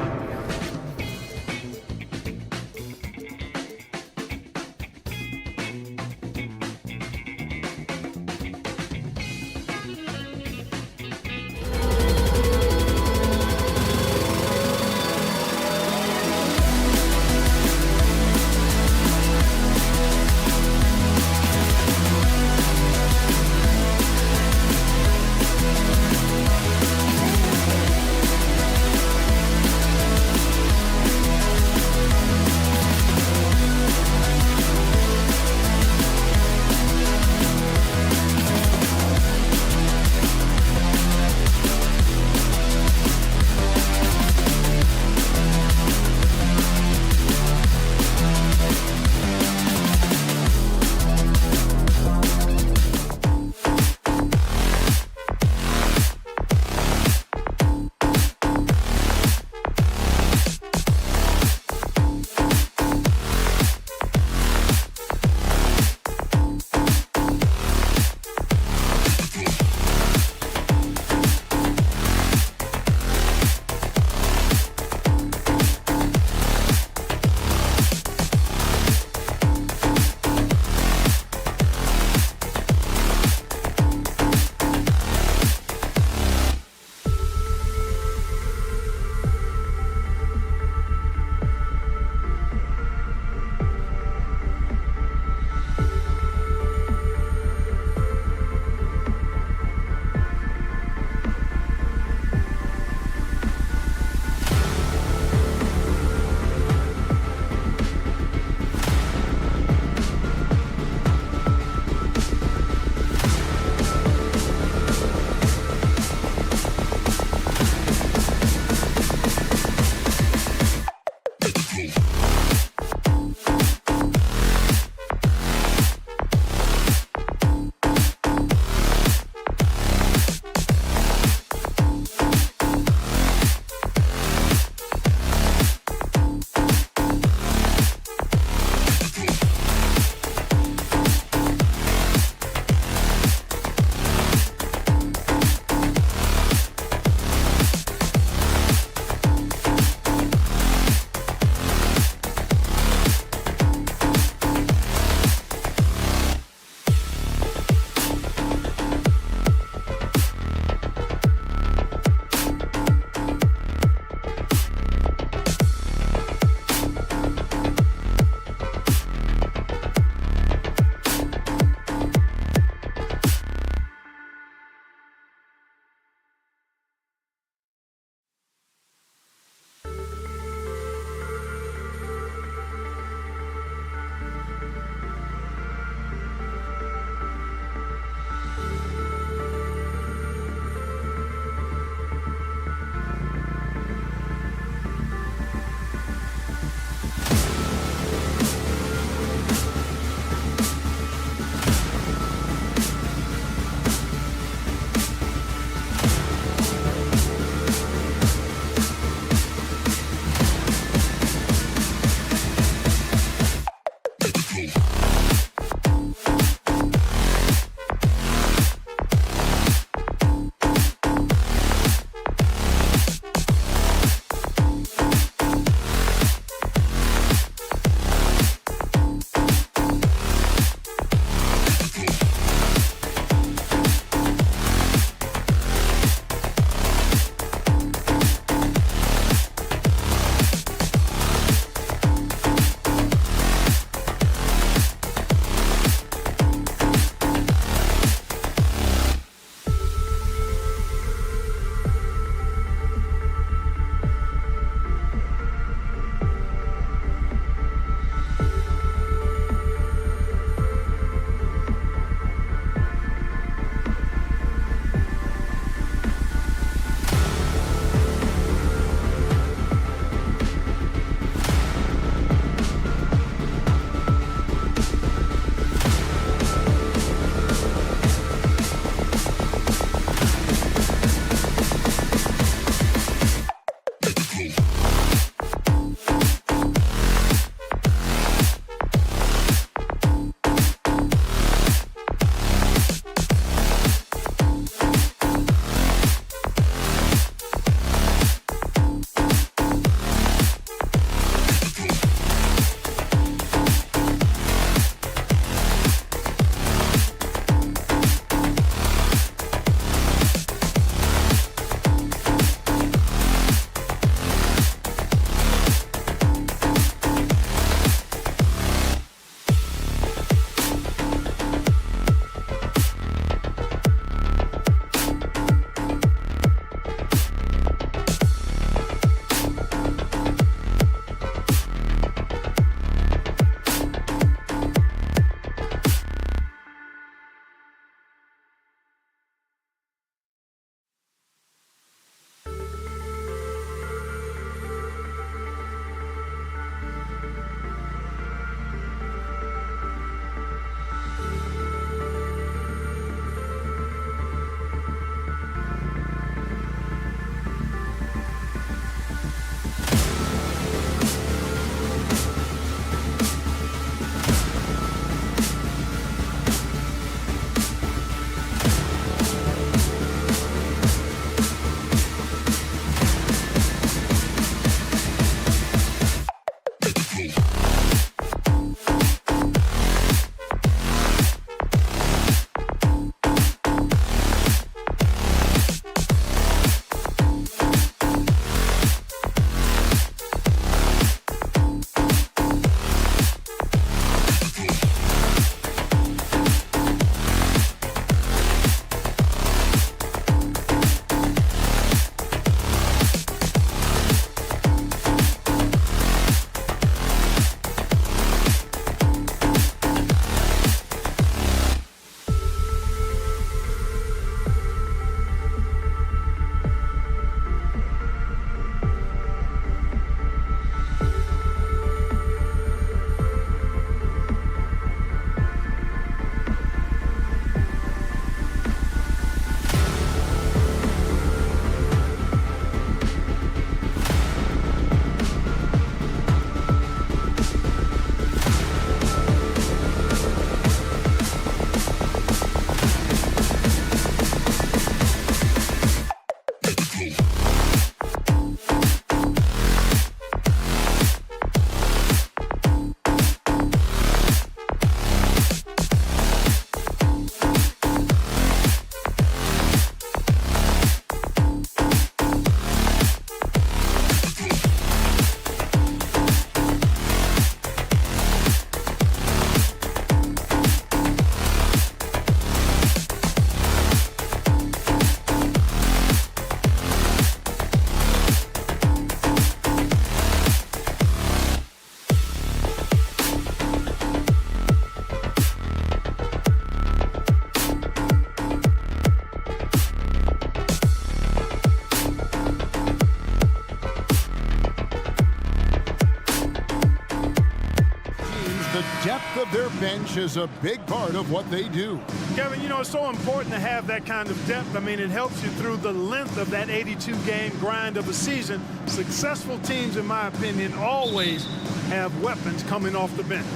depth of their bench is a big part of what they do. Kevin, you know, it's so important to have that kind of depth. I mean, it helps you through the length of that 82-game grind of a season. Successful teams, in my opinion, always have weapons coming off the bench.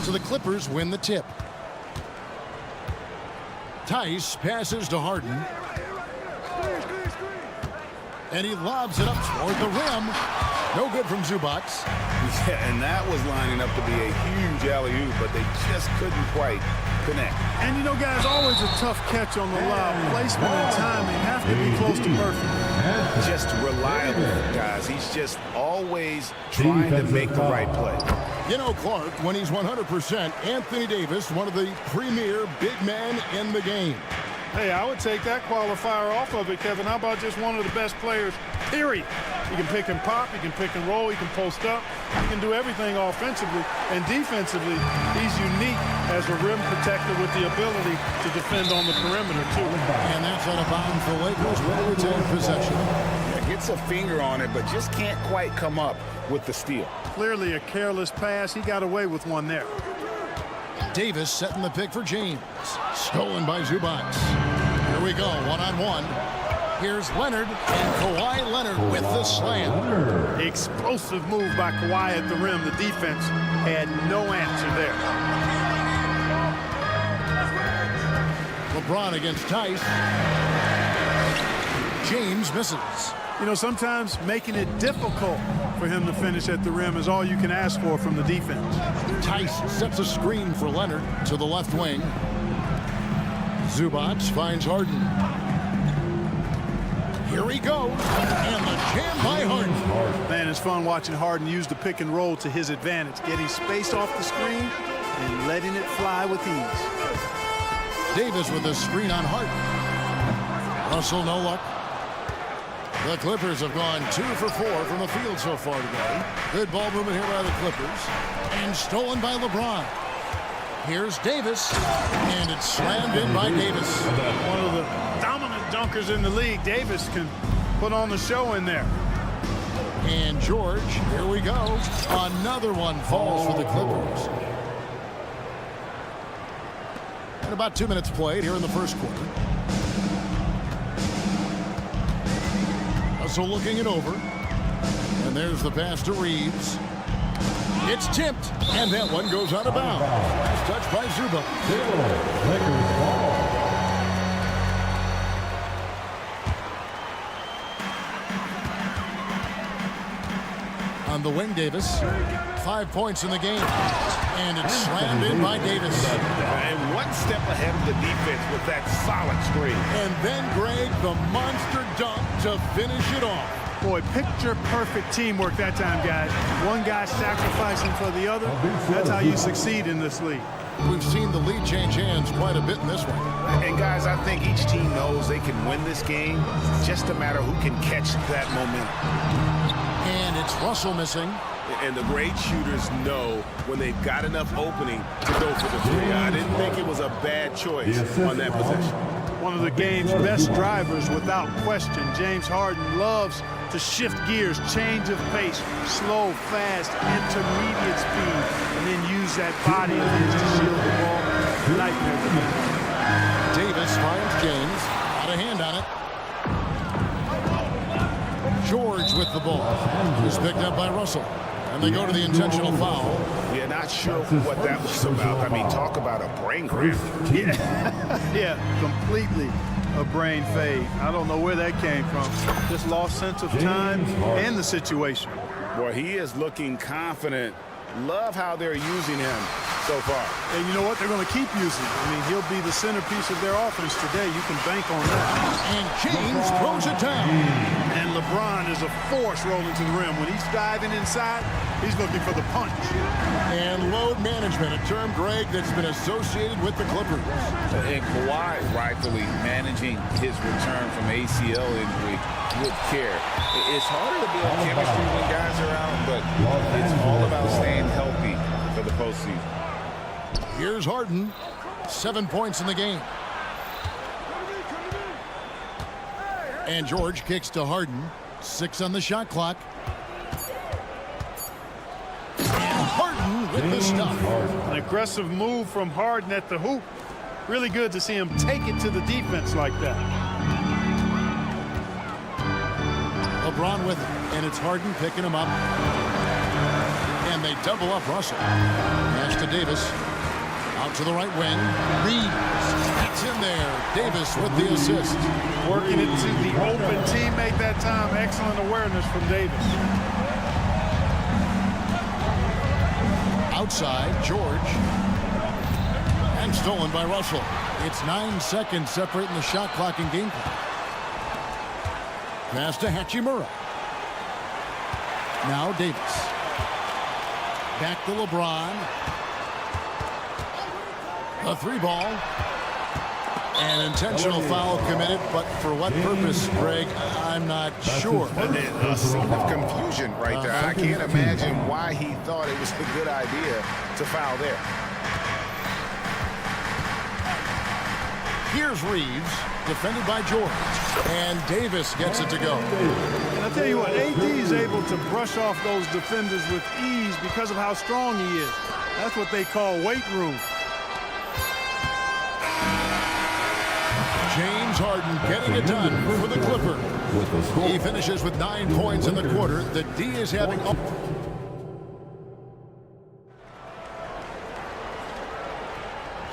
So the Clippers win the tip. Tice passes to Harden. And he lobs it up toward the rim. No good from Zubac. Yeah, and that was lining up to be a huge alley-oop, but they just couldn't quite connect. And you know, guys, always a tough catch on the lob. Placement and timing have to be close to perfect. Just reliable, guys. He's just always trying to make the right play. You know, Clark, when he's 100%, Anthony Davis, one of the premier big men in the game. Hey, I would take that qualifier off of it, Kevin. How about just one of the best players, period? He can pick and pop, he can pick and roll, he can post up, he can do everything offensively. And defensively, he's unique as a rim protector with the ability to defend on the perimeter, too. And that's out of bounds for Lakers. Will retain possession. Yeah, gets a finger on it, but just can't quite come up with the steal. Clearly a careless pass. He got away with one there. Davis setting the pick for James. Stolen by Zubac. Here we go, one-on-one. Here's Leonard, and Kawhi Leonard with the slam. Explosive move by Kawhi at the rim. The defense had no answer there. LeBron against Tice. James misses. You know, sometimes making it difficult for him to finish at the rim is all you can ask for from the defense. Tice sets a screen for Leonard to the left wing. Zubac finds Harden. Here he goes, and the jam by Harden. Man, it's fun watching Harden use the pick and roll to his advantage, getting space off the screen and letting it fly with ease. Davis with a screen on Harden. Russell, no luck. The Clippers have gone 2 for 4 from the field so far today. Good ball movement here by the Clippers. And stolen by LeBron. Here's Davis. And it's slammed in by Davis. One of the dominant dunkers in the league. Davis can put on the show in there. And George, here we go. Another one falls for the Clippers. And about 2 minutes played here in the first quarter. So looking it over, and there's the pass to Reeves. It's tipped, and that one goes out of bounds. Last touch by Zubac. On the wing, Davis. 5 points in the game, and it's slammed in by Davis. And one step ahead of the defense with that solid screen. And then Greg, the monster dunk to finish it off. Boy, picture-perfect teamwork that time, guys. One guy sacrificing for the other. That's how you succeed in this league. We've seen the lead change hands quite a bit in this one. And, guys, I think each team knows they can win this game. Just a matter who can catch that momentum. And it's Russell missing. And the great shooters know when they've got enough opening to go for the three. I didn't think it was a bad choice on that possession. One of the game's best drivers without question. James Harden loves to shift gears, change of pace, slow, fast, intermediate speed, and then use that body of his to shield the ball. Nightmare to me. Davis finds James. Out of hand on it. George with the ball. Is picked up by Russell. And they go to the intentional foul. Yeah, not sure what that was about. I mean, talk about a brain cramp. Yeah, completely a brain fade. I don't know where that came from. Just lost sense of time and the situation. Boy, he is looking confident. Love how they're using him so far. And you know what? They're going to keep using him. I mean, he'll be the centerpiece of their offense today. You can bank on that. And James throws it down. And LeBron is a force rolling to the rim. When he's diving inside, he's looking for the punch. And load management, a term, Greg, that's been associated with the Clippers. And Kawhi rightfully managing his return from ACL injury with care. It's harder to build chemistry when guys are out, but it's all about staying healthy for the postseason. Here's Harden. 7 points in the game. And George kicks to Harden. 6 on the shot clock. And Harden Harden with the stuff. An aggressive move from Harden at the hoop. Really good to see him take it to the defense like that. LeBron with it, and it's Harden picking him up. And they double up Russell. Pass to Davis. Out to the right wing. Reeves. It's in there. Davis with the assist. Working it to the open teammate that time. Excellent awareness from Davis. Outside, George. And stolen by Russell. It's 9 seconds separating the shot clock and game clock. Pass to Hachimura. Now Davis. Back to LeBron. A 3-ball. An intentional foul committed, but for what purpose, Greg, I'm not sure. A scene of confusion right there. I can't imagine why he thought it was a good idea to foul there. Here's Reeves, defended by George. And Davis gets it to go. And I'll tell you what, AD is able to brush off those defenders with ease because of how strong he is. That's what they call weight room. James Harden getting it done for the Clippers. He finishes with 9 points in the quarter. The D is having...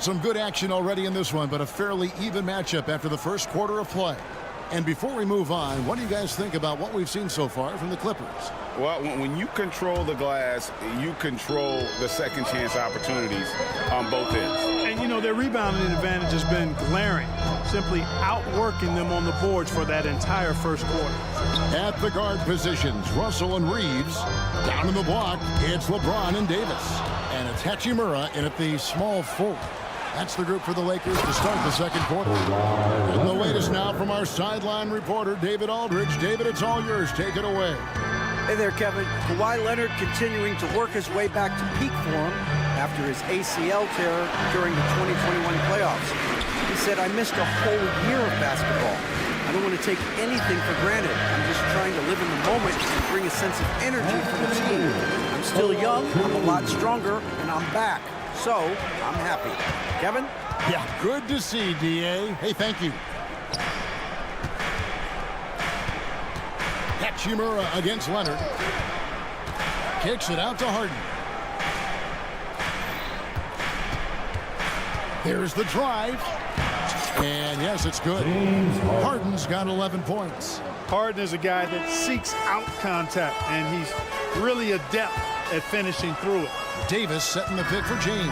Some good action already in this one, but a fairly even matchup after the first quarter of play. And before we move on, what do you guys think about what we've seen so far from the Clippers? Well, when you control the glass, you control the second chance opportunities on both ends. And, you know, their rebounding advantage has been glaring, simply outworking them on the boards for that entire first quarter. At the guard positions, Russell and Reeves. Down in the block, it's LeBron and Davis. And it's Hachimura in at the small forward. That's the group for the Lakers to start the second quarter. And the latest now from our sideline reporter, David Aldridge. David, it's all yours. Take it away. Hey there, Kevin. Kawhi Leonard continuing to work his way back to peak form after his ACL tear during the 2021 playoffs. He said, I missed a whole year of basketball. I don't want to take anything for granted. I'm just trying to live in the moment and bring a sense of energy for the team. I'm still young, I'm a lot stronger, and I'm back. So, I'm happy. Kevin? Yeah, good to see, D.A. Hey, thank you. Hachimura against Leonard. Kicks it out to Harden. There's the drive. And yes, it's good. Harden's got 11 points. Harden is a guy that seeks out contact, and he's really adept at finishing through it. Davis setting the pick for James.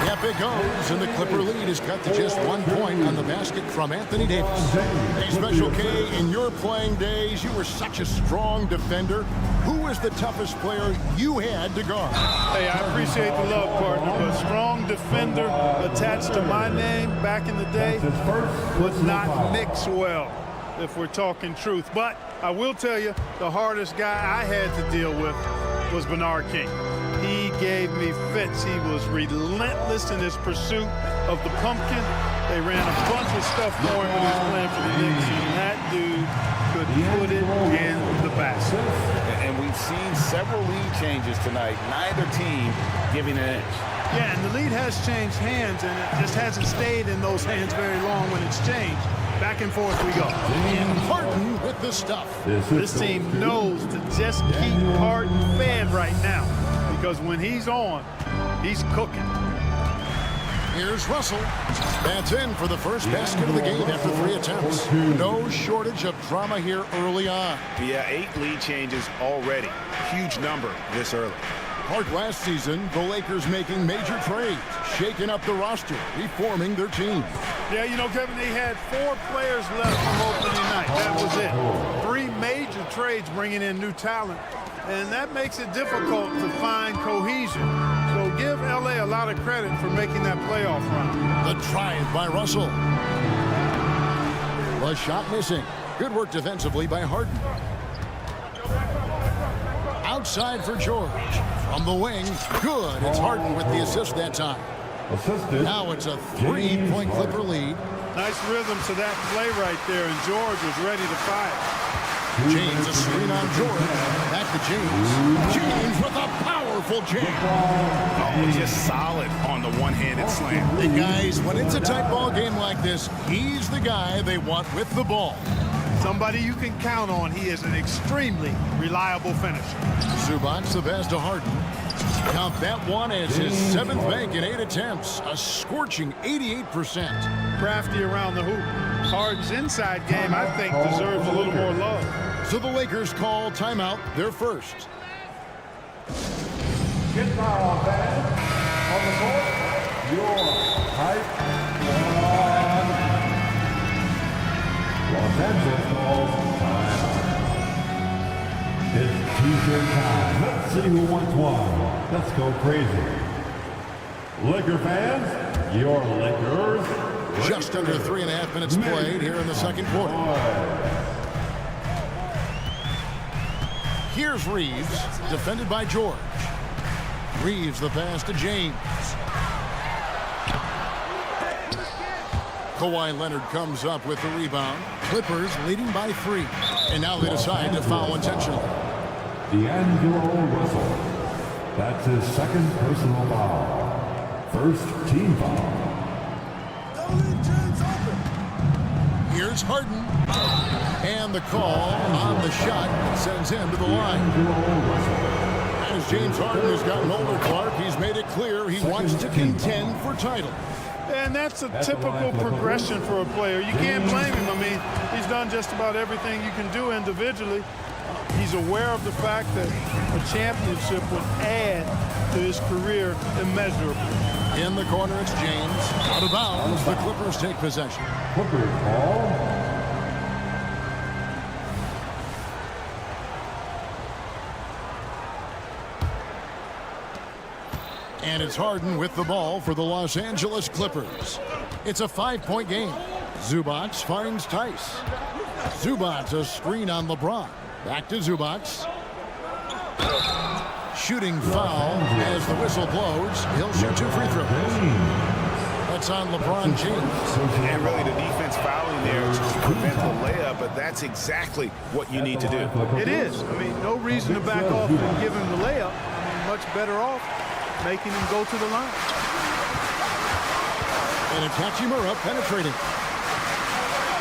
Yep, it goes, and the Clipper lead is cut to just 1 point on the basket from Anthony Davis. Hey, Special K, in your playing days, you were such a strong defender. Who was the toughest player you had to guard? Hey, I appreciate the love, partner, but strong defender attached to my name back in the day would not mix well, if we're talking truth. But I will tell you, the hardest guy I had to deal with was Bernard King. He gave me fits. He was relentless in his pursuit of the pumpkin. They ran a bunch of stuff for him when he was playing for the Knicks, and that dude could put it in the basket. And we've seen several lead changes tonight. Neither team giving an inch. Yeah, and the lead has changed hands, and it just hasn't stayed in those hands very long when it's changed. Back and forth we go. And Harden with the stuff. This team knows to just keep Harden fed right now, because when he's on, he's cooking. Here's Russell. That's in for the first basket of the game after 3 attempts. No shortage of drama here early on. Yeah, 8 lead changes already. Huge number this early. Hard last season, the Lakers making major trades, shaking up the roster, reforming their team. Yeah, you know, Kevin, they had 4 players left from opening night. That was it. 3 major trades bringing in new talent, and that makes it difficult to find cohesion. So give L.A. a lot of credit for making that playoff run. The drive by Russell. The shot missing. Good work defensively by Harden. Outside for George. From the wing, good. It's Harden with the assist that time. Now it's a 3-point Clipper lead. Nice rhythm to that play right there, and George was ready to fire. James, a screen on George. Back to James. James with a power powerful jam. Oh, just solid on the one-handed slam. And guys, when it's a tight ball game like this, he's the guy they want with the ball. Somebody you can count on. He is an extremely reliable finisher. Zubac the pass to Harden. Count that one as his 7th bank in 8 attempts. A scorching 88%. Crafty around the hoop. Harden's inside game, I think, deserves a little more love. So the Lakers call timeout, their first. Get foul, fans. On the court, your hype one. Los Angeles calls timeout. It's T-shirt time. Let's see who wants one. Let's go crazy. Laker fans, your Lakers. Just under 3.5 minutes played here in the second quarter. Here's Reeves, defended by George. Reeves the pass to James. Kawhi Leonard comes up with the rebound. Clippers leading by 3. And now they decide to foul intentionally. D'Angelo Russell. That's his 2nd personal foul. 1st team foul. Here's Harden. And the call on the shot sends him to the line. As James Harden has gotten older, Clark, he's made it clear he wants to contend for title. And that's a typical progression for a player. You can't blame him. I mean, he's done just about everything you can do individually. He's aware of the fact that a championship would add to his career immeasurably. In the corner, it's James. Out of bounds, the Clippers take possession. Clippers ball. And it's Harden with the ball for the Los Angeles Clippers. It's a 5-point game. Zubac finds Tice. Zubac a screen on LeBron. Back to Zubac. Shooting foul as the whistle blows. He'll shoot 2 free throws. That's on LeBron James. And really the defense fouling there to prevent the layup, but that's exactly what you need to do. It is. I mean, no reason to back off and give him the layup. I mean, much better off making him go to the line. And it's Hachimura penetrating.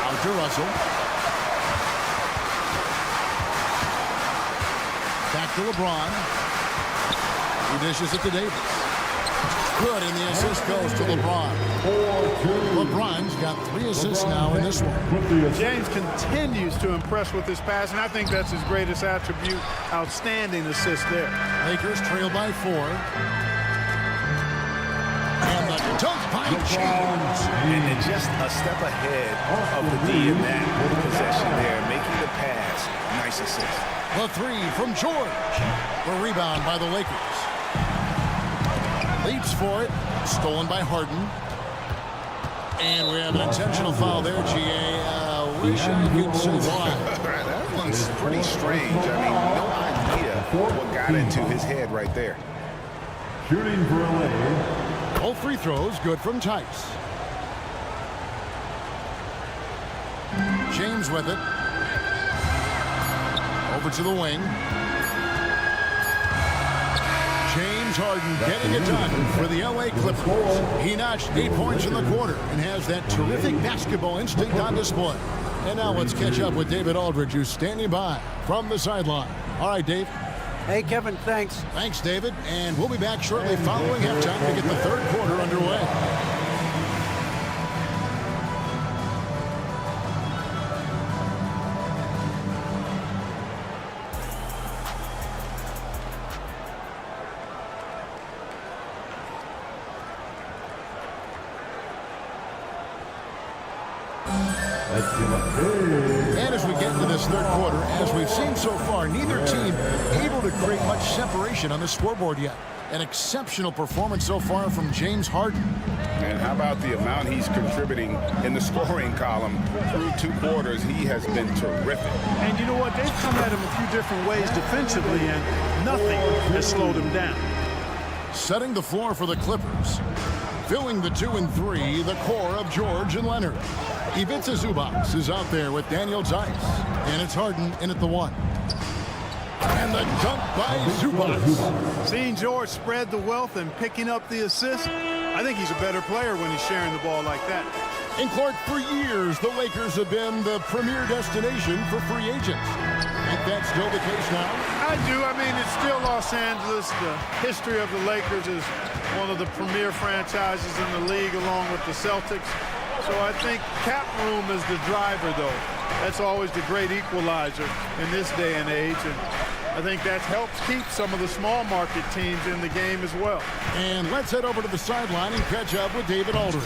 Out to Russell. Back to LeBron. He dishes it to Davis. Good, and the assist goes to LeBron. LeBron's got 3 assists now in this one. James continues to impress with his pass, and I think that's his greatest attribute. Outstanding assist there. Lakers trail by 4. And the dunk by James. And just a step ahead of the D in that possession there, making the pass. Nice assist. The 3 from George. The rebound by the Lakers. Leaps for it. Stolen by Harden. And we have an intentional foul there, G.A. Wish I could say why. That one's pretty strange. I mean, no idea what got into his head right there. Shooting for LA. All free throws good from Tice. James with it. Over to the wing. James Harden getting it done for the LA Clippers. He notched 8 points in the quarter and has that terrific basketball instinct on display. And now let's catch up with David Aldridge, who's standing by from the sideline. All right, Dave. Hey, Kevin, thanks. Thanks, David. And we'll be back shortly following halftime to get the 3rd quarter underway. And as we get into this 3rd quarter, as we've seen so far, neither team able to create much separation on the scoreboard yet. An exceptional performance so far from James Harden. And how about the amount he's contributing in the scoring column through 2 quarters? He has been terrific. And you know what? They've come at him a few different ways defensively, and nothing has slowed him down. Setting the floor for the Clippers. Filling the 2 and 3, the core of George and Leonard. Ivica Zubac is out there with Daniel Tice. And it's Harden in at the 1. And the dunk by Zubac. Seeing George spread the wealth and picking up the assist, I think he's a better player when he's sharing the ball like that. And Clark, for years, the Lakers have been the premier destination for free agents. Think that's still the case now? I do. I mean, it's still Los Angeles. The history of the Lakers is one of the premier franchises in the league along with the Celtics. So I think cap room is the driver, though. That's always the great equalizer in this day and age. And I think that helps keep some of the small market teams in the game as well. And let's head over to the sideline and catch up with David Aldridge.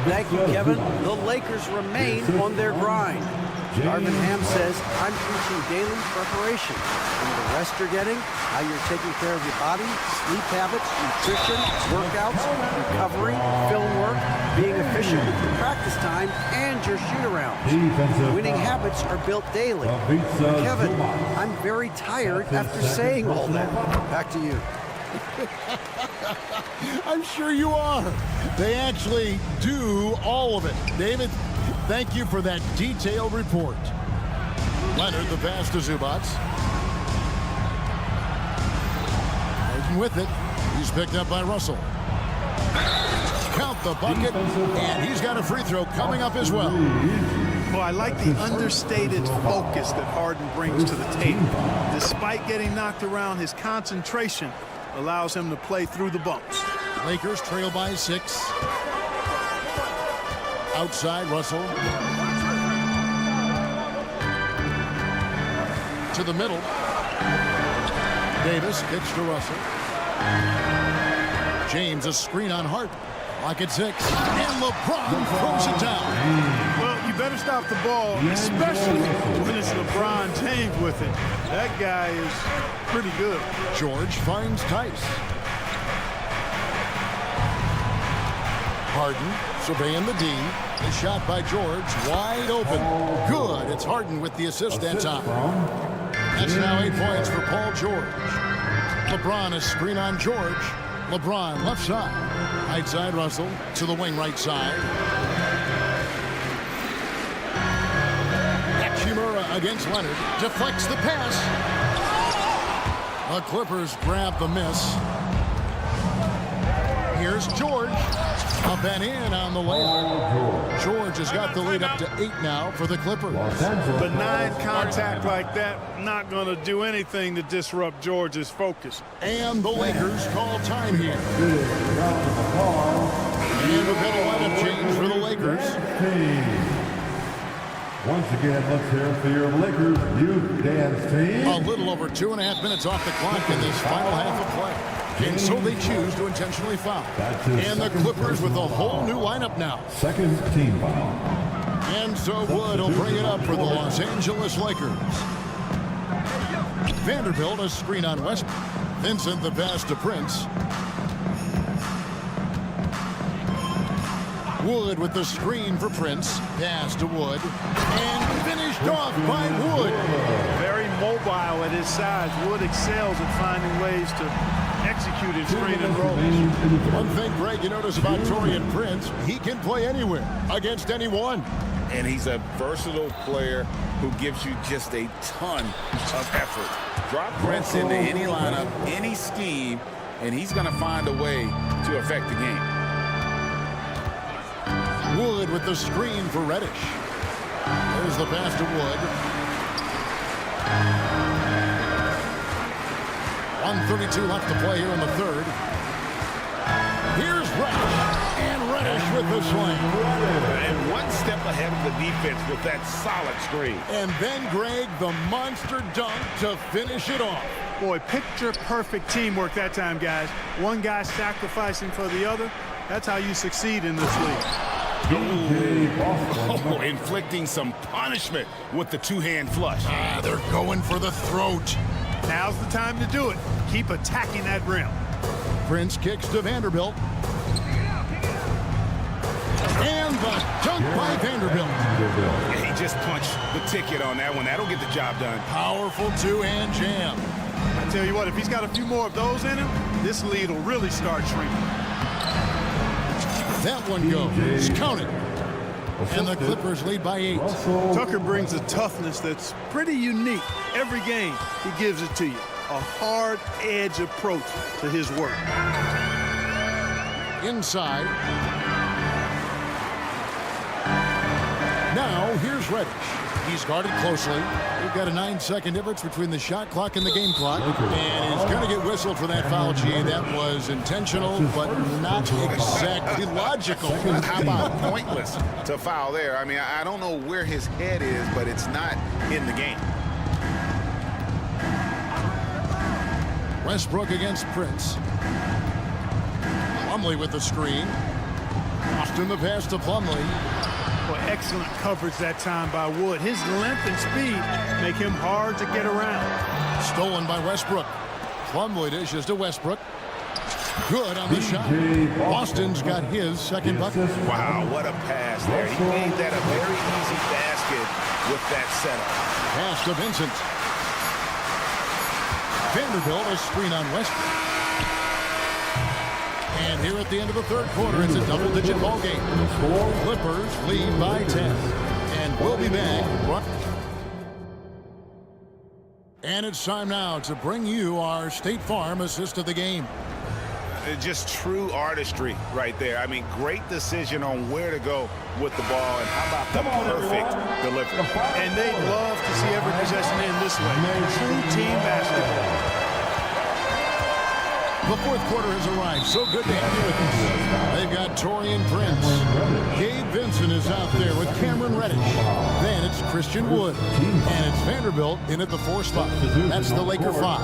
Thank you, Kevin. The Lakers remain on their grind. Darvin Ham says, I'm preaching daily preparation. From the rest you're getting, how you're taking care of your body, sleep habits, nutrition, workouts, recovery, film work, being efficient with your practice time, and your shoot-arounds. Winning habits are built daily. Kevin, I'm very tired after saying all that. Back to you. I'm sure you are. They actually do all of it. David, thank you for that detailed report. Leonard, the pass to Zubac. Harden with it. He's picked up by Russell. Count the bucket, and he's got a free throw coming up as well. Well, I like the understated focus that Harden brings to the table. Despite getting knocked around, his concentration allows him to play through the bumps. Lakers trail by 6. Outside, Russell. To the middle. Davis kicks to Russell. James, a screen on Harden. Lock at 6. And LeBron throws it down. Well, you better stop the ball, especially when it's LeBron James with it. That guy is pretty good. George finds Tice. Harden surveying the D. The shot by George, wide open. Good. It's Harden with the assist that time. That's now 8 points for Paul George. LeBron is screen on George. LeBron left side. Right side Russell to the wing right side. Hachimura against Leonard. Deflects the pass. The Clippers grab the miss. Here's George. Up and in on the layup. George has got the lead up to 8 now for the Clippers. Benign contact like that, not going to do anything to disrupt George's focus. And the Lakers call time here. And we've got a lineup change for the Lakers. Once again, let's hear it for your Lakers youth dance team. A little over 2.5 minutes off the clock in this final half of play. And so they choose to intentionally foul. And the Clippers with a whole new lineup now. Second team foul. And so Wood will bring it up for the Los Angeles Lakers. Vanderbilt a screen on Westbrook. Vincent the pass to Prince. Wood with the screen for Prince. Pass to Wood. And finished off by Wood. Very mobile at his size. Wood excels at finding ways to execute his screen and rolls. One thing, Greg, you notice about Taurean Prince, he can play anywhere against anyone. And he's a versatile player who gives you just a ton of effort. Drop Prince into any lineup, any scheme, and he's going to find a way to affect the game. Wood with the screen for Reddish. There's the pass to Wood. 1:32 left to play here in the third. Here's Reddish. And Reddish with the swing. And one step ahead of the defense with that solid screen. And then, Greg, the monster dunk to finish it off. Boy, picture-perfect teamwork that time, guys. One guy sacrificing for the other. That's how you succeed in this league. Oh, inflicting some punishment with the two-hand flush. They're going for the throat. Now's the time to do it. Keep attacking that rim. Prince kicks to Vanderbilt. And the dunk by Vanderbilt. Yeah, he just punched the ticket on that one. That'll get the job done. Powerful two-hand jam. I tell you what, if he's got a few more of those in him, this lead will really start shrinking. That one goes. Count it. And the Clippers lead by 8. Tucker brings a toughness that's pretty unique. Every game, he gives it to you. A hard edge approach to his work. Inside. Now, here's Reddish. He's guarded closely. We've got a 9-second difference between the shot clock and the game clock. And he's going to get whistled for that foul, G. That was intentional, but not exactly logical. How about pointless to foul there? I mean, I don't know where his head is, but it's not in the game. Westbrook against Prince. Plumlee with the screen. Austin the pass to Plumlee. Well, excellent coverage that time by Wood. His length and speed make him hard to get around. Stolen by Westbrook. Plumlee dishes to Westbrook. Good on the shot. Austin's got his second bucket. Wow, what a pass there. He made that a very easy basket with that setup. Pass to Vincent. Vanderbilt a screen on Westbrook. And here at the end of the third quarter, it's a double-digit ball game. Clippers lead by 10. And we'll be back. And it's time now to bring you our State Farm assist of the game. Just true artistry right there. I mean, great decision on where to go with the ball, and how about the perfect delivery. And they'd love to see every possession end this way. True team basketball. The fourth quarter has arrived. So good to have you with us. They've got Taurean Prince. Gabe Vincent is out there with Cameron Reddish. Then it's Christian Wood. And it's Vanderbilt in at the 4 spot. That's the Laker 5.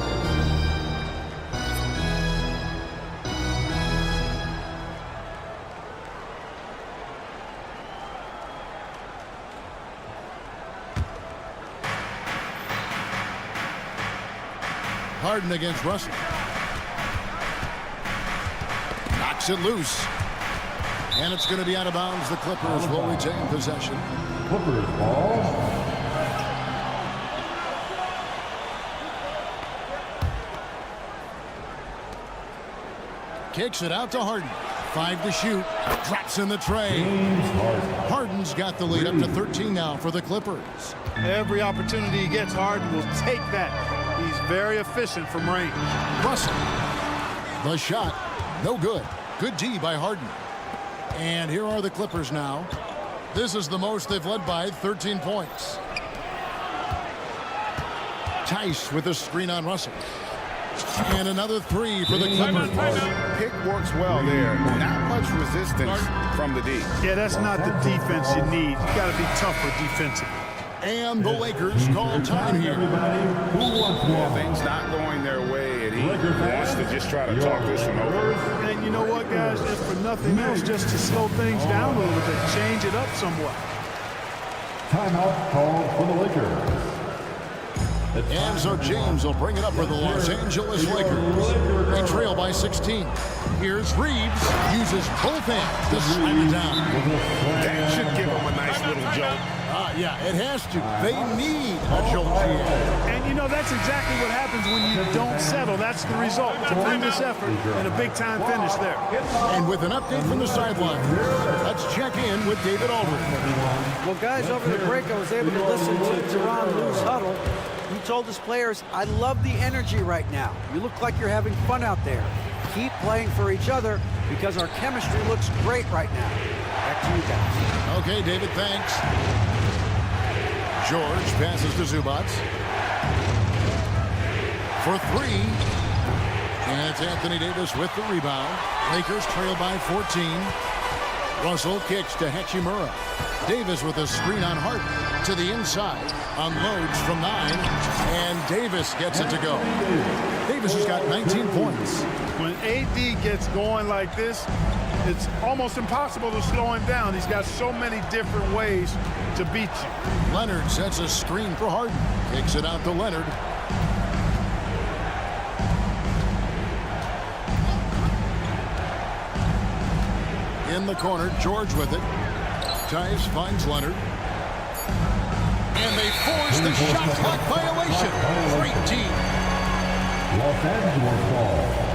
Harden against Russell. Knocks it loose. And it's going to be out of bounds. The Clippers will retain possession. Clippers ball. Kicks it out to Harden. 5 to shoot. Drops in the tray. Harden's got the lead up to 13 now for the Clippers. Every opportunity he gets, Harden will take that. He's very efficient from range. Russell. The shot. No good. Good D by Harden. And here are the Clippers now. This is the most they've led by, 13 points. Tice with a screen on Russell. And another 3 for the Clippers. Pick works well there. Not much resistance from the D. Yeah, that's not the defense you need. You got to be tougher defensively. And the Lakers call time here. Things not going their way, and he wants to just try to talk this one over. And you know what, guys? If for nothing else, just to slow things down a little bit, change it up somewhat. Timeout called for the Lakers. And so James will bring it up for the Los Angeles Lakers. They trail by 16. Here's Reeves. Uses both hands to slam it down. That should give him a nice little jolt. Yeah, it has to. They need a jolt here. And you know, that's exactly what happens when you don't settle. That's the result. Tremendous effort and a big-time finish there. And with an update from the sideline, let's check in with David Aldridge. Well, guys, over the break, I was able to listen to Teron Lue's huddle. He told his players, I love the energy right now. You look like you're having fun out there. Keep playing for each other because our chemistry looks great right now. Back to you guys. Okay, David, thanks. George passes to Zubac. For 3. And it's Anthony Davis with the rebound. Lakers trail by 14. Russell kicks to Hachimura. Davis with a screen on Harden to the inside. Unloads from 9. And Davis gets it to go. Davis has got 19 points. When AD gets going like this, it's almost impossible to slow him down. He's got so many different ways to beat you. Leonard sets a screen for Harden. Kicks it out to Leonard. In the corner, George with it. Tice finds Leonard. And they force the shot clock violation. Great team. Los Angeles ball.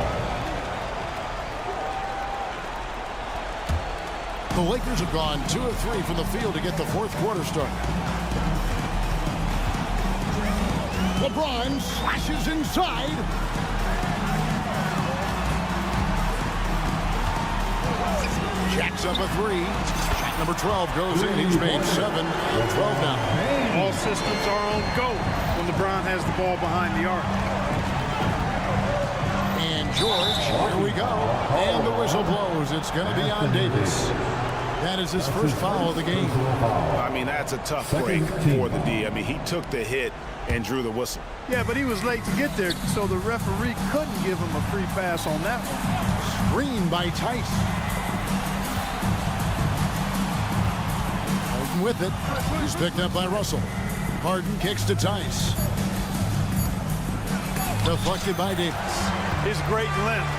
The Lakers have gone 2 of 3 from the field to get the fourth quarter started. LeBron slashes inside. Jacks up a 3. Shot number 12 goes in. He's made 7 and 12 now. All systems are on go when LeBron has the ball behind the arc. And George, here we go. And the whistle blows. It's going to be on Davis. That is his first foul of the game. I mean, that's a tough break for the D. I mean, he took the hit and drew the whistle. Yeah, but he was late to get there, so the referee couldn't give him a free pass on that one. Screen by Tice. Harden with it. He's picked up by Russell. Harden kicks to Tice. Deflected by Davis. His great length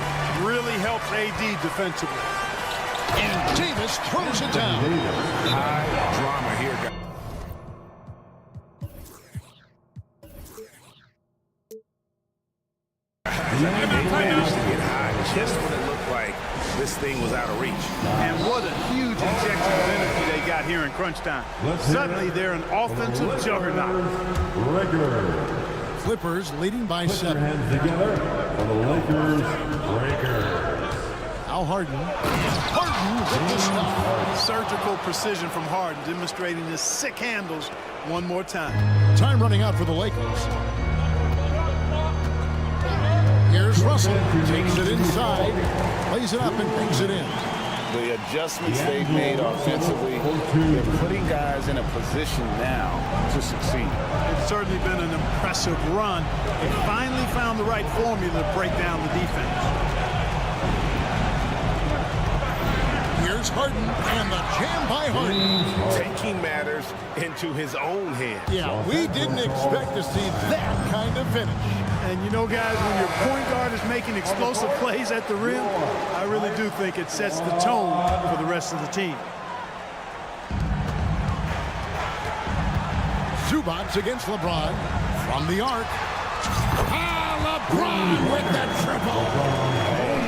really helps AD defensively. And Davis throws it down. High drama here, guys. They managed to get high just when it looked like this thing was out of reach. And what a huge injection of energy they got here in crunch time. Suddenly, they're an offensive juggernaut. Clippers leading by 7. Hands together for the Lakers Breakers. Al Harden. Harden with the stop. Surgical precision from Harden, demonstrating his sick handles one more time. Time running out for the Lakers. Here's Russell. Takes it inside. Plays it up and brings it in. The adjustments they've made offensively, they're putting guys in a position now to succeed. It's certainly been an impressive run. They finally found the right formula to break down the defense. Here's Harden and the jam by Harden. Taking matters into his own hands. Yeah, we didn't expect to see that kind of finish. And you know, guys, when your point guard is making explosive plays at the rim, I really do think it sets the tone for the rest of the team. Zubac against LeBron from the arc. LeBron with the triple.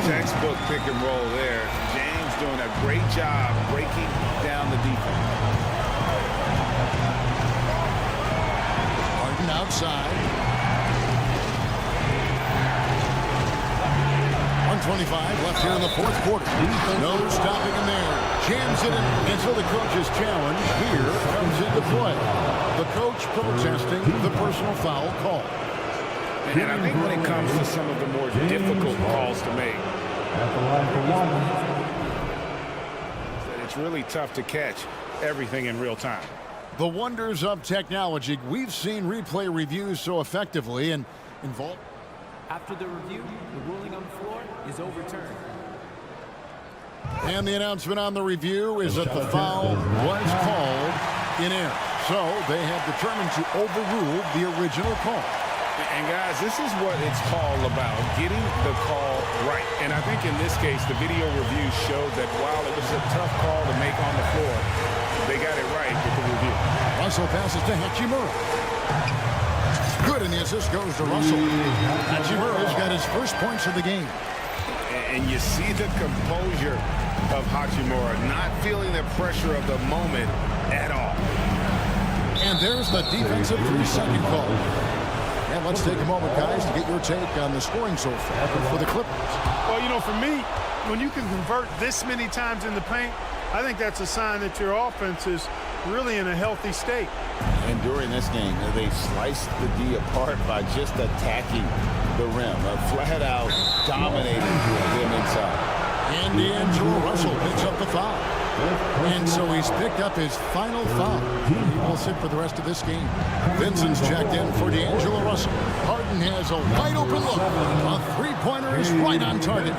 Textbook pick and roll there. James doing a great job breaking down the defense. Harden outside. 125 left here in the fourth quarter. No stopping him there. Jams it in. And so the coach's challenge here comes into play. The coach protesting the personal foul call. And I think when it comes to some of the more difficult calls to make, it's really tough to catch everything in real time. The wonders of technology. We've seen replay reviews so effectively and involved. After the review, the ruling on the floor is overturned. And the announcement on the review is that the foul was called in error. So they have determined to overrule the original call. And guys, this is what it's all about, getting the call right. And I think in this case, the video review showed that while it was a tough call to make on the floor, they got it right with the review. Russell passes to Hachimura. Good, and the assist goes to Russell. Hachimura's got his first points of the game. And you see the composure of Hachimura, not feeling the pressure of the moment at all. And there's the defensive 3-second call. And let's take a moment, guys, to get your take on the scoring so far for the Clippers. Well, you know, for me, when you can convert this many times in the paint, I think that's a sign that your offense is really in a healthy state. And during this game, they sliced the D apart by just attacking the rim, flat out dominating them inside. And D'Angelo Russell picks up the foul. And so he's picked up his final foul. He will sit for the rest of this game. Vincent's checked in for D'Angelo Russell. Harden has a wide open look. A three-pointer is right on target.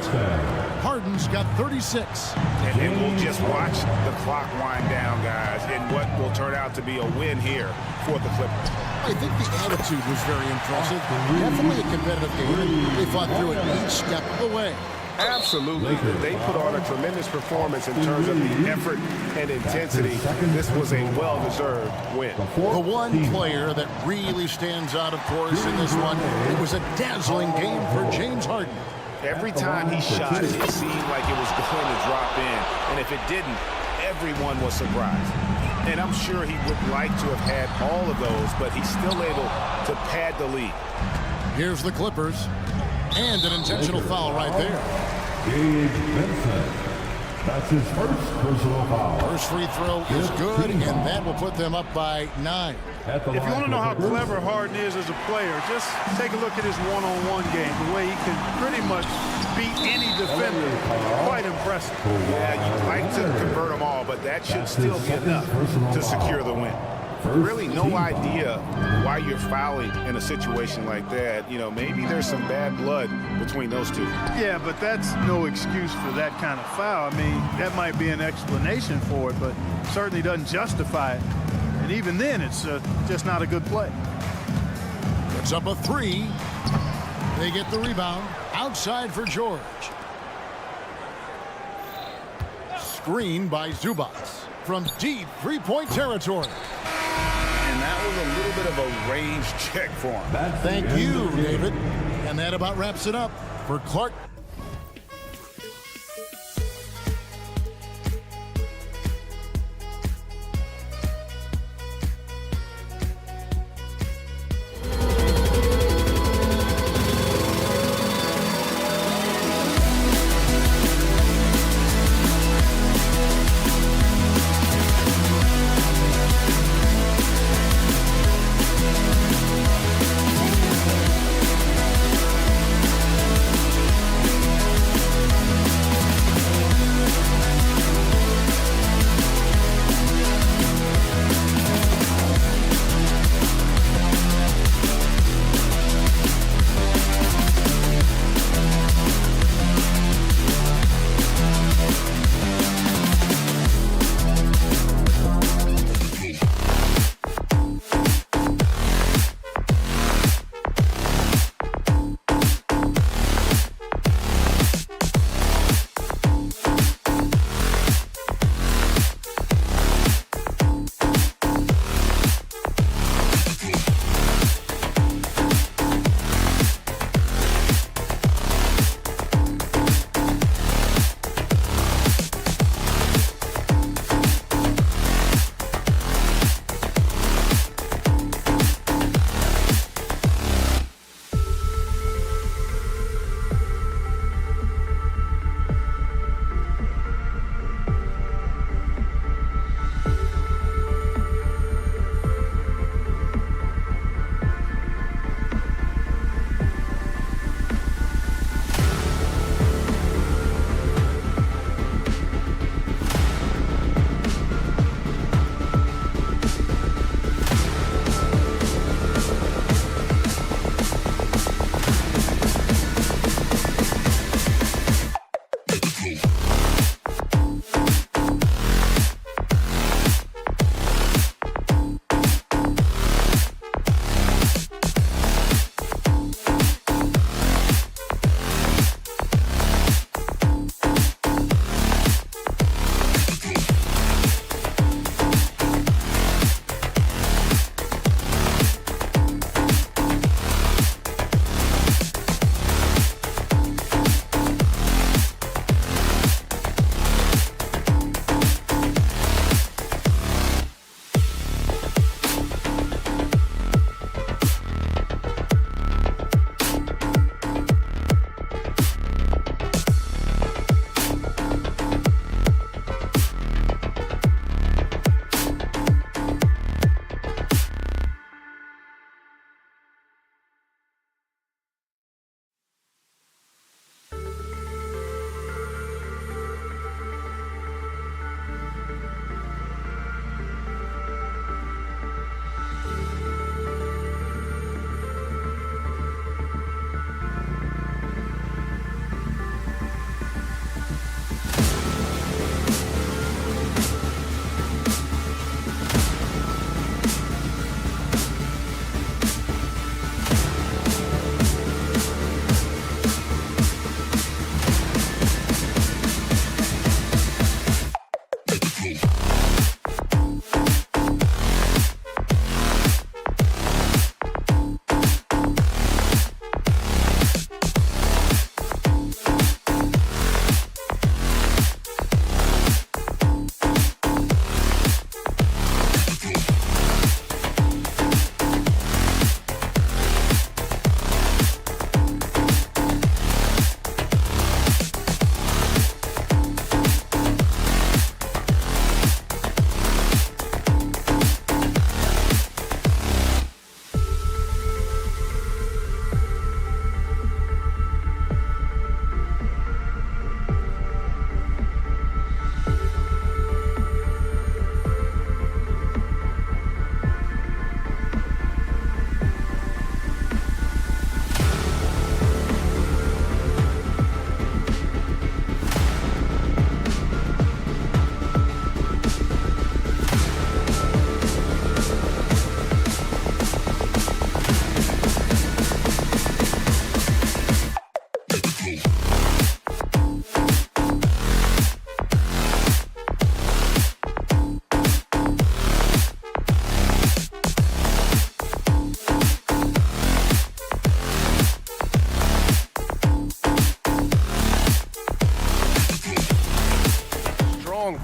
Harden's got 36. And we'll just watch the clock wind down, guys, in what will turn out to be a win here for the Clippers. I think the attitude was very impressive. Definitely a competitive game. They fought through it each step of the way. Absolutely. They put on a tremendous performance in terms of the effort and intensity. This was a well-deserved win. The one player that really stands out, of course, in this one, it was a dazzling game for James Harden. Every time he shot it, it seemed like it was going to drop in. And if it didn't, everyone was surprised. And I'm sure he would like to have had all of those, but he's still able to pad the lead. Here's the Clippers. And an intentional foul right there. Gabe Vincent. That's his first personal foul. First free throw is good, and that will put them up by 9. If you want to know how clever Harden is as a player, just take a look at his one-on-one game, the way he can pretty much beat any defender. Quite impressive. Yeah, you'd like to convert them all, but that should still be enough to secure the win. Really no idea why you're fouling in a situation like that. You know, maybe there's some bad blood between those two. Yeah, but that's no excuse for that kind of foul. I mean, that might be an explanation for it, but certainly doesn't justify it. And even then, it's just not a good play. It's up a 3. They get the rebound. Outside for George. Screen by Zubac from deep three-point territory. And that was a little bit of a range check for him. Thank you, David. And that about wraps it up for Clark.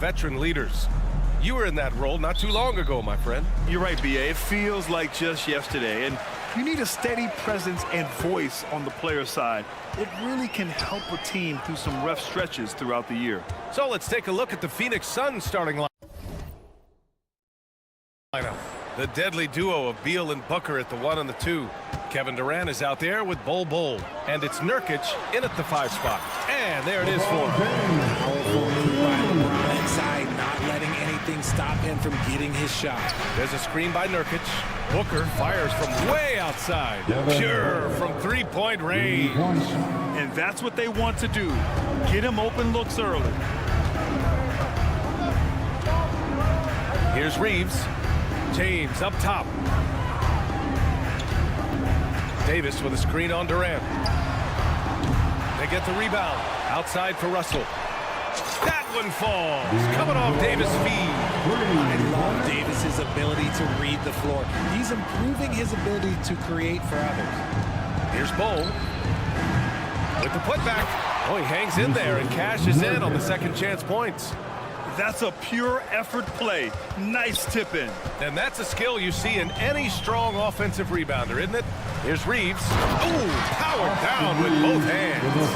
veteran leaders. You were in that role not too long ago, my friend. You're right, B.A. It feels like just yesterday. And you need a steady presence and voice on the player side. It really can help a team through some rough stretches throughout the year. So let's take a look at the Phoenix Suns starting lineup. The deadly duo of Beal and Booker at the 1 and the 2. Kevin Durant is out there with Bol. And it's Nurkic in at the 5 spot. And there it is for him. Powerful move by LeBron inside, not letting anything stop him from getting his shot. There's a screen by Nurkic. Booker fires from way outside. Pure from three-point range. And that's what they want to do. Get him open looks early. Here's Reeves. James up top. Davis with a screen on Durant. They get the rebound. Outside for Russell. That one falls. Coming off Davis' feed. I love Davis's ability to read the floor. He's improving his ability to create for others. Here's Bol with the putback. Oh, he hangs in there and cashes in on the second chance points. That's a pure effort play. Nice tip in. And that's a skill you see in any strong offensive rebounder, isn't it? Here's Reeves. Ooh, powered down with both hands.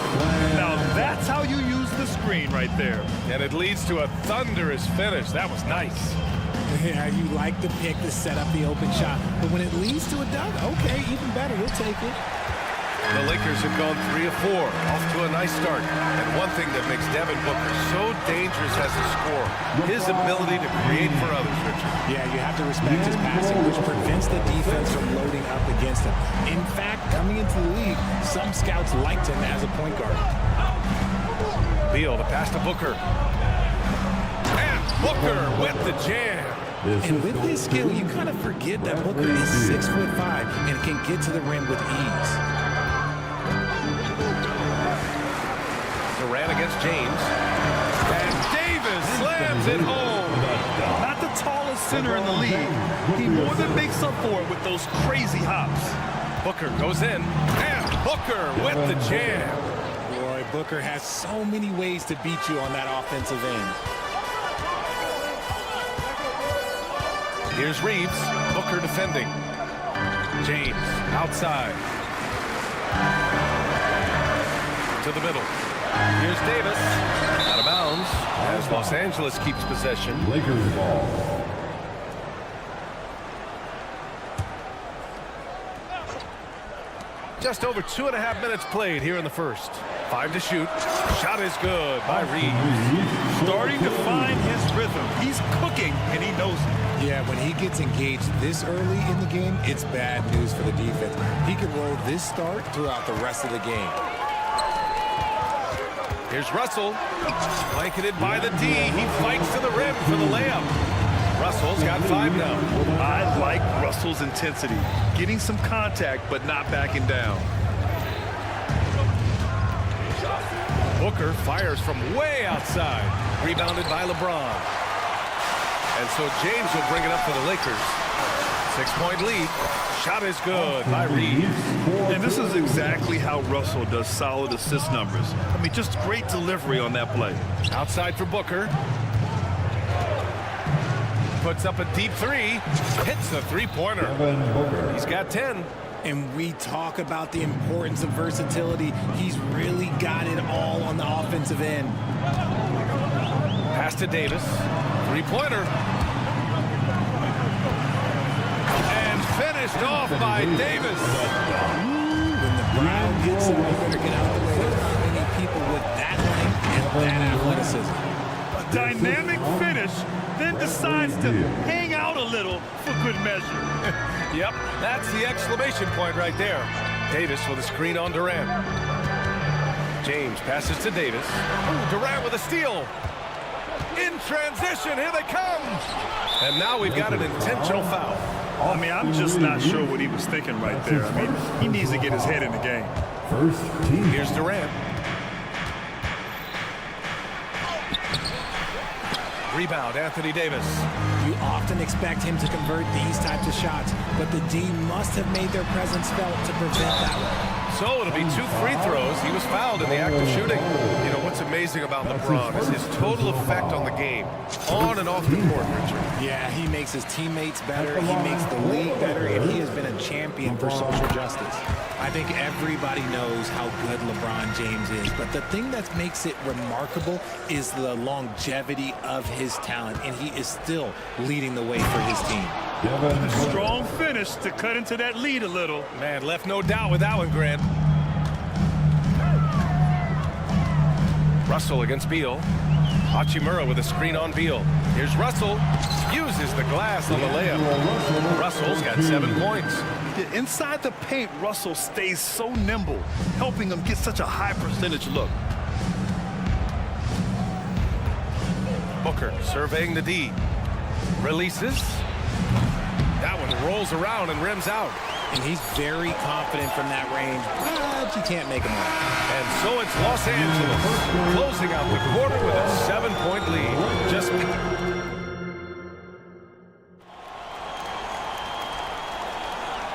Now that's how you use the screen right there. And it leads to a thunderous finish. That was nice. Yeah, you like the pick to set up the open shot. But when it leads to a dunk, okay, even better. We'll take it. The Lakers have gone 3 of 4, off to a nice start. And one thing that makes Devin Booker so dangerous as a scorer, his ability to create for others, Richard. Yeah, you have to respect his passing, which prevents the defense from loading up against him. In fact, coming into the league, some scouts liked him as a point guard. Beal, the pass to Booker. And Booker with the jam. And with his skill, you kind of forget that Booker is 6'5" and can get to the rim with ease. Durant against James. And Davis slams it home. Not the tallest center in the league. He more than makes up for it with those crazy hops. Booker goes in. And Booker with the jam. Boy, Booker has so many ways to beat you on that offensive end. Here's Reeves. Booker defending. James outside. To the middle. Here's Davis. Out of bounds as Los Angeles keeps possession. Lakers ball. Just over 2.5 minutes played here in the first. 5 to shoot. Shot is good by Reeves. Starting to find his rhythm. He's cooking, and he knows it. Yeah, when he gets engaged this early in the game, it's bad news for the defense. He can roll this start throughout the rest of the game. Here's Russell, blanketed by the D. He fights to the rim for the layup. Russell's got 5 now. I like Russell's intensity. Getting some contact, but not backing down. Booker fires from way outside. Rebounded by LeBron. And so James will bring it up for the Lakers. 6-point lead. Shot is good by Reeves. And this is exactly how Russell does solid assist numbers. I mean, just great delivery on that play. Outside for Booker. Puts up a deep 3. Hits the three-pointer. He's got 10. And we talk about the importance of versatility. He's really got it all on the offensive end. Pass to Davis. Three-pointer. And finished off by Davis. When the crowd gets up, you better get out of the way. There's not many people with that length and that athleticism. A dynamic finish, then decides to hang out a little for good measure. Yep, that's the exclamation point right there. Davis with a screen on Durant. James passes to Davis. Ooh, Durant with a steal. In transition, here they come. And now we've got an intentional foul. I mean, I'm just not sure what he was thinking right there. I mean, he needs to get his head in the game. First team. Here's Durant. Rebound, Anthony Davis. You often expect him to convert these types of shots, but the D must have made their presence felt to prevent that one. So it'll be 2 free throws. He was fouled in the act of shooting. You know, what's amazing about LeBron is his total effect on the game, on and off the court, Richard. Yeah, he makes his teammates better, he makes the league better, and he has been a champion for social justice. I think everybody knows how good LeBron James is, but the thing that makes it remarkable is the longevity of his talent, and he is still leading the way for his team. A strong finish to cut into that lead a little. Man, left no doubt with that one, Grant. Russell against Beal. Hachimura with a screen on Beal. Here's Russell. Uses the glass on the layup. Russell's got 7 points. Inside the paint, Russell stays so nimble, helping him get such a high percentage look. Booker surveying the D. Releases. That one rolls around and rims out. And he's very confident from that range, but you can't make him out. And so it's Los Angeles closing out the quarter with a 7-point lead. Just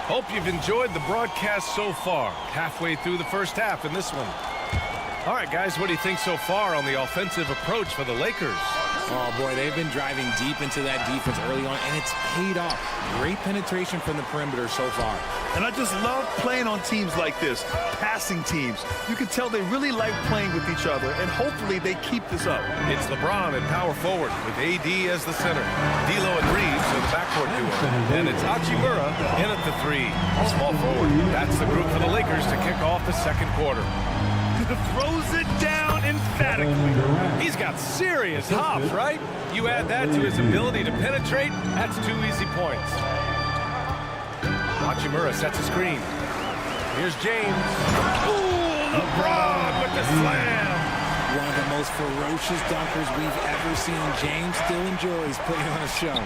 hope you've enjoyed the broadcast so far. Halfway through the first half in this one. All right, guys, what do you think so far on the offensive approach for the Lakers? Oh, boy, they've been driving deep into that defense early on, and it's paid off. Great penetration from the perimeter so far. And I just love playing on teams like this, passing teams. You can tell they really like playing with each other, and hopefully they keep this up. It's LeBron at power forward with AD as the center. D'Lo and Reeves are the backcourt duo. And it's Hachimura in at the 3. Small forward. That's the group for the Lakers to kick off the second quarter. Throws it down emphatically. He's got serious hops, right? You add that to his ability to penetrate, that's 2 easy points. Hachimura sets a screen. Here's James. Ooh, LeBron with the slam. One of the most ferocious dunkers we've ever seen. James still enjoys putting on a show.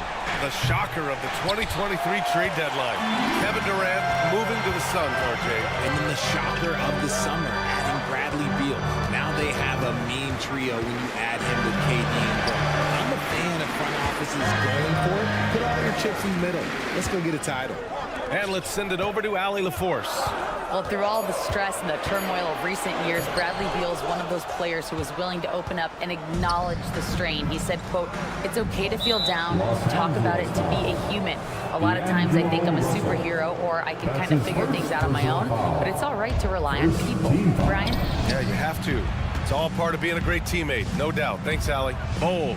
The shocker of the 2023 trade deadline. Kevin Durant moving to the Suns, RJ. And then the shocker of the summer, adding Bradley Beal. Now they have a mean trio when you add him with KD and Book. I'm a fan of front offices going for it. Put all your chips in the middle. Let's go get a title. And let's send it over to Allie LaForce. Well, through all the stress and the turmoil of recent years, Bradley Beal is one of those players who was willing to open up and acknowledge the strain. He said, quote, "It's okay to feel down, to talk about it, to be a human. A lot of times I think I'm a superhero or I can kind of figure things out on my own, but it's all right to rely on people." Brian? Yeah, you have to. It's all part of being a great teammate, no doubt. Thanks, Allie. Bold.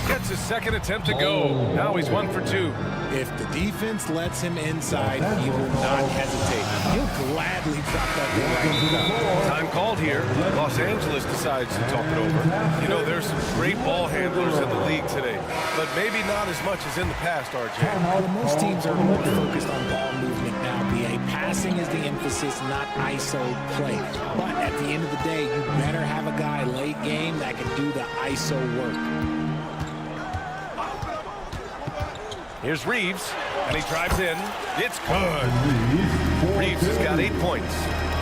Gets his second attempt to go. Now he's 1 for 2. If the defense lets him inside, he will not hesitate. He'll gladly drop that thing right. Time called here. Los Angeles decides to talk it over. You know, there's some great ball handlers in the league today, but maybe not as much as in the past, RJ. Well, most teams are more focused on ball movement now, BA. Passing is the emphasis, not ISO play. But at the end of the day, you better have a guy late game that can do the ISO work. Here's Reeves, and he drives in. It's good. Reeves has got 8 points.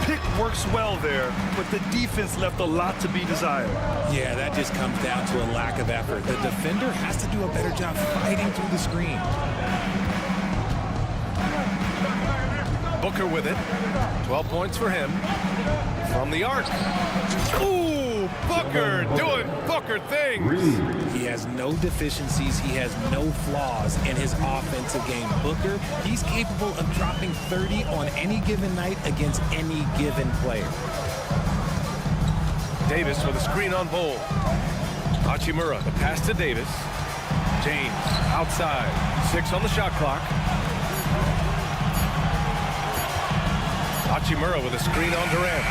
Pick works well there, but the defense left a lot to be desired. Yeah, that just comes down to a lack of effort. The defender has to do a better job fighting through the screen. Booker with it. 12 points for him. From the arc. Ooh, Booker doing Booker things. He has no deficiencies. He has no flaws in his offensive game. Booker, he's capable of dropping 30 on any given night against any given player. Davis with a screen on Bol. Hachimura, the pass to Davis. James outside. 6 on the shot clock. Hachimura with a screen on Durant.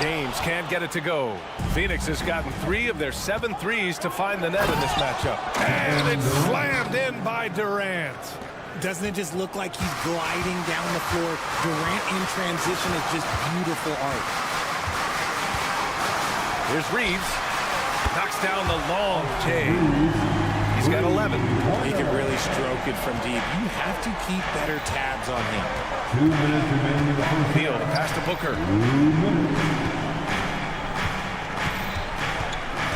James can't get it to go. Phoenix has gotten 3 of their 7 threes to find the net in this matchup. And it's slammed in by Durant. Doesn't it just look like he's gliding down the floor? Durant in transition is just beautiful art. Here's Reeves. Knocks down the long J. He's got 11. He can really stroke it from deep. You have to keep better tabs on him. 2 minutes remaining in the first Beal, the pass to Booker.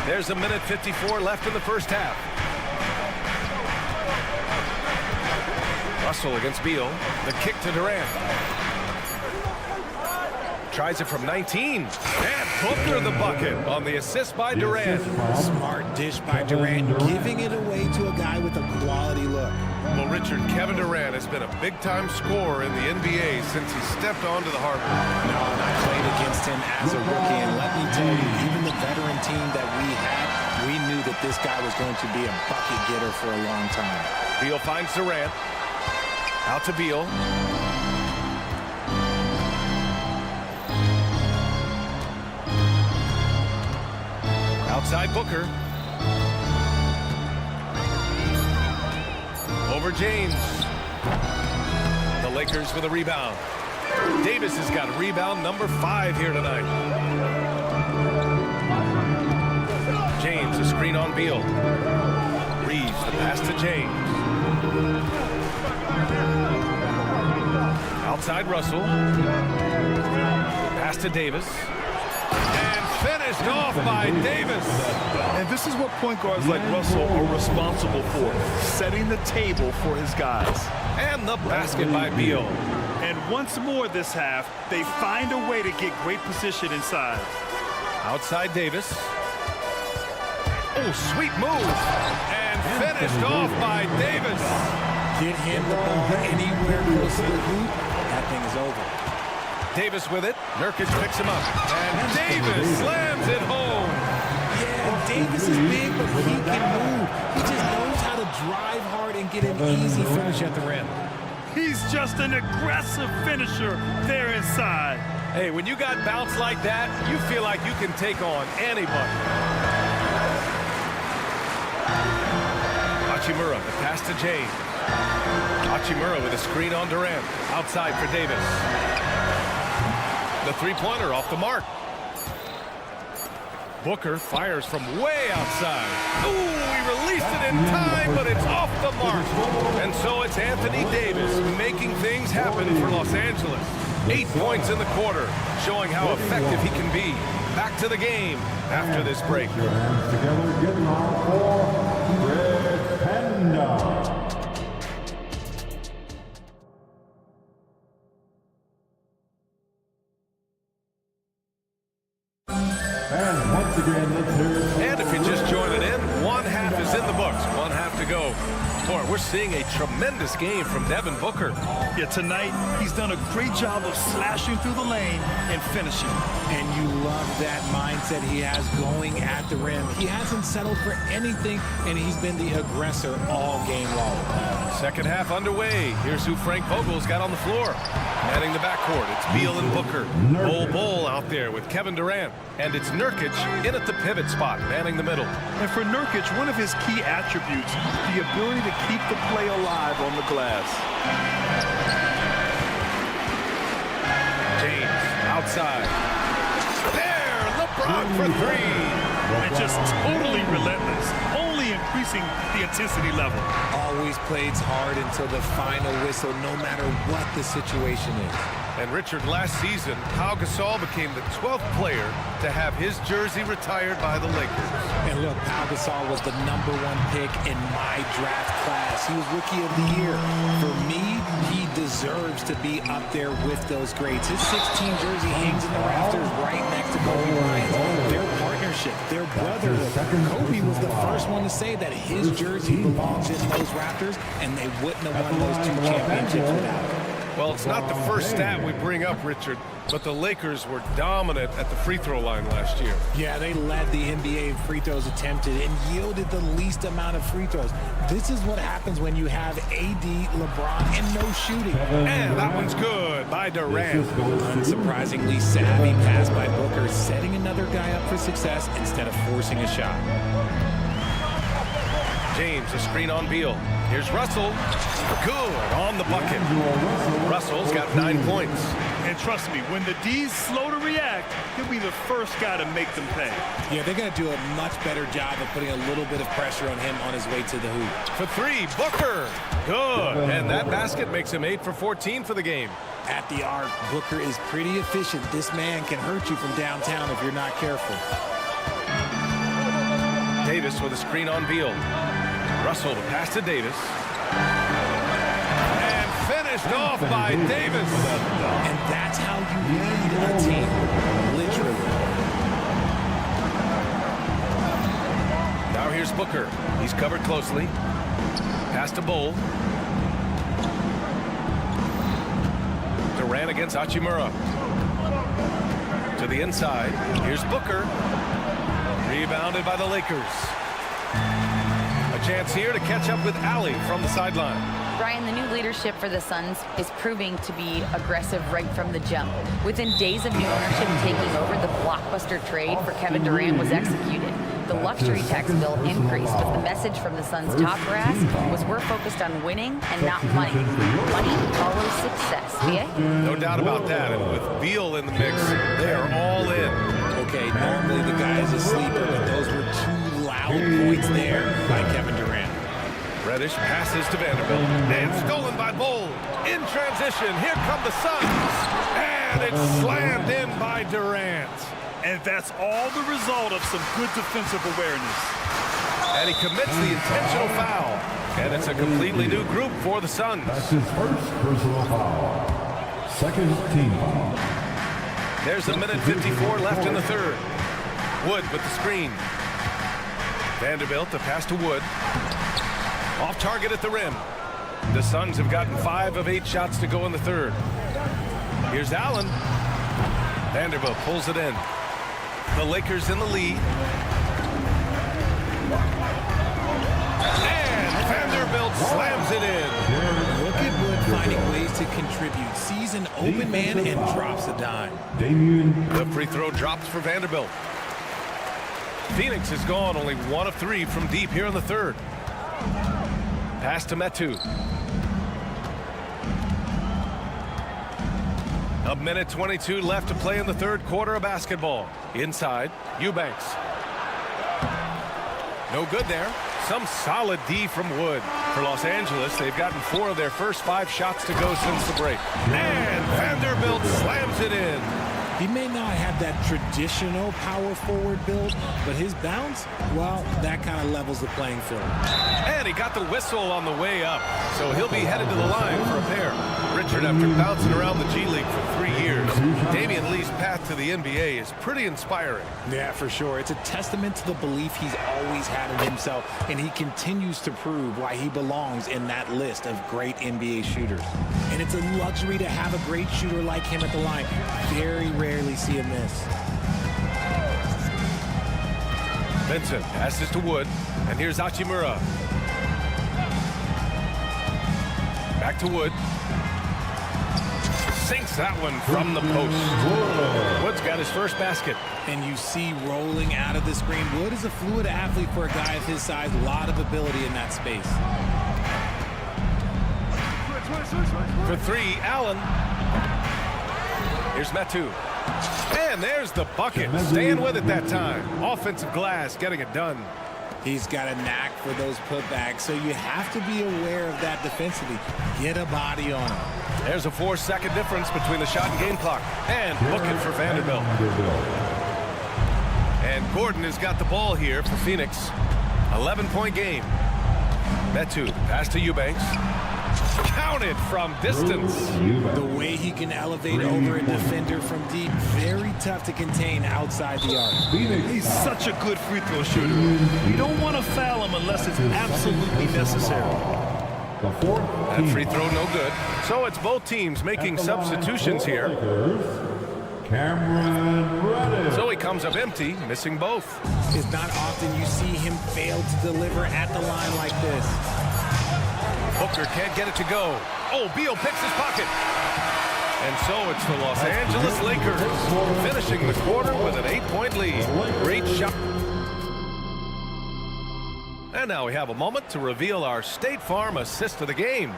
There's a minute 54 left in the first half. Russell against Beal. The kick to Durant. Tries it from 19. And Booker the bucket on the assist by Durant. Smart dish by Durant, giving it away to a guy with a quality look. Well, Richard, Kevin Durant has been a big-time scorer in the NBA since he stepped onto the hardwood. No, and I played against him as a rookie, and let me tell you, even the veteran team that we had, we knew that this guy was going to be a bucket getter for a long time. Beal finds Durant. Out to Beal. Outside Booker. Over James. The Lakers with a rebound. Davis has got rebound number 5 here tonight. James, a screen on Beal. Reeves, the pass to James. Outside Russell. Pass to Davis. Finished off by Davis. And this is what point guards like Russell are responsible for, setting the table for his guys. And the basket by Beal. And once more this half, they find a way to get great position inside. Outside Davis. Oh, sweet move. And finished off by Davis. Get him the ball anywhere close to the hoop, that thing is over. Davis with it. Nurkic picks him up. And Davis slams it home. Yeah, Davis is big, but he can move. He just knows how to drive hard and get an easy finish at the rim. He's just an aggressive finisher there inside. Hey, when you got bounce like that, you feel like you can take on anybody. Hachimura, the pass to James. Hachimura with a screen on Durant. Outside for Davis. The three-pointer off the mark. Booker fires from way outside. Ooh, he released it in time, but it's off the mark. And so it's Anthony Davis making things happen for Los Angeles. 8 points in the quarter, showing how effective he can be. Back to the game after this break. Your hands together, getting on for Red Panda. And once again, let's hear it. And if you're just joining in, one half is in the books, one half to go. Boy, we're seeing a tremendous game from Devin Booker. Yeah, tonight he's done a great job of slashing through the lane and finishing. And you love that mindset he has going at the rim. He hasn't settled for anything, and he's been the aggressor all game long. Second half underway. Here's who Frank Vogel's got on the floor. Manning the backcourt, it's Beal and Booker. Bol out there with Kevin Durant. And it's Nurkic in at the pivot spot, manning the middle. And for Nurkic, one of his key attributes, the ability to keep the play alive on the glass. James, outside. There, LeBron for 3. And just totally relentless, only increasing the intensity level. Always plays hard until the final whistle, no matter what the situation is. And Richard, last season, Pau Gasol became the 12th player to have his jersey retired by the Lakers. And look, Pau Gasol was the #1 pick in my draft class. He was Rookie of the Year. For me, he deserves to be up there with those greats. His 16 jersey hangs in the rafters right next to Kobe Bryant. Their partnership, their brotherhood. Kobe was the first one to say that his jersey belongs in those rafters, and they wouldn't have won those 2 championships without it. Well, it's not the first stat we bring up, Richard, but the Lakers were dominant at the free throw line last year. Yeah, they led the NBA in free throws attempted and yielded the least amount of free throws. This is what happens when you have AD, LeBron, and no shooting. And that one's good by Durant. Unsurprisingly savvy pass by Booker, setting another guy up for success instead of forcing a shot. James, a screen on Beal. Here's Russell. Good on the bucket. Russell's got 9 points. And trust me, when the D's slow to react, he'll be the first guy to make them pay. Yeah, they're going to do a much better job of putting a little bit of pressure on him on his way to the hoop. For 3, Booker. Good. And that basket makes him 8 for 14 for the game. At the arc, Booker is pretty efficient. This man can hurt you from downtown if you're not careful. Davis with a screen on Beal. Russell to pass to Davis. And Finished off by Davis. And that's how you lead a team, literally. Now here's Booker. He's covered closely. Pass to Bull. Durant against Hachimura. To the inside. Here's Booker. Rebounded by the Lakers. A chance here to catch up with Allie from the sideline. Brian, the new leadership for the Suns is proving to be aggressive right from the jump. Within days of new ownership taking over, the blockbuster trade for Kevin Durant was executed. The luxury tax bill increased, but the message from the Suns' top brass was we're focused on winning and not money. Money follows success. BA? No doubt about that. And with Beal in the mix, they are all in. Okay, normally the guy is a sleeper, but those were two loud points there by Kevin Durant. Reddish passes to Vanderbilt. And stolen by Bull. In transition, here come the Suns. And it's slammed in by Durant. And that's all the result of some good defensive awareness. And he commits the intentional foul. And it's a completely new group for the Suns. That's his first personal foul. Second team foul. There's a minute 54 left in the third. Wood with the screen. Vanderbilt, the pass to Wood. Off target at the rim. The Suns have gotten 5 of 8 shots to go in the third. Here's Allen. Vanderbilt pulls it in. The Lakers in the lead. And Vanderbilt slams it in. Look at Wood finding ways to contribute. Sees an open man and drops a dime. The free throw drops for Vanderbilt. Phoenix has gone only 1 of 3 from deep here in the third. Pass to Metu. A minute 22 left to play in the third quarter of basketball. Inside, Eubanks. No good there. Some solid D from Wood. For Los Angeles, they've gotten 4 of their first 5 shots to go since the break. And Vanderbilt slams it in. He may not have that traditional power forward build, but his bounce, well, that kind of levels the playing field. And he got the whistle on the way up, so he'll be headed to the line for a pair. Richard, after bouncing around the G League for 3 years, Damian Lee's path to the NBA is pretty inspiring. Yeah, for sure. It's a testament to the belief he's always had in himself, and he continues to prove why he belongs in that list of great NBA shooters. And it's a luxury to have a great shooter like him at the line. Very rarely see him miss. Vincent passes to Wood, and here's Hachimura. Back to Wood. Sinks that one from the post. Wood's got his first basket. And you see rolling out of the screen. Wood is a fluid athlete for a guy of his size. A lot of ability in that space. For 3, Allen. Here's Metu. And there's the bucket. Staying with it that time. Offensive glass, getting it done. He's got a knack for those putbacks, so you have to be aware of that defensively. Get a body on him. There's a 4-second difference between the shot and game clock. And booking for Vanderbilt. And Gordon has got the ball here for Phoenix. 11-point game. Metu, pass to Eubanks. Counted from distance. The way he can elevate over a defender from deep, very tough to contain outside the arc. He's such a good free throw shooter. You don't want to foul him unless it's absolutely necessary. That free throw no good. So it's both teams making substitutions here. Cameron Reddish. So he comes up empty, missing both. It's not often you see him fail to deliver at the line like this. Booker can't get it to go. Oh, Beal picks his pocket. And so it's the Los Angeles Lakers finishing the quarter with an 8-point lead. Great shot. And now we have a moment to reveal our State Farm assist of the game.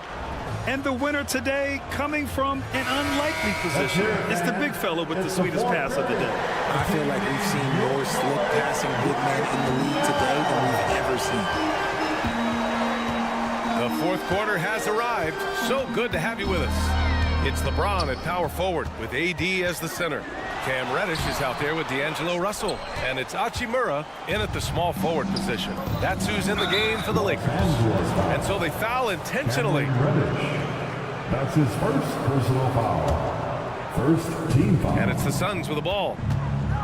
And the winner today coming from an unlikely position. It's the big fella with the sweetest pass of the day. I feel like we've seen more slick passing big men in the league today than we've ever seen. The fourth quarter has arrived. So good to have you with us. It's LeBron at power forward with AD as the center. Cam Reddish is out there with D'Angelo Russell. And it's Hachimura in at the small forward position. That's who's in the game for the Lakers. And so they foul intentionally. That's his first personal foul. First team foul. And it's the Suns with the ball.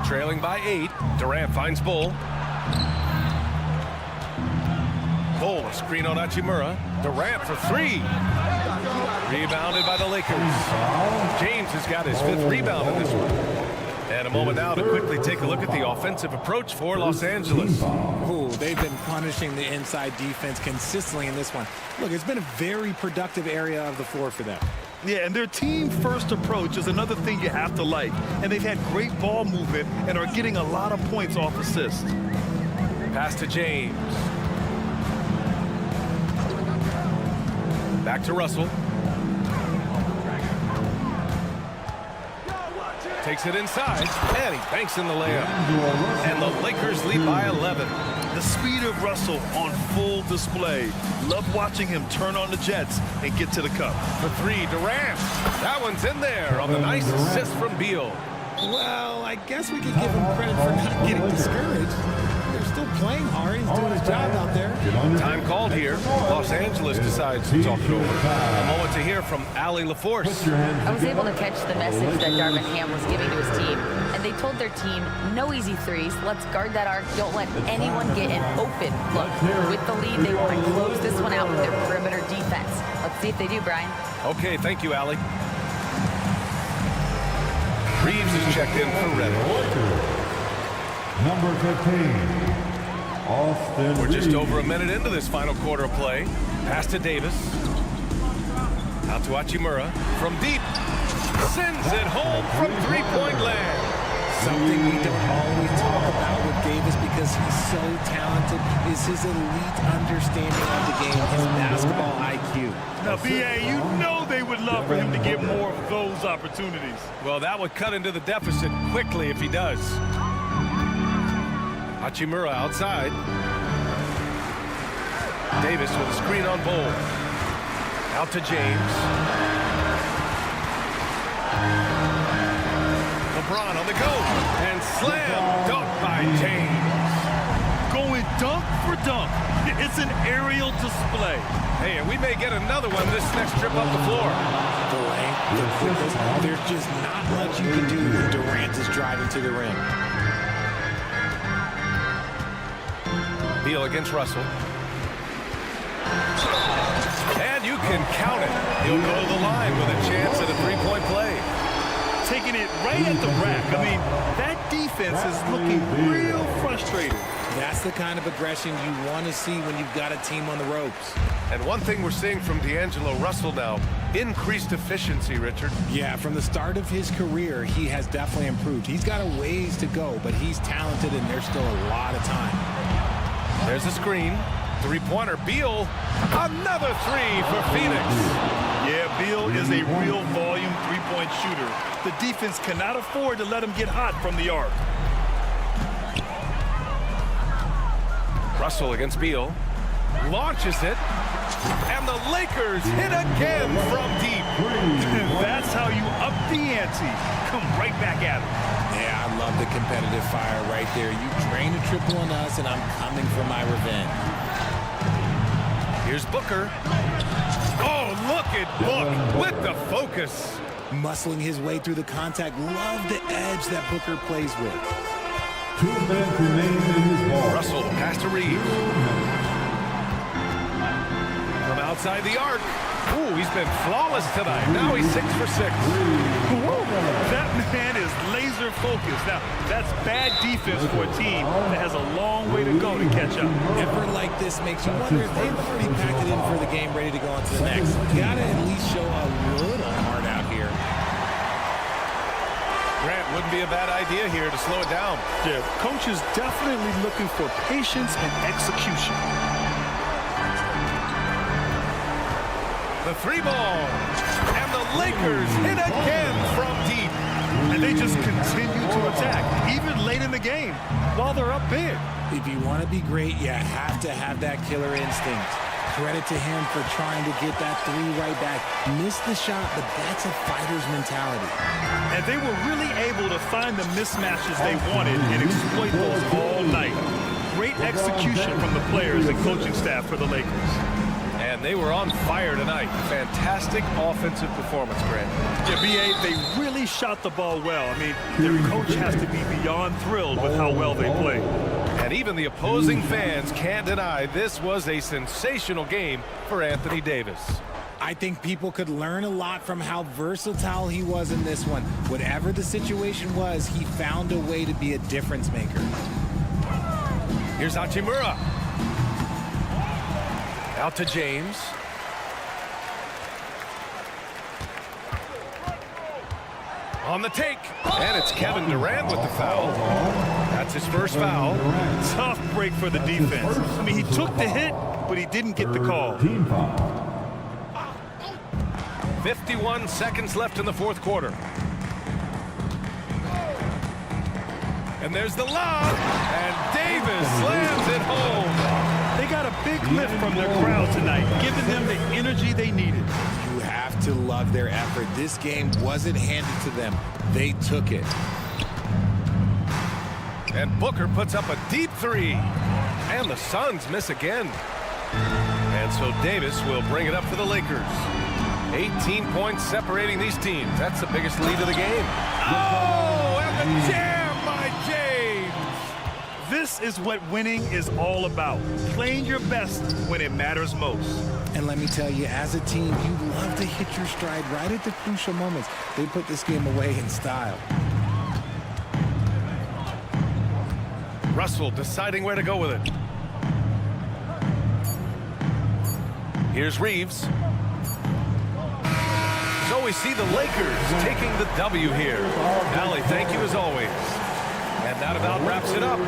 Trailing by 8. Durant finds Bull. Bull, a screen on Hachimura. Durant for 3. Rebounded by the Lakers. James has got his 5th rebound in this one. And a moment now to quickly take a look at the offensive approach for Los Angeles. Ooh, they've been punishing the inside defense consistently in this one. Look, it's been a very productive area of the floor for them. Yeah, and their team-first approach is another thing you have to like. And they've had great ball movement and are getting a lot of points off assists. Pass to James. Back to Russell. Takes it inside, and he banks in the layup. And the Lakers lead by 11. The speed of Russell on full display. Love watching him turn on the jets and get to the cup. For 3, Durant. That one's in there on the nice assist from Beal. Well, I guess we could give him credit for not getting discouraged. They're still playing hard. He's doing his job out there. Time called here. Los Angeles decides to talk it over. A moment to hear from Allie LaForce. I was able to catch the message that Darvin Ham was giving to his team, and they told their team, no easy threes, let's guard that arc, don't let anyone get an open look. With the lead, they want to close this one out with their perimeter defense. Let's see if they do, Brian. Okay, thank you, Allie. Reeves is checked in for Reddick. Number 15, Austin We're just Reeves. over a minute into this final quarter of play. Pass to Davis. Out to Hachimura. From deep. Sends it home from three-point land. Something we don't always talk about with Davis because he's so talented is his elite understanding of the game, his basketball IQ. Now, B.A., you know they would love for him to get more of those opportunities. Well, that would cut into the deficit quickly if he does. Hachimura outside. Davis with a screen on Bull. Out to James. LeBron on the go. And slam dunk by James. Going dunk for dunk. It's an aerial display. Hey, and we may get another one this next trip up the floor. The length, the quickness, there's just not much you can do when Durant is driving to the rim. Beal against Russell. And you can count it. He'll go to the line with a chance at a three-point play. Taking it right at the rack. I mean, that defense is looking real frustrated. That's the kind of aggression you want to see when you've got a team on the ropes. And one thing we're seeing from D'Angelo Russell now, increased efficiency, Richard. Yeah, from the start of his career, he has definitely improved. He's got a ways to go, but he's talented and there's still a lot of time. There's a screen. Three-pointer. Beal. Another 3 for Phoenix. Yeah, Beal is a real volume three-point shooter. The defense cannot afford to let him get hot from the arc. Russell against Beal. Launches it. And the Lakers hit again from deep. That's how you up the ante. Come right back at him. Yeah, I love the competitive fire right there. You drain a triple on us, and I'm coming for my revenge. Here's Booker. Oh, look at Book with the focus. Muscling his way through the contact. Love the edge that Booker plays with. 2 minutes remain in this ball. Russell, pass to Reeves. From outside the arc. Ooh, he's been flawless tonight. Now he's 6 for 6. That man is laser focused. Now, that's bad defense for a team that has a long way to go to catch up. Effort like this makes you wonder if they've already packed it in for the game, ready to go on to the next. Gotta at least show a little heart out here. Grant, wouldn't be a bad idea here to slow it down. Yeah, coach is definitely looking for patience and execution. The 3 ball. And the Lakers hit again from deep. And they just continue to attack, even late in the game, while they're up big. If you want to be great, you have to have that killer instinct. Credit to him for trying to get that 3 right back. Missed the shot, but that's a fighter's mentality. And they were really able to find the mismatches they wanted and exploit those all night. Great execution from the players and coaching staff for the Lakers. And And they were on fire tonight. Fantastic offensive performance, Grant. Yeah, B.A., they really shot the ball well. I mean, their coach has to be beyond thrilled with how well they played. And even the opposing fans can't deny this was a sensational game for Anthony Davis. I think people could learn a lot from how versatile he was in this one. Whatever the situation was, he found a way to be a difference maker. Here's Hachimura. Out to James. On the take. And it's Kevin Durant with the foul. That's his first foul. Tough break for the defense. I mean, he took the hit, but he didn't get the call. 51 seconds left in the fourth quarter. And there's the lob. And Davis slams it home. They got a big lift from their crowd tonight, giving them the energy they needed. You have to love their effort. This game wasn't handed to them. They took it. And Booker puts up a deep three. And the Suns miss again. And so Davis will bring it up for the Lakers. 18 points separating these teams. That's the biggest lead of the game. Oh, and the jam by James. This is what winning is all about. Playing your best when it matters most. And let me tell you, as a team, you love to hit your stride right at the crucial moments. They put this game away in style. Russell deciding where to go with it. Here's Reeves. So we see the Lakers taking the W here. Allie, thank you as always. And that about wraps it up.